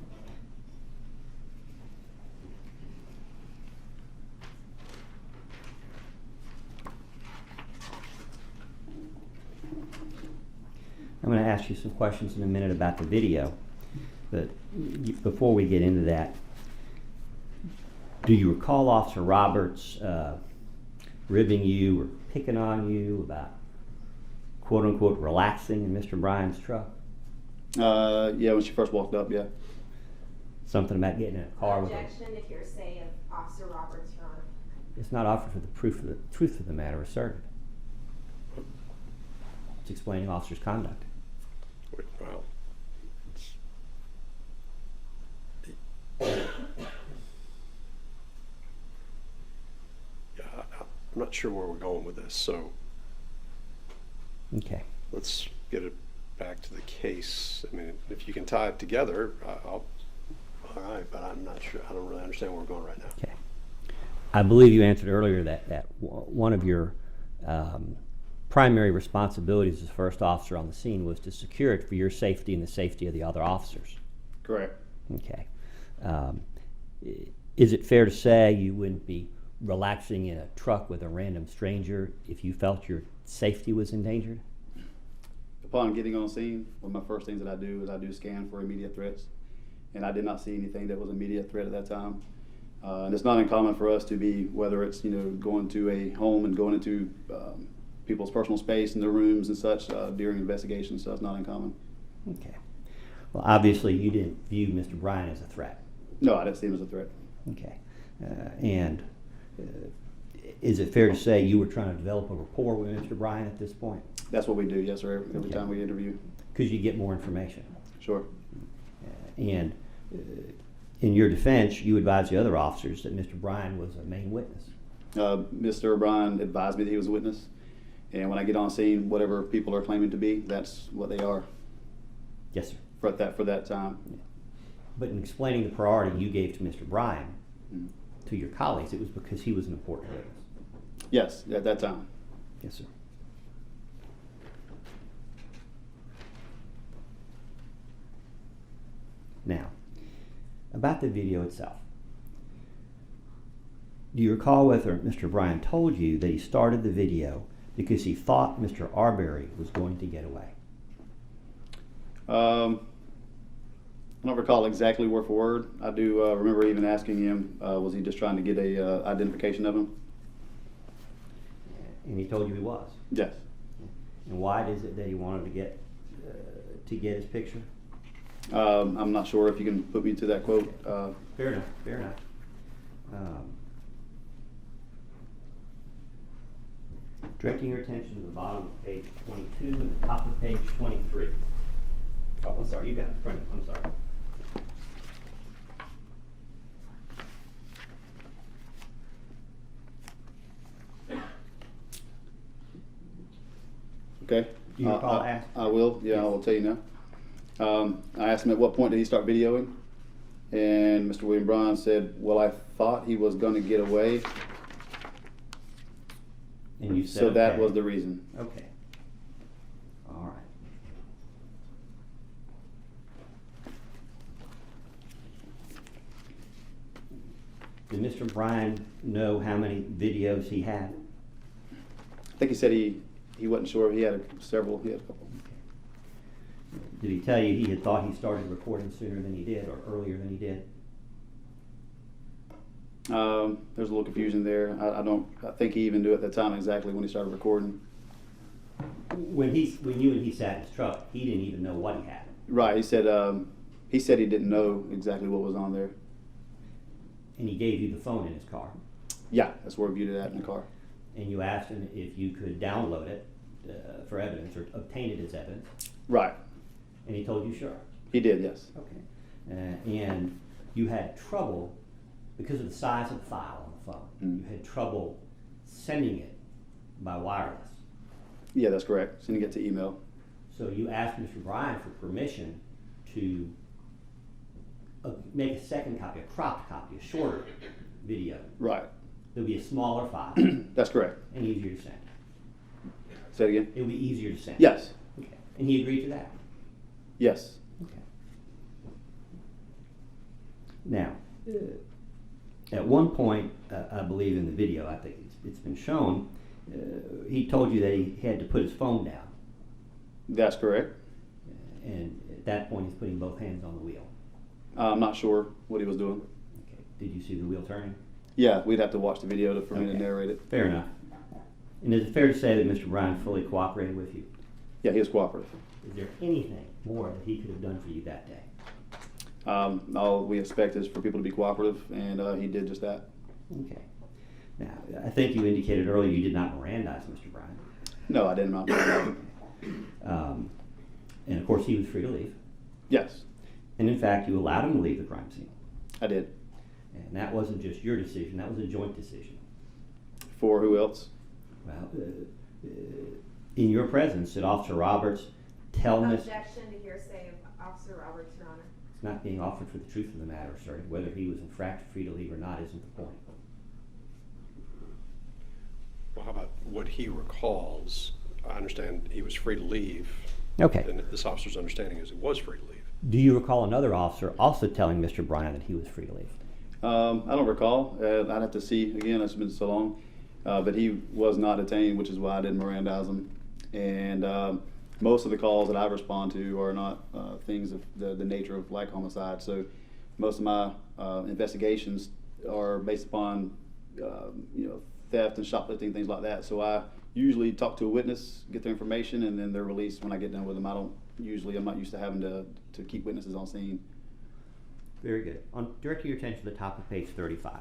N: I'm going to ask you some questions in a minute about the video, but before we get into that, do you recall Officer Roberts ribbing you or picking on you about quote-unquote relaxing in Mr. Bryan's truck?
C: Yeah, when she first walked up, yeah.
N: Something about getting in a car with her?
B: Objection to hearsay of Officer Roberts, Your Honor.
N: It's not offered for the truth of the matter asserted. It's explaining officer's conduct.
A: Well, yeah, I'm not sure where we're going with this, so
N: Okay.
A: let's get it back to the case. I mean, if you can tie it together, all right, but I'm not sure, I don't really understand where we're going right now.
N: Okay. I believe you answered earlier that one of your primary responsibilities as first officer on the scene was to secure it for your safety and the safety of the other officers.
C: Correct.
N: Okay. Is it fair to say you wouldn't be relaxing in a truck with a random stranger if you felt your safety was endangered?
C: Upon getting on scene, one of my first things that I do is I do scan for immediate threats, and I did not see anything that was an immediate threat at that time. And it's not uncommon for us to be, whether it's going to a home and going into people's personal space in their rooms and such during investigations, so it's not uncommon.
N: Okay. Well, obviously you didn't view Mr. Bryan as a threat.
C: No, I didn't see him as a threat.
N: Okay. Is it fair to say you were trying to develop a rapport with Mr. Bryan at this point?
C: That's what we do, yes, sir, every time we interview.
N: Could you get more information?
C: Sure.
N: In your defense, you advised the other officers that Mr. Bryan was a main witness.
C: Mr. O'Brien advised me that he was a witness, and when I get on scene, whatever people are claiming to be, that's what they are.
N: Yes, sir.
C: For that time.
N: Yeah. But in explaining the priority you gave to Mr. Bryan to your colleagues, it was because he was an important witness.
C: Yes, at that time.
N: Yes, sir. Now, about the video itself. Do you recall whether Mr. Bryan told you that he started the video because he thought Mr. Arbery was going to get away?
C: I don't recall exactly word for word. I do remember even asking him, was he just trying to get a identification of him?
N: And he told you he was.
C: Yes.
N: And why is it that he wanted to get his picture?
C: I'm not sure if you can put me to that quote.
N: Fair enough, fair enough. Directing your attention to the bottom of page 22 and the top of page 23. Oh, I'm sorry, you got it in front of you, I'm sorry.
C: Okay.
N: Do you recall asking?
C: I will. Yeah, I will tell you now. I asked him at what point did he start videoing, and Mr. William Bryan said, "Well, I thought he was going to get away."
N: And you said
C: so that
N: okay.
C: was the reason.
N: Okay. All right. Did Mr. Bryan know how many videos he had?
C: I think he said he wasn't sure. He had several. He had a couple.
N: Did he tell you he had thought he started recording sooner than he did or earlier than he did?
C: There's a little confusion there. I think he even knew at the time exactly when he started recording.
N: When you and he sat in his truck, he didn't even know what he had.
C: Right. He said he didn't know exactly what was on there.
N: And he gave you the phone in his car.
C: Yeah, that's where we viewed it at in the car.
N: And you asked him if you could download it for evidence or obtain it as evidence.
C: Right.
N: And he told you sure.
C: He did, yes.
N: Okay. And you had trouble, because of the size of the file on the phone, you had trouble sending it by wireless.
C: Yeah, that's correct. Sending it to email.
N: So you asked Mr. Bryan for permission to make a second copy, a cropped copy, a shorter video.
C: Right.
N: There'll be a smaller file.
C: That's correct.
N: And easier to send.
C: Say it again?
N: It'll be easier to send.
C: Yes.
N: Okay. And he agreed to that?
C: Yes.
N: Okay. Now, at one point, I believe in the video, I think it's been shown, he told you that he had to put his phone down.
C: That's correct.
N: And at that point, he's putting both hands on the wheel.
C: I'm not sure what he was doing.
N: Okay. Did you see the wheel turning?
C: Yeah, we'd have to watch the video for me to narrate it.
N: Fair enough. And is it fair to say that Mr. Bryan fully cooperated with you?
C: Yeah, he was cooperative.
N: Is there anything more that he could have done for you that day?
C: All we expect is for people to be cooperative, and he did just that.
N: Okay. Now, I think you indicated earlier you did not Mirandize Mr. Bryan.
C: No, I did not.
N: And of course, he was free to leave.
C: Yes.
N: And in fact, you allowed him to leave the crime scene.
C: I did.
N: And that wasn't just your decision, that was a joint decision.
C: For who else?
N: Well, in your presence, did Officer Roberts tell Miss...
B: Objection to hearsay of Officer Roberts, Your Honor.
N: It's not being offered for the truth of the matter, sir. Whether he was in fact free to leave or not isn't the point.
A: Well, how about what he recalls? I understand he was free to leave.
N: Okay.
A: And this officer's understanding is he was free to leave.
N: Do you recall another officer also telling Mr. Bryan that he was free to leave?
C: I don't recall. I'd have to see. Again, it's been so long. But he was not detained, which is why I didn't Mirandize him. And most of the calls that I respond to are not things of the nature of like homicide. So most of my investigations are based upon theft and shoplifting, things like that. So I usually talk to a witness, get their information, and then they're released when I get done with them. I'm not used to having to keep witnesses on scene.
N: Very good. Direct your attention to the top of page 35.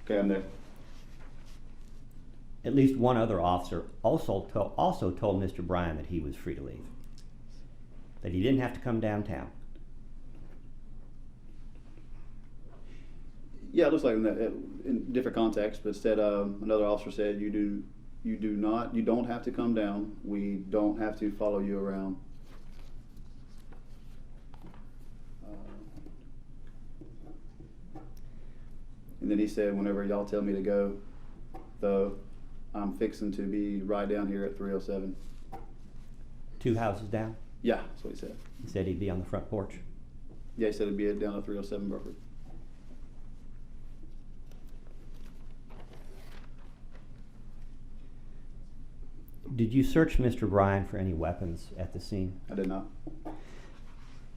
C: Okay, I'm there.
N: At least one other officer also told Mr. Bryan that he was free to leave. That he didn't have to come downtown.
C: Yeah, it looks like in different contexts, but instead another officer said, you don't have to come down. We don't have to follow you around. And then he said, whenever y'all tell me to go, though, I'm fixing to be right down here at 307.
N: 2 houses down?
C: Yeah, that's what he said.
N: He said he'd be on the front porch.
C: Yeah, he said it'd be down at 307 Burford.
N: Did you search Mr. Bryan for any weapons at the scene?
C: I did not.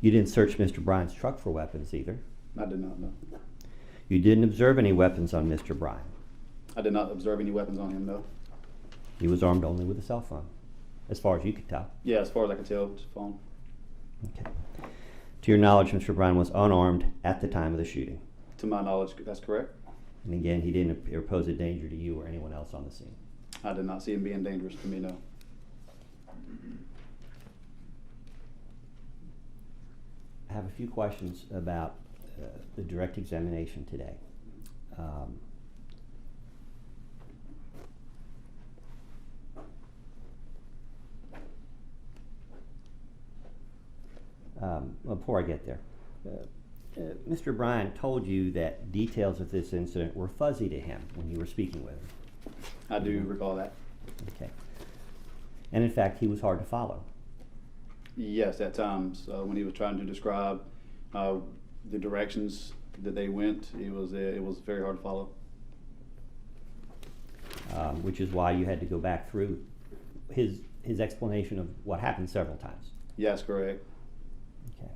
N: You didn't search Mr. Bryan's truck for weapons either.
C: I did not, no.
N: You didn't observe any weapons on Mr. Bryan.
C: I did not observe any weapons on him, no.
N: He was armed only with a cell phone, as far as you could tell.
C: Yeah, as far as I could tell, just phone.
N: Okay. To your knowledge, Mr. Bryan was unarmed at the time of the shooting.
C: To my knowledge, that's correct.
N: And again, he didn't appear pose a danger to you or anyone else on the scene.
C: I did not see him being dangerous to me, no.
N: I have a few questions about the direct examination today. Before I get there, Mr. Bryan told you that details of this incident were fuzzy to him when you were speaking with him.
C: I do recall that.
N: Okay. And in fact, he was hard to follow.
C: Yes, at times when he was trying to describe the directions that they went, it was very hard to follow.
N: Which is why you had to go back through his explanation of what happened several times.
C: Yes, correct.
N: Okay.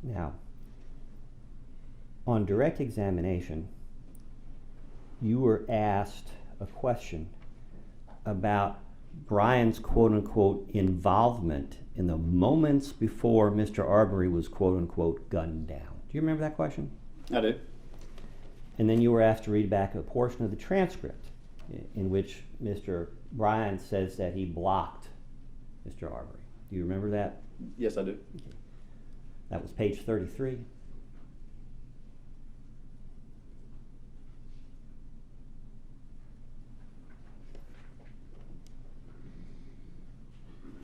N: Now, on direct examination, you were asked a question about Bryan's quote-unquote involvement in the moments before Mr. Arbery was quote-unquote gunned down. Do you remember that question?
C: I do.
N: And then you were asked to read back a portion of the transcript in which Mr. Bryan says that he blocked Mr. Arbery. Do you remember that?
C: Yes, I do.
N: Okay. That was page 33.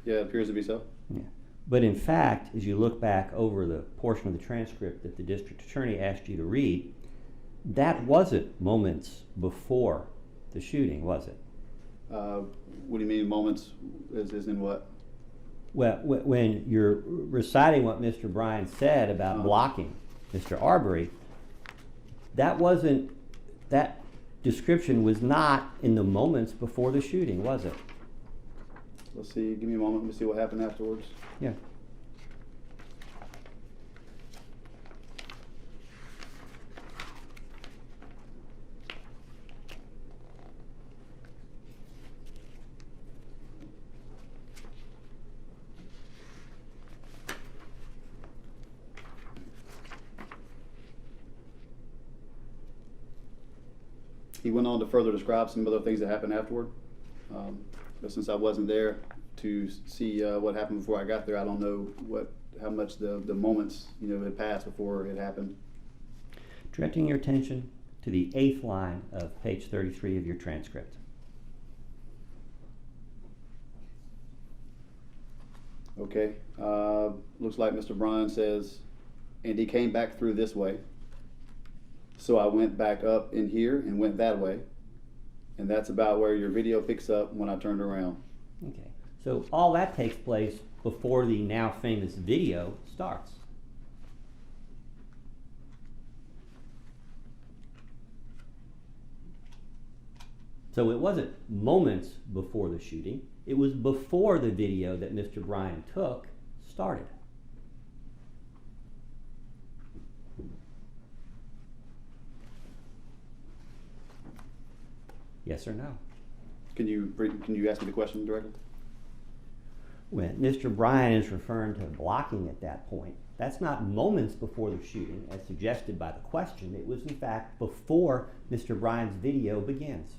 C: Yeah, it appears to be so.
N: Yeah. But in fact, as you look back over the portion of the transcript that the district attorney asked you to read, that wasn't moments before the shooting, was it?
C: What do you mean moments? Is in what?
N: Well, when you're reciting what Mr. Bryan said about blocking Mr. Arbery, that description was not in the moments before the shooting, was it?
C: Let's see, give me a moment, let me see what happened afterwards.
N: Yeah.
C: He went on to further describe some other things that happened afterward. But since I wasn't there to see what happened before I got there, I don't know how much the moments had passed before it happened.
N: Directing your attention to the 8th line of page 33 of your transcript.
C: Okay. Looks like Mr. Bryan says, and he came back through this way. So I went back up in here and went that way. And that's about where your video picks up when I turned around.
N: Okay. So all that takes place before the now famous video starts. So it wasn't moments before the shooting. It was before the video that Mr. Bryan took started. Yes or no?
C: Can you ask me the question directly?
N: When Mr. Bryan is referring to blocking at that point, that's not moments before the shooting, as suggested by the question. It was in fact before Mr. Bryan's video begins.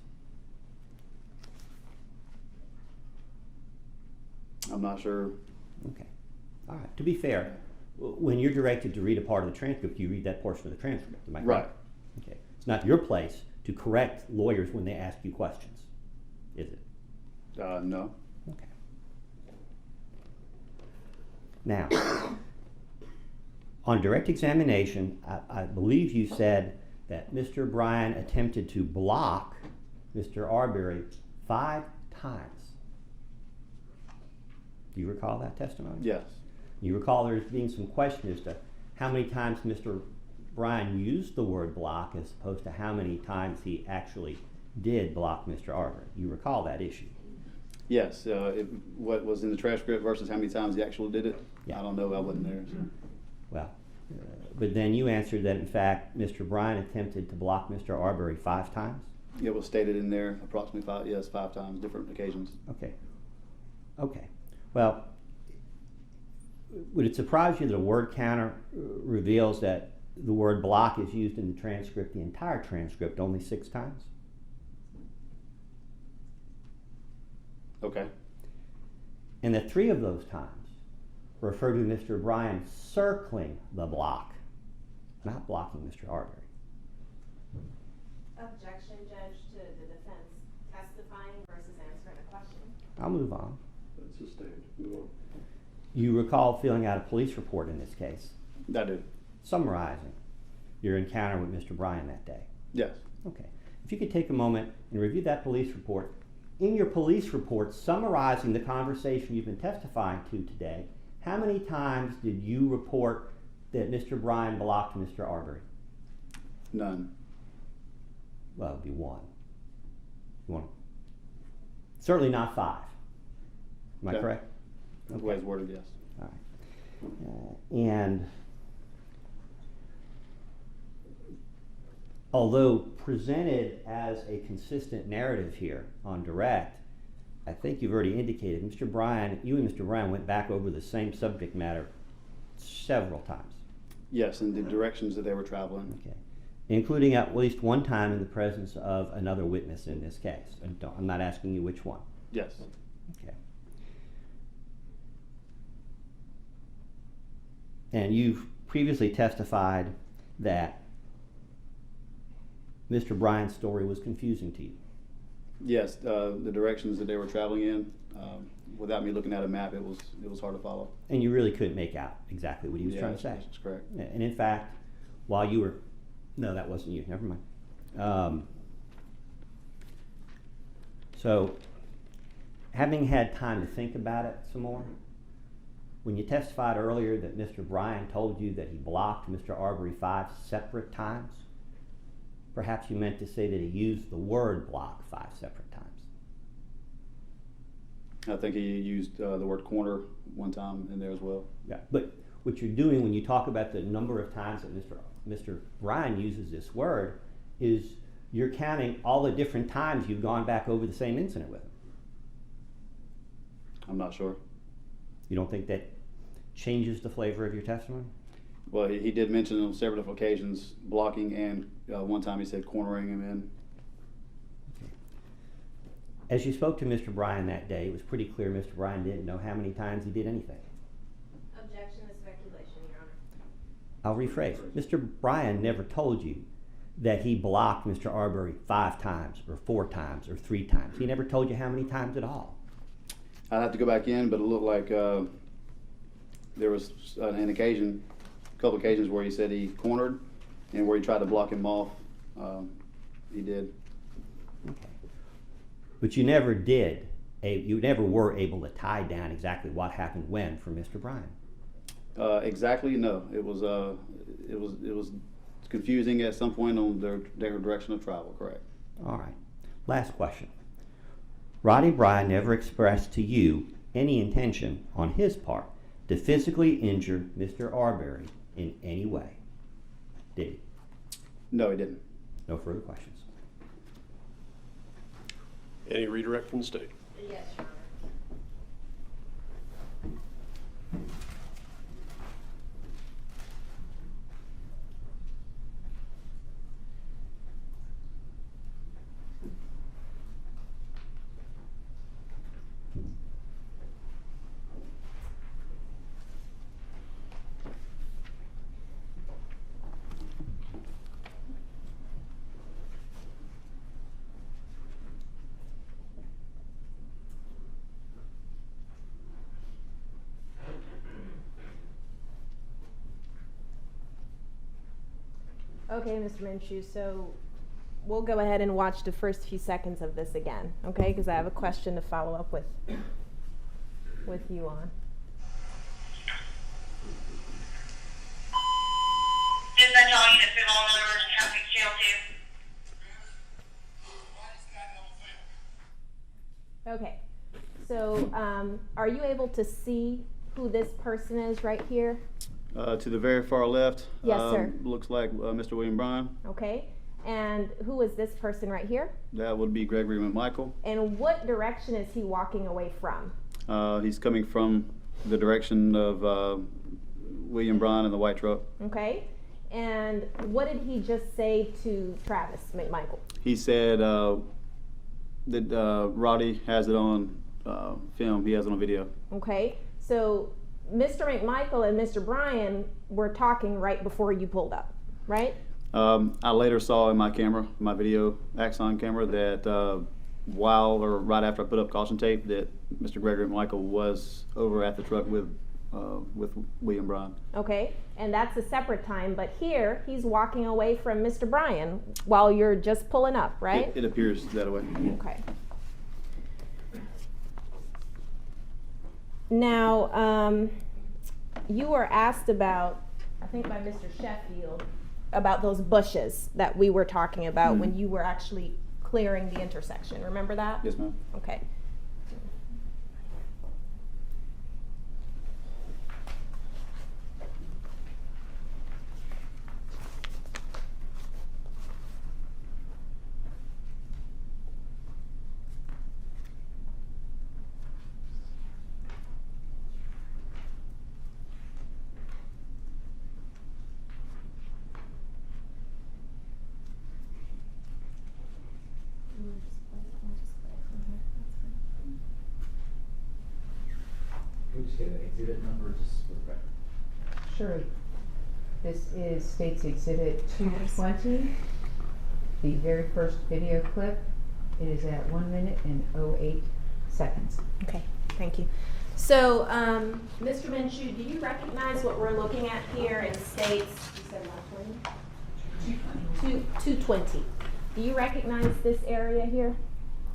C: I'm not sure.
N: Okay. All right. To be fair, when you're directed to read a part of the transcript, you read that portion of the transcript. Am I correct?
C: Right.
N: Okay. It's not your place to correct lawyers when they ask you questions, is it?
C: No.
N: Okay. Now, on direct examination, I believe you said that Mr. Bryan attempted to block Mr. Arbery 5 times. Do you recall that testimony?
C: Yes.
N: You recall there being some question as to how many times Mr. Bryan used the word block as opposed to how many times he actually did block Mr. Arbery. You recall that issue?
C: Yes. What was in the transcript versus how many times he actually did it?
N: Yeah.
C: I don't know. I wasn't there. So.
N: Well, but then you answered that in fact Mr. Bryan attempted to block Mr. Arbery 5 times?
C: It was stated in there approximately 5 times, different occasions.
N: Okay. Okay. Well, would it surprise you that a word counter reveals that the word block is used in the transcript, the entire transcript, only 6 times?
C: Okay.
N: And that 3 of those times refer to Mr. Bryan circling the block, not blocking Mr. Arbery.
B: Objection, Judge, to the defense testifying versus answering a question.
N: I'll move on.
A: That's sustained. Move on.
N: You recall filling out a police report in this case,
C: I do.
N: summarizing your encounter with Mr. Bryan that day.
C: Yes.
N: Okay. If you could take a moment and review that police report. In your police report summarizing the conversation you've been testifying to today, how many times did you report that Mr. Bryan blocked Mr. Arbery?
C: None.
N: Well, it would be 1. 1. Certainly not 5. Am I
C: Okay.
N: correct?
C: The way it's worded, yes.
N: All right. And although presented as a consistent narrative here on direct, I think you've already indicated Mr. Bryan, you and Mr. Bryan went back over the same subject matter several times.
C: Yes, and the directions that they were traveling.
N: Okay. Including at least one time in the presence of another witness in this case. And I'm not asking you which one.
C: Yes.
N: Okay. And you've previously testified that Mr. Bryan's story was confusing to you.
C: Yes, the directions that they were traveling in, without me looking at a map, it was hard to follow.
N: And you really couldn't make out exactly what he was trying to say.
C: That's correct.
N: And in fact, while you were, no, that wasn't you, never mind. So, having had time to think about it some more, when you testified earlier that Mr. Bryan told you that he blocked Mr. Arbery 5 separate times, perhaps you meant to say that he used the word block 5 separate times.
C: I think he used the word corner one time in there as well.
N: Yeah, but what you're doing when you talk about the number of times that Mr. Bryan uses this word is you're counting all the different times you've gone back over the same incident with him.
C: I'm not sure.
N: You don't think that changes the flavor of your testimony?
C: Well, he did mention on several different occasions blocking, and one time he said cornering him in.
N: As you spoke to Mr. Bryan that day, it was pretty clear Mr. Bryan didn't know how many times he did anything.
B: Objection is speculation, Your Honor.
N: I'll rephrase. Mr. Bryan never told you that he blocked Mr. Arbery 5 times or 4 times or 3 times. He never told you how many times at all.
C: I'd have to go back in, but it looked like there was a couple occasions where he said he cornered, and where he tried to block him off, he did.
N: Okay. But you never did. You never were able to tie down exactly what happened when for Mr. Bryan.
C: Exactly, no. It was confusing at some point on their direction of travel. Correct.
N: All right. Last question. Roddy Bryan never expressed to you any intention on his part to physically injure Mr. Arbery in any way, did he?
C: No, he didn't.
N: No further questions.
A: Any redirect from the state?
B: Yes, Your Honor. Okay, Mr. Minshew, so we'll go ahead and watch the first few seconds of this again, okay? Because I have a question to follow up with you on.
M: Dispatch all units, move all non-emergency traffic to jail 2.
B: Okay, so are you able to see who this person is right here?
C: To the very far left.
B: Yes, sir.
C: Looks like Mr. William Bryan.
B: Okay, and who is this person right here?
C: That would be Gregory McMichael.
B: And what direction is he walking away from?
C: He's coming from the direction of William Bryan in the white truck.
B: Okay, and what did he just say to Travis McMichael?
C: He said that Roddy has it on film. He has it on video.
B: Okay, so Mr. McMichael and Mr. Bryan were talking right before you pulled up, right?
C: I later saw in my camera, my video Axon camera, that while or right after I put up caution tape, that Mr. Gregory McMichael was over at the truck with William Bryan.
B: Okay, and that's a separate time, but here he's walking away from Mr. Bryan while you're just pulling up, right?
C: It appears that way.
B: Okay. Now, you were asked about, I think by Mr. Sheffield, about those bushes that we were talking about when you were actually clearing the intersection. Remember that?
C: Yes, ma'am.
B: Okay.
K: Can we just get an exhibit number just for the record?
H: Sure. This is State's Exhibit 220, the very first video clip. It is at 1 minute and 08 seconds.
B: Okay, thank you. So, Mr. Minshew, do you recognize what we're looking at here in States? You said 120? 220. Do you recognize this area here?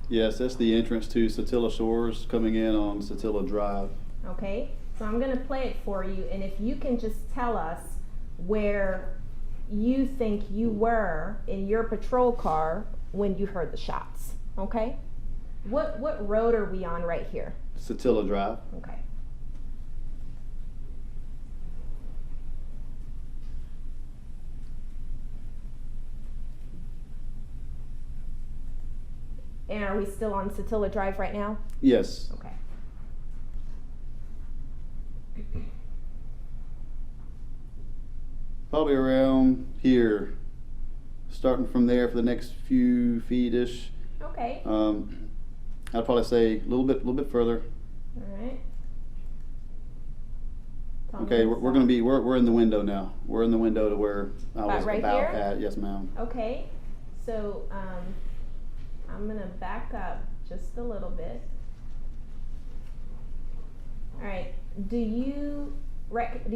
C: Yes, that's the entrance to Satilla Shores coming in on Satilla Drive.
B: Okay, so I'm gonna play it for you, and if you can just tell us where you think you were in your patrol car when you heard the shots, okay? What road are we on right here?
C: Satilla Drive.
B: Okay. And are we still on Satilla Drive right now?
C: Yes.
B: Okay.
C: Probably around here, starting from there for the next few feet-ish.
B: Okay.
C: I'd probably say a little bit further.
B: All right.
C: Okay, we're in the window now. We're in the window to where I was
B: right
C: about
B: here?
C: at. Yes, ma'am.
B: Okay, so I'm gonna back up just a little bit. All right, do you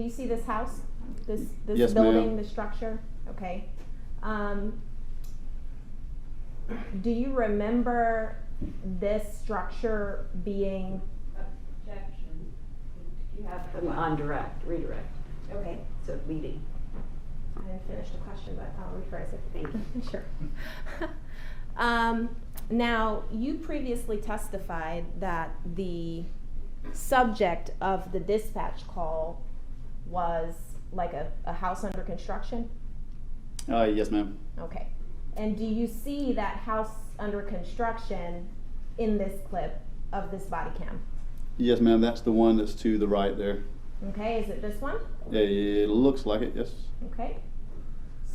B: see this house? This
C: Yes,
B: building,
C: ma'am.
B: the structure? Okay. Do you remember this structure being?
J: Objection. You have them on redirect.
B: Okay.
J: So leading.
B: I didn't finish the question, but I'll rephrase it.
J: Thank you.
B: Sure. Now, you previously testified that the subject of the dispatch call was like a house under construction?
C: Yes, ma'am.
B: Okay. And do you see that house under construction in this clip of this body cam?
C: Yes, ma'am. That's the one that's to the right there.
B: Okay, is it this one?
C: Yeah, it looks like it. Yes.
B: Okay.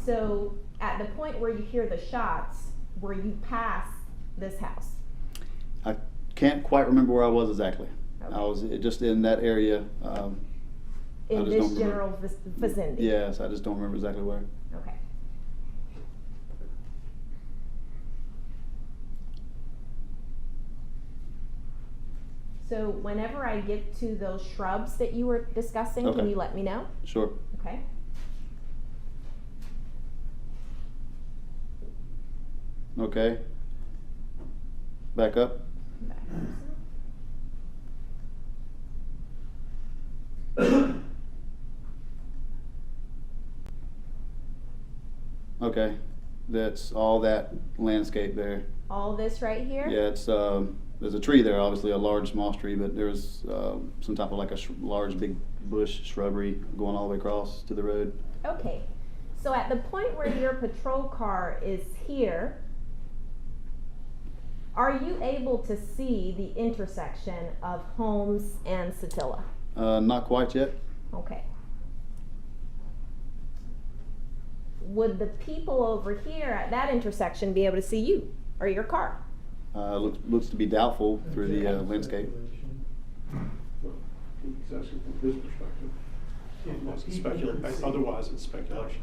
B: So at the point where you hear the shots, were you past this house?
C: I can't quite remember where I was exactly.
B: Okay.
C: I was just in that area.
B: In
C: just
B: this
C: don't remember.
B: general vicinity?
C: Yes, I just don't remember exactly where.
B: Okay. So whenever I get to those shrubs that you were discussing,
C: Okay.
B: can you let me know?
C: Sure.
B: Okay.
C: Okay. Back up. Okay, that's all that landscape there.
B: All this right here?
C: Yeah, it's there's a tree there, obviously a large moss tree, but there's some type of like a large big bush shrubbery going all the way across to the road.
B: Okay, so at the point where your patrol car is here, are you able to see the intersection of Holmes and Satilla?
C: Not quite yet.
B: Okay. Would the people over here at that intersection be able to see you or your car?
C: Looks to be doubtful through the landscape.
A: He's asking from his perspective. Otherwise, it's speculation.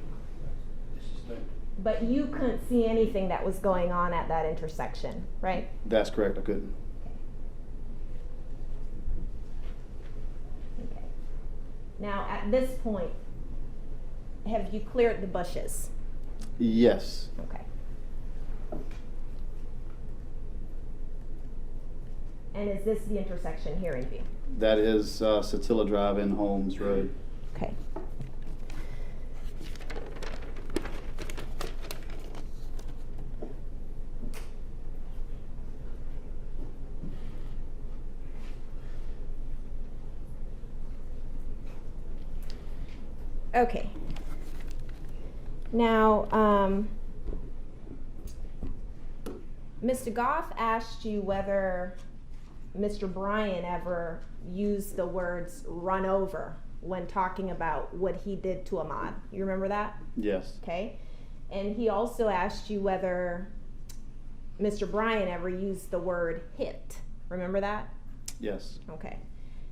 B: But you couldn't see anything that was going on at that intersection, right?
C: That's correct, I couldn't.
B: Okay. Now, at this point, have you cleared the bushes?
C: Yes.
B: Okay. And is this the intersection here in view?
C: That is Satilla Drive and Holmes Road.
B: Okay. Okay. Now, Mr. Goff asked you whether Mr. Bryan ever used the words run over when talking about what he did to Ahmaud. You remember that?
C: Yes.
B: Okay. And he also asked you whether Mr. Bryan ever used the word hit. Remember that?
C: Yes.
B: Okay.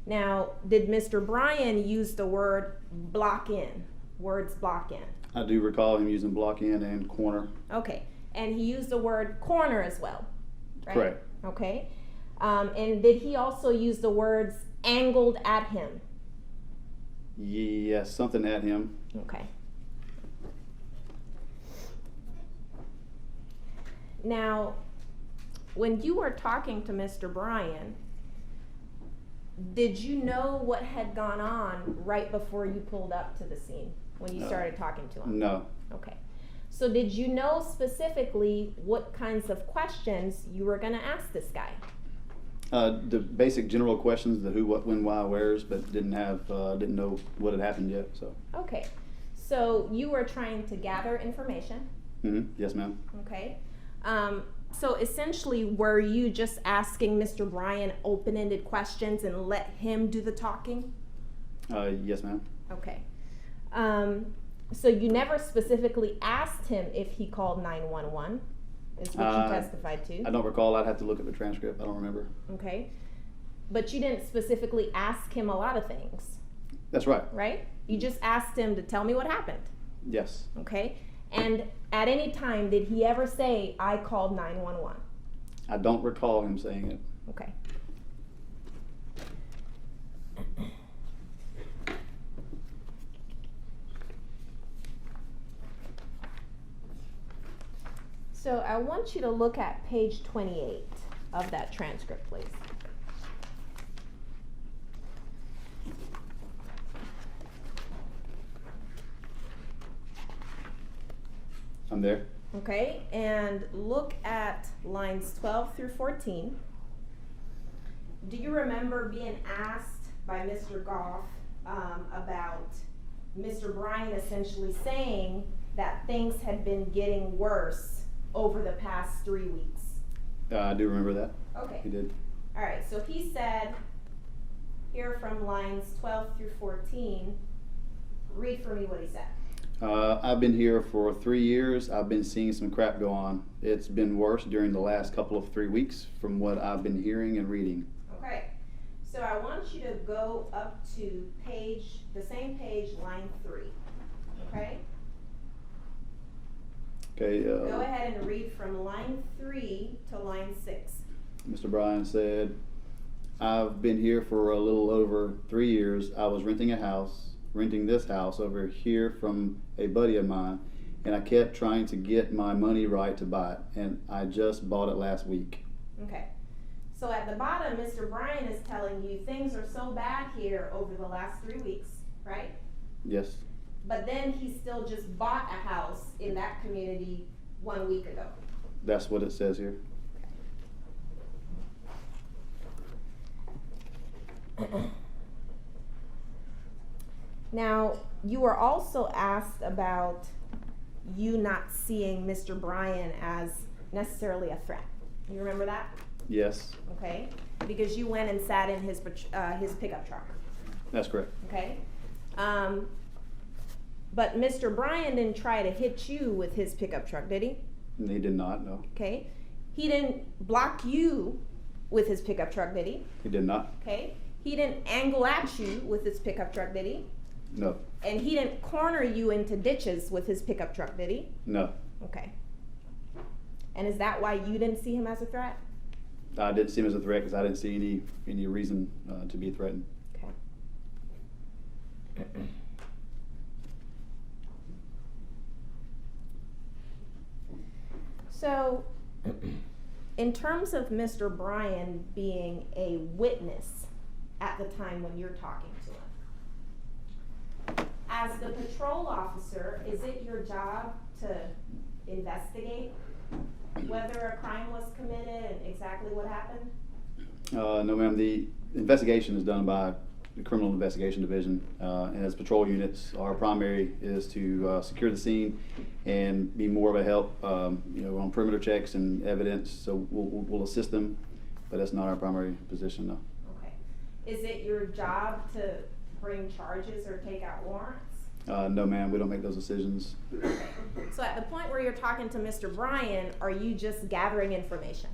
B: Now, did Mr. Bryan use the word block in? Words block in.
C: I do recall him using block in and corner.
B: Okay. And he used the word corner as well, right?
C: Correct.
B: Okay. And did he also use the words angled at him?
C: Yes, something at him.
B: Okay. Now, when you were talking to Mr. Bryan, did you know what had gone on right before you pulled up to the scene when you started talking to him?
C: No.
B: Okay. So did you know specifically what kinds of questions you were going to ask this guy?
C: The basic general questions, the who, what, when, why, where's, but didn't know what had happened yet. So.
B: Okay. So you were trying to gather information.
C: Mm-hmm. Yes, ma'am.
B: Okay. So essentially, were you just asking Mr. Bryan open-ended questions and let him do the talking?
C: Yes, ma'am.
B: Okay. So you never specifically asked him if he called 911, is what you testified to.
C: I don't recall. I'd have to look at the transcript. I don't remember.
B: Okay. But you didn't specifically ask him a lot of things.
C: That's right.
B: Right? You just asked him to tell me what happened.
C: Yes.
B: Okay. And at any time, did he ever say, I called 911?
C: I don't recall him saying it.
B: Okay. So I want you to look at page 28 of that transcript, please.
C: I'm there.
B: Okay, and look at lines 12 through 14. Do you remember being asked by Mr. Goff about Mr. Bryan essentially saying that things had been getting worse over the past 3 weeks?
C: I do remember that.
B: Okay.
C: He did.
B: All right, so he said, here from lines 12 through 14, read for me what he said.
C: I've been here for 3 years. I've been seeing some crap go on. It's been worse during the last couple of 3 weeks from what I've been hearing and reading.
B: Okay, so I want you to go up to the same page, line 3, okay?
C: Okay.
B: Go ahead and read from line 3 to line 6.
C: Mr. Bryan said, I've been here for a little over 3 years. I was renting this house over here from a buddy of mine, and I kept trying to get my money right to buy it, and I just bought it last week.
B: Okay. So at the bottom, Mr. Bryan is telling you things are so bad here over the last 3 weeks, right?
C: Yes,
B: But then he still just bought a house in that community 1 week ago.
C: that's what it says here.
B: Now, you were also asked about you not seeing Mr. Bryan as necessarily a threat. You remember that?
C: Yes,
B: Okay? Because you went and sat in his pickup truck.
C: that's correct.
B: Okay? But Mr. Bryan didn't try to hit you with his pickup truck, did he?
C: And he did not, no.
B: Okay? He didn't block you with his pickup truck, did he?
C: He did not,
B: Okay? He didn't angle at you with his pickup truck, did he?
C: no,
B: And he didn't corner you into ditches with his pickup truck, did he?
C: no.
B: Okay. And is that why you didn't see him as a threat?
C: I didn't see him as a threat because I didn't see any reason to be threatened.
B: Okay. So, in terms of Mr. Bryan being a witness at the time when you're talking to him, as the patrol officer, is it your job to investigate whether a crime was committed and exactly what happened?
C: No, ma'am. The investigation is done by the Criminal Investigation Division, and as patrol units, our primary is to secure the scene and be more of a help, on perimeter checks and evidence. So we'll assist them, but that's not our primary position, no.
B: Okay. Is it your job to bring charges or take out warrants?
C: No, ma'am. We don't make those decisions.
B: Okay. So at the point where you're talking to Mr. Bryan, are you just gathering information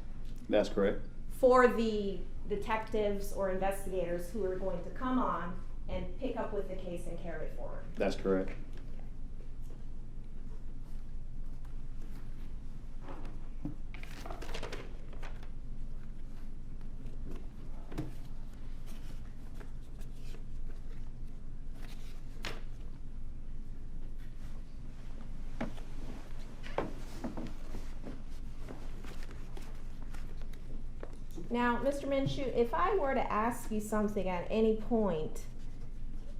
C: That's correct.
B: for the detectives or investigators who are going to come on and pick up with the case and carry it forward?
C: That's correct.
B: Now, Mr. Minshew, if I were to ask you something at any point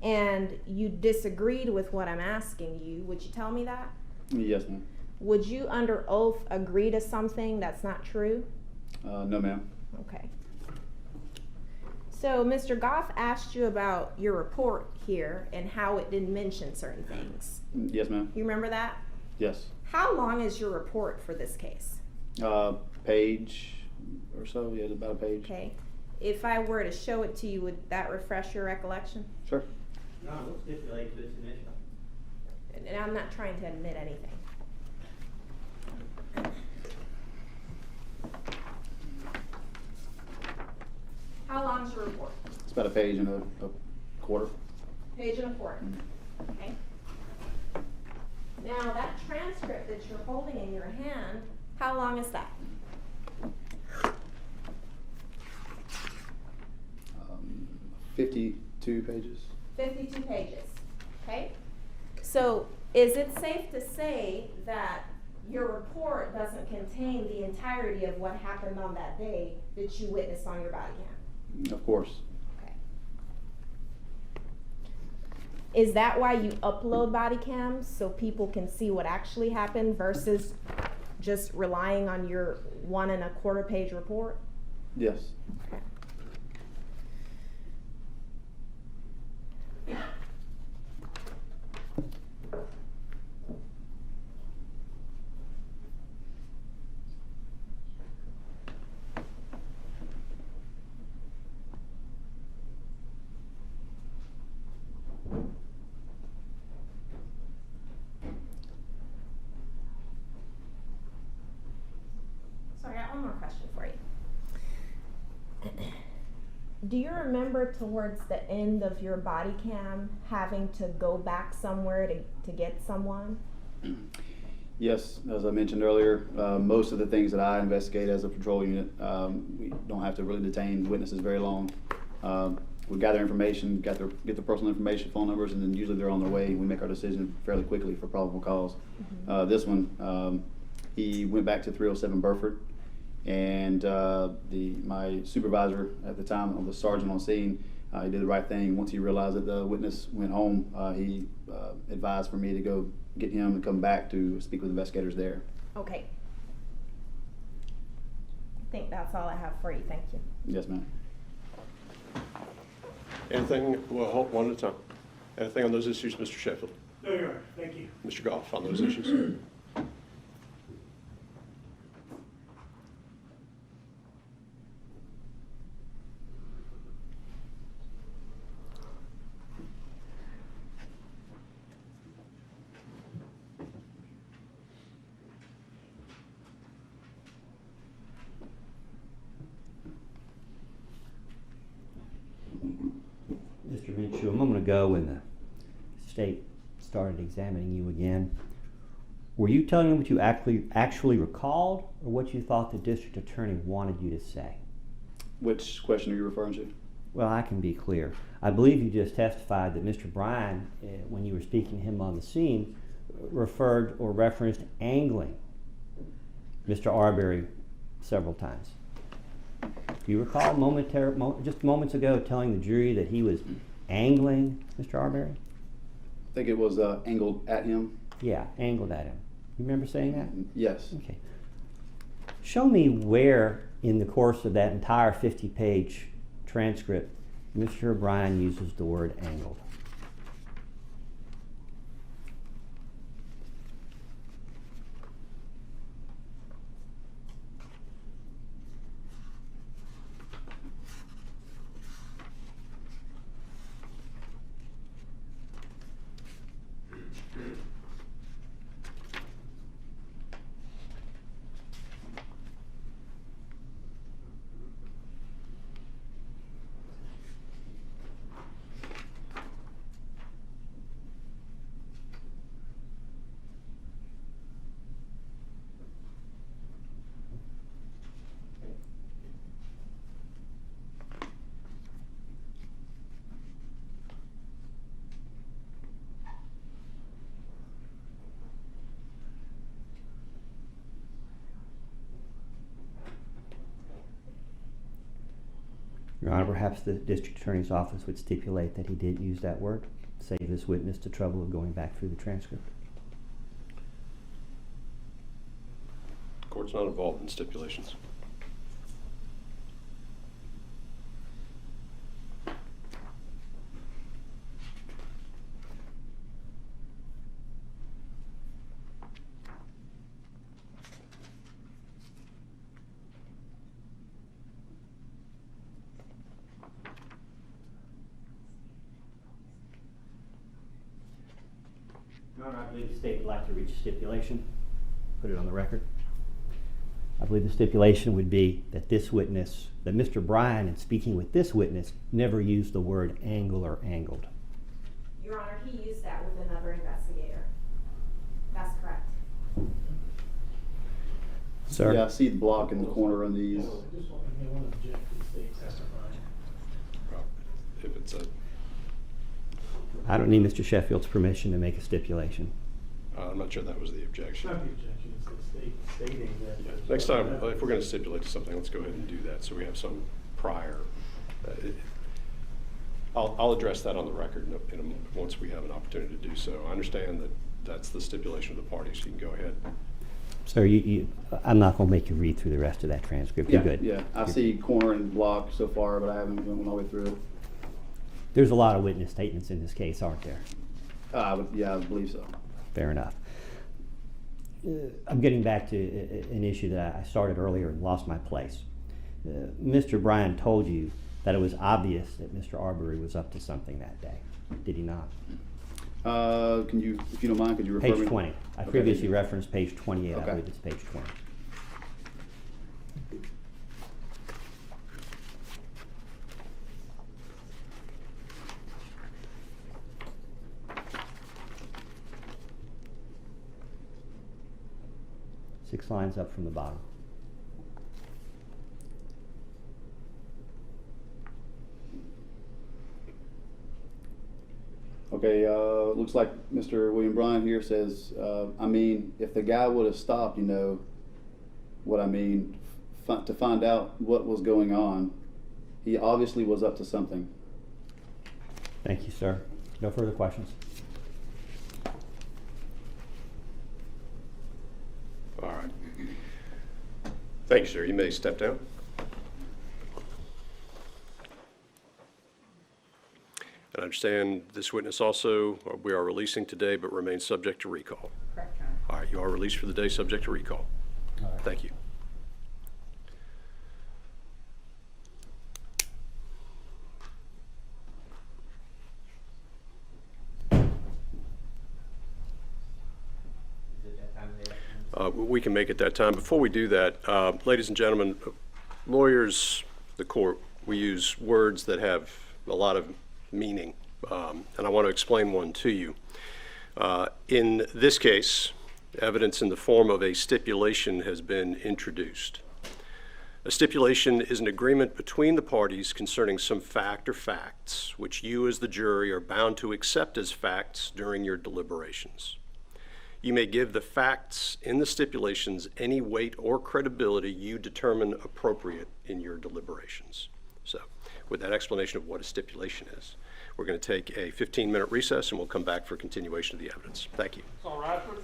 B: and you disagreed with what I'm asking you, would you tell me that?
C: Yes, ma'am.
B: Would you under oath agree to something that's not true?
C: No, ma'am.
B: Okay. So Mr. Goff asked you about your report here and how it didn't mention certain things.
C: Yes, ma'am.
B: You remember that?
C: Yes.
B: How long is your report for this case?
C: Page or so. Yeah, it's about a page.
B: Okay. If I were to show it to you, would that refresh your recollection?
C: Sure.
N: No, we'll stipulate this initial.
B: And I'm not trying to admit anything. How long's your report?
C: It's about a page and a quarter.
B: Page and a quarter. Okay. Now that transcript that you're holding in your hand, how long is that?
C: 52 pages.
B: 52 pages. Okay? So is it safe to say that your report doesn't contain the entirety of what happened on that day that you witnessed on your body cam?
C: Of course.
B: Okay. Is that why you upload body cams so people can see what actually happened versus just relying on your 1 1/4 page report?
C: Yes.
B: Okay. So I got one more question for you. Do you remember towards the end of your body cam having to go back somewhere to get someone?
C: Yes, as I mentioned earlier, most of the things that I investigate as a patrol unit, we don't have to really detain witnesses very long. we gather information, get the personal information, phone numbers, and then usually they're on their way. We make our decision fairly quickly for probable cause. This one, he went back to 307 Burford, and my supervisor at the time, the sergeant on scene, he did the right thing. Once he realized that the witness went home, he advised for me to go get him and come back to speak with investigators there.
B: Okay. I think that's all I have for you. Thank you.
C: Yes, ma'am.
A: Anything, well, hold one at a time. Anything on those issues, Mr. Sheffield?
F: No, Your Honor, thank you.
A: Mr. Goff, on those issues?
N: Mr. Minshew, a moment ago when the state started examining you again, were you telling them what you actually recalled, or what you thought the district attorney wanted you to say?
C: Which question are you referring to?
N: Well, I can be clear. I believe you just testified that Mr. Bryan, when you were speaking to him on the scene, referred or referenced angling Mr. Arbery several times. Do you recall just moments ago telling the jury that he was angling Mr. Arbery?
C: I think it was angled at him.
N: Yeah, angled at him. You remember saying that?
C: Yes.
N: Okay. Show me where in the course of that entire 50-page transcript Mr. Bryan uses the word angled. Your Honor, perhaps the district attorney's office would stipulate that he did use that word, save this witness the trouble of going back through the transcript.
A: The court's not involved in stipulations.
N: Your Honor, I believe the state would like to reach a stipulation. Put it on the record. I believe the stipulation would be that this witness, that Mr. Bryan, in speaking with this witness, never used the word angle or angled.
B: Your Honor, he used that with another investigator. That's correct.
N: Sir?
C: Yeah, I see the block in the corner on these.
F: I just want to object to the state testifying.
A: If it's a,
N: I don't need Mr. Sheffield's permission to make a stipulation.
A: I'm not sure that was the objection.
F: It's not the objection, it's the state stating that.
A: Yeah. Next time, if we're going to stipulate to something, let's go ahead and do that so we have some prior. I'll address that on the record once we have an opportunity to do so. I understand that that's the stipulation of the parties. You can go ahead.
N: Sir, I'm not going to make you read through the rest of that transcript. You're good.
C: Yeah, I see corner and block so far, but I haven't gone all the way through it.
N: There's a lot of witness statements in this case, aren't there?
C: Yeah, I believe so.
N: Fair enough. I'm getting back to an issue that I started earlier and lost my place. Mr. Bryan told you that it was obvious that Mr. Arbery was up to something that day. Did he not?
C: Can you, if you don't mind, could you refer me?
N: Page 20. I previously referenced page 28.
C: Okay.
N: I believe it's page 20. Six lines up from the bottom.
C: Okay, looks like Mr. William Bryan here says, I mean, if the guy would have stopped, you know what I mean, to find out what was going on, he obviously was up to something.
N: Thank you, sir. No further questions.
A: All right. Thank you, sir. You may step down. And I understand this witness also, we are releasing today, but remains subject to recall.
H: Correct, Your Honor.
A: All right, you are released for the day, subject to recall.
N: All right.
A: Thank you.
E: Is it that time of the afternoon?
A: We can make it that time. Before we do that, ladies and gentlemen, lawyers, the court, we use words that have a lot of meaning, and I want to explain one to you. In this case, evidence in the form of a stipulation has been introduced. A stipulation is an agreement between the parties concerning some fact or facts which you as the jury are bound to accept as facts during your deliberations. You may give the facts in the stipulations any weight or credibility you determine appropriate in your deliberations. So, with that explanation of what a stipulation is, we're going to take a 15-minute recess and we'll come back for continuation of the evidence. Thank you.
I: It's all right for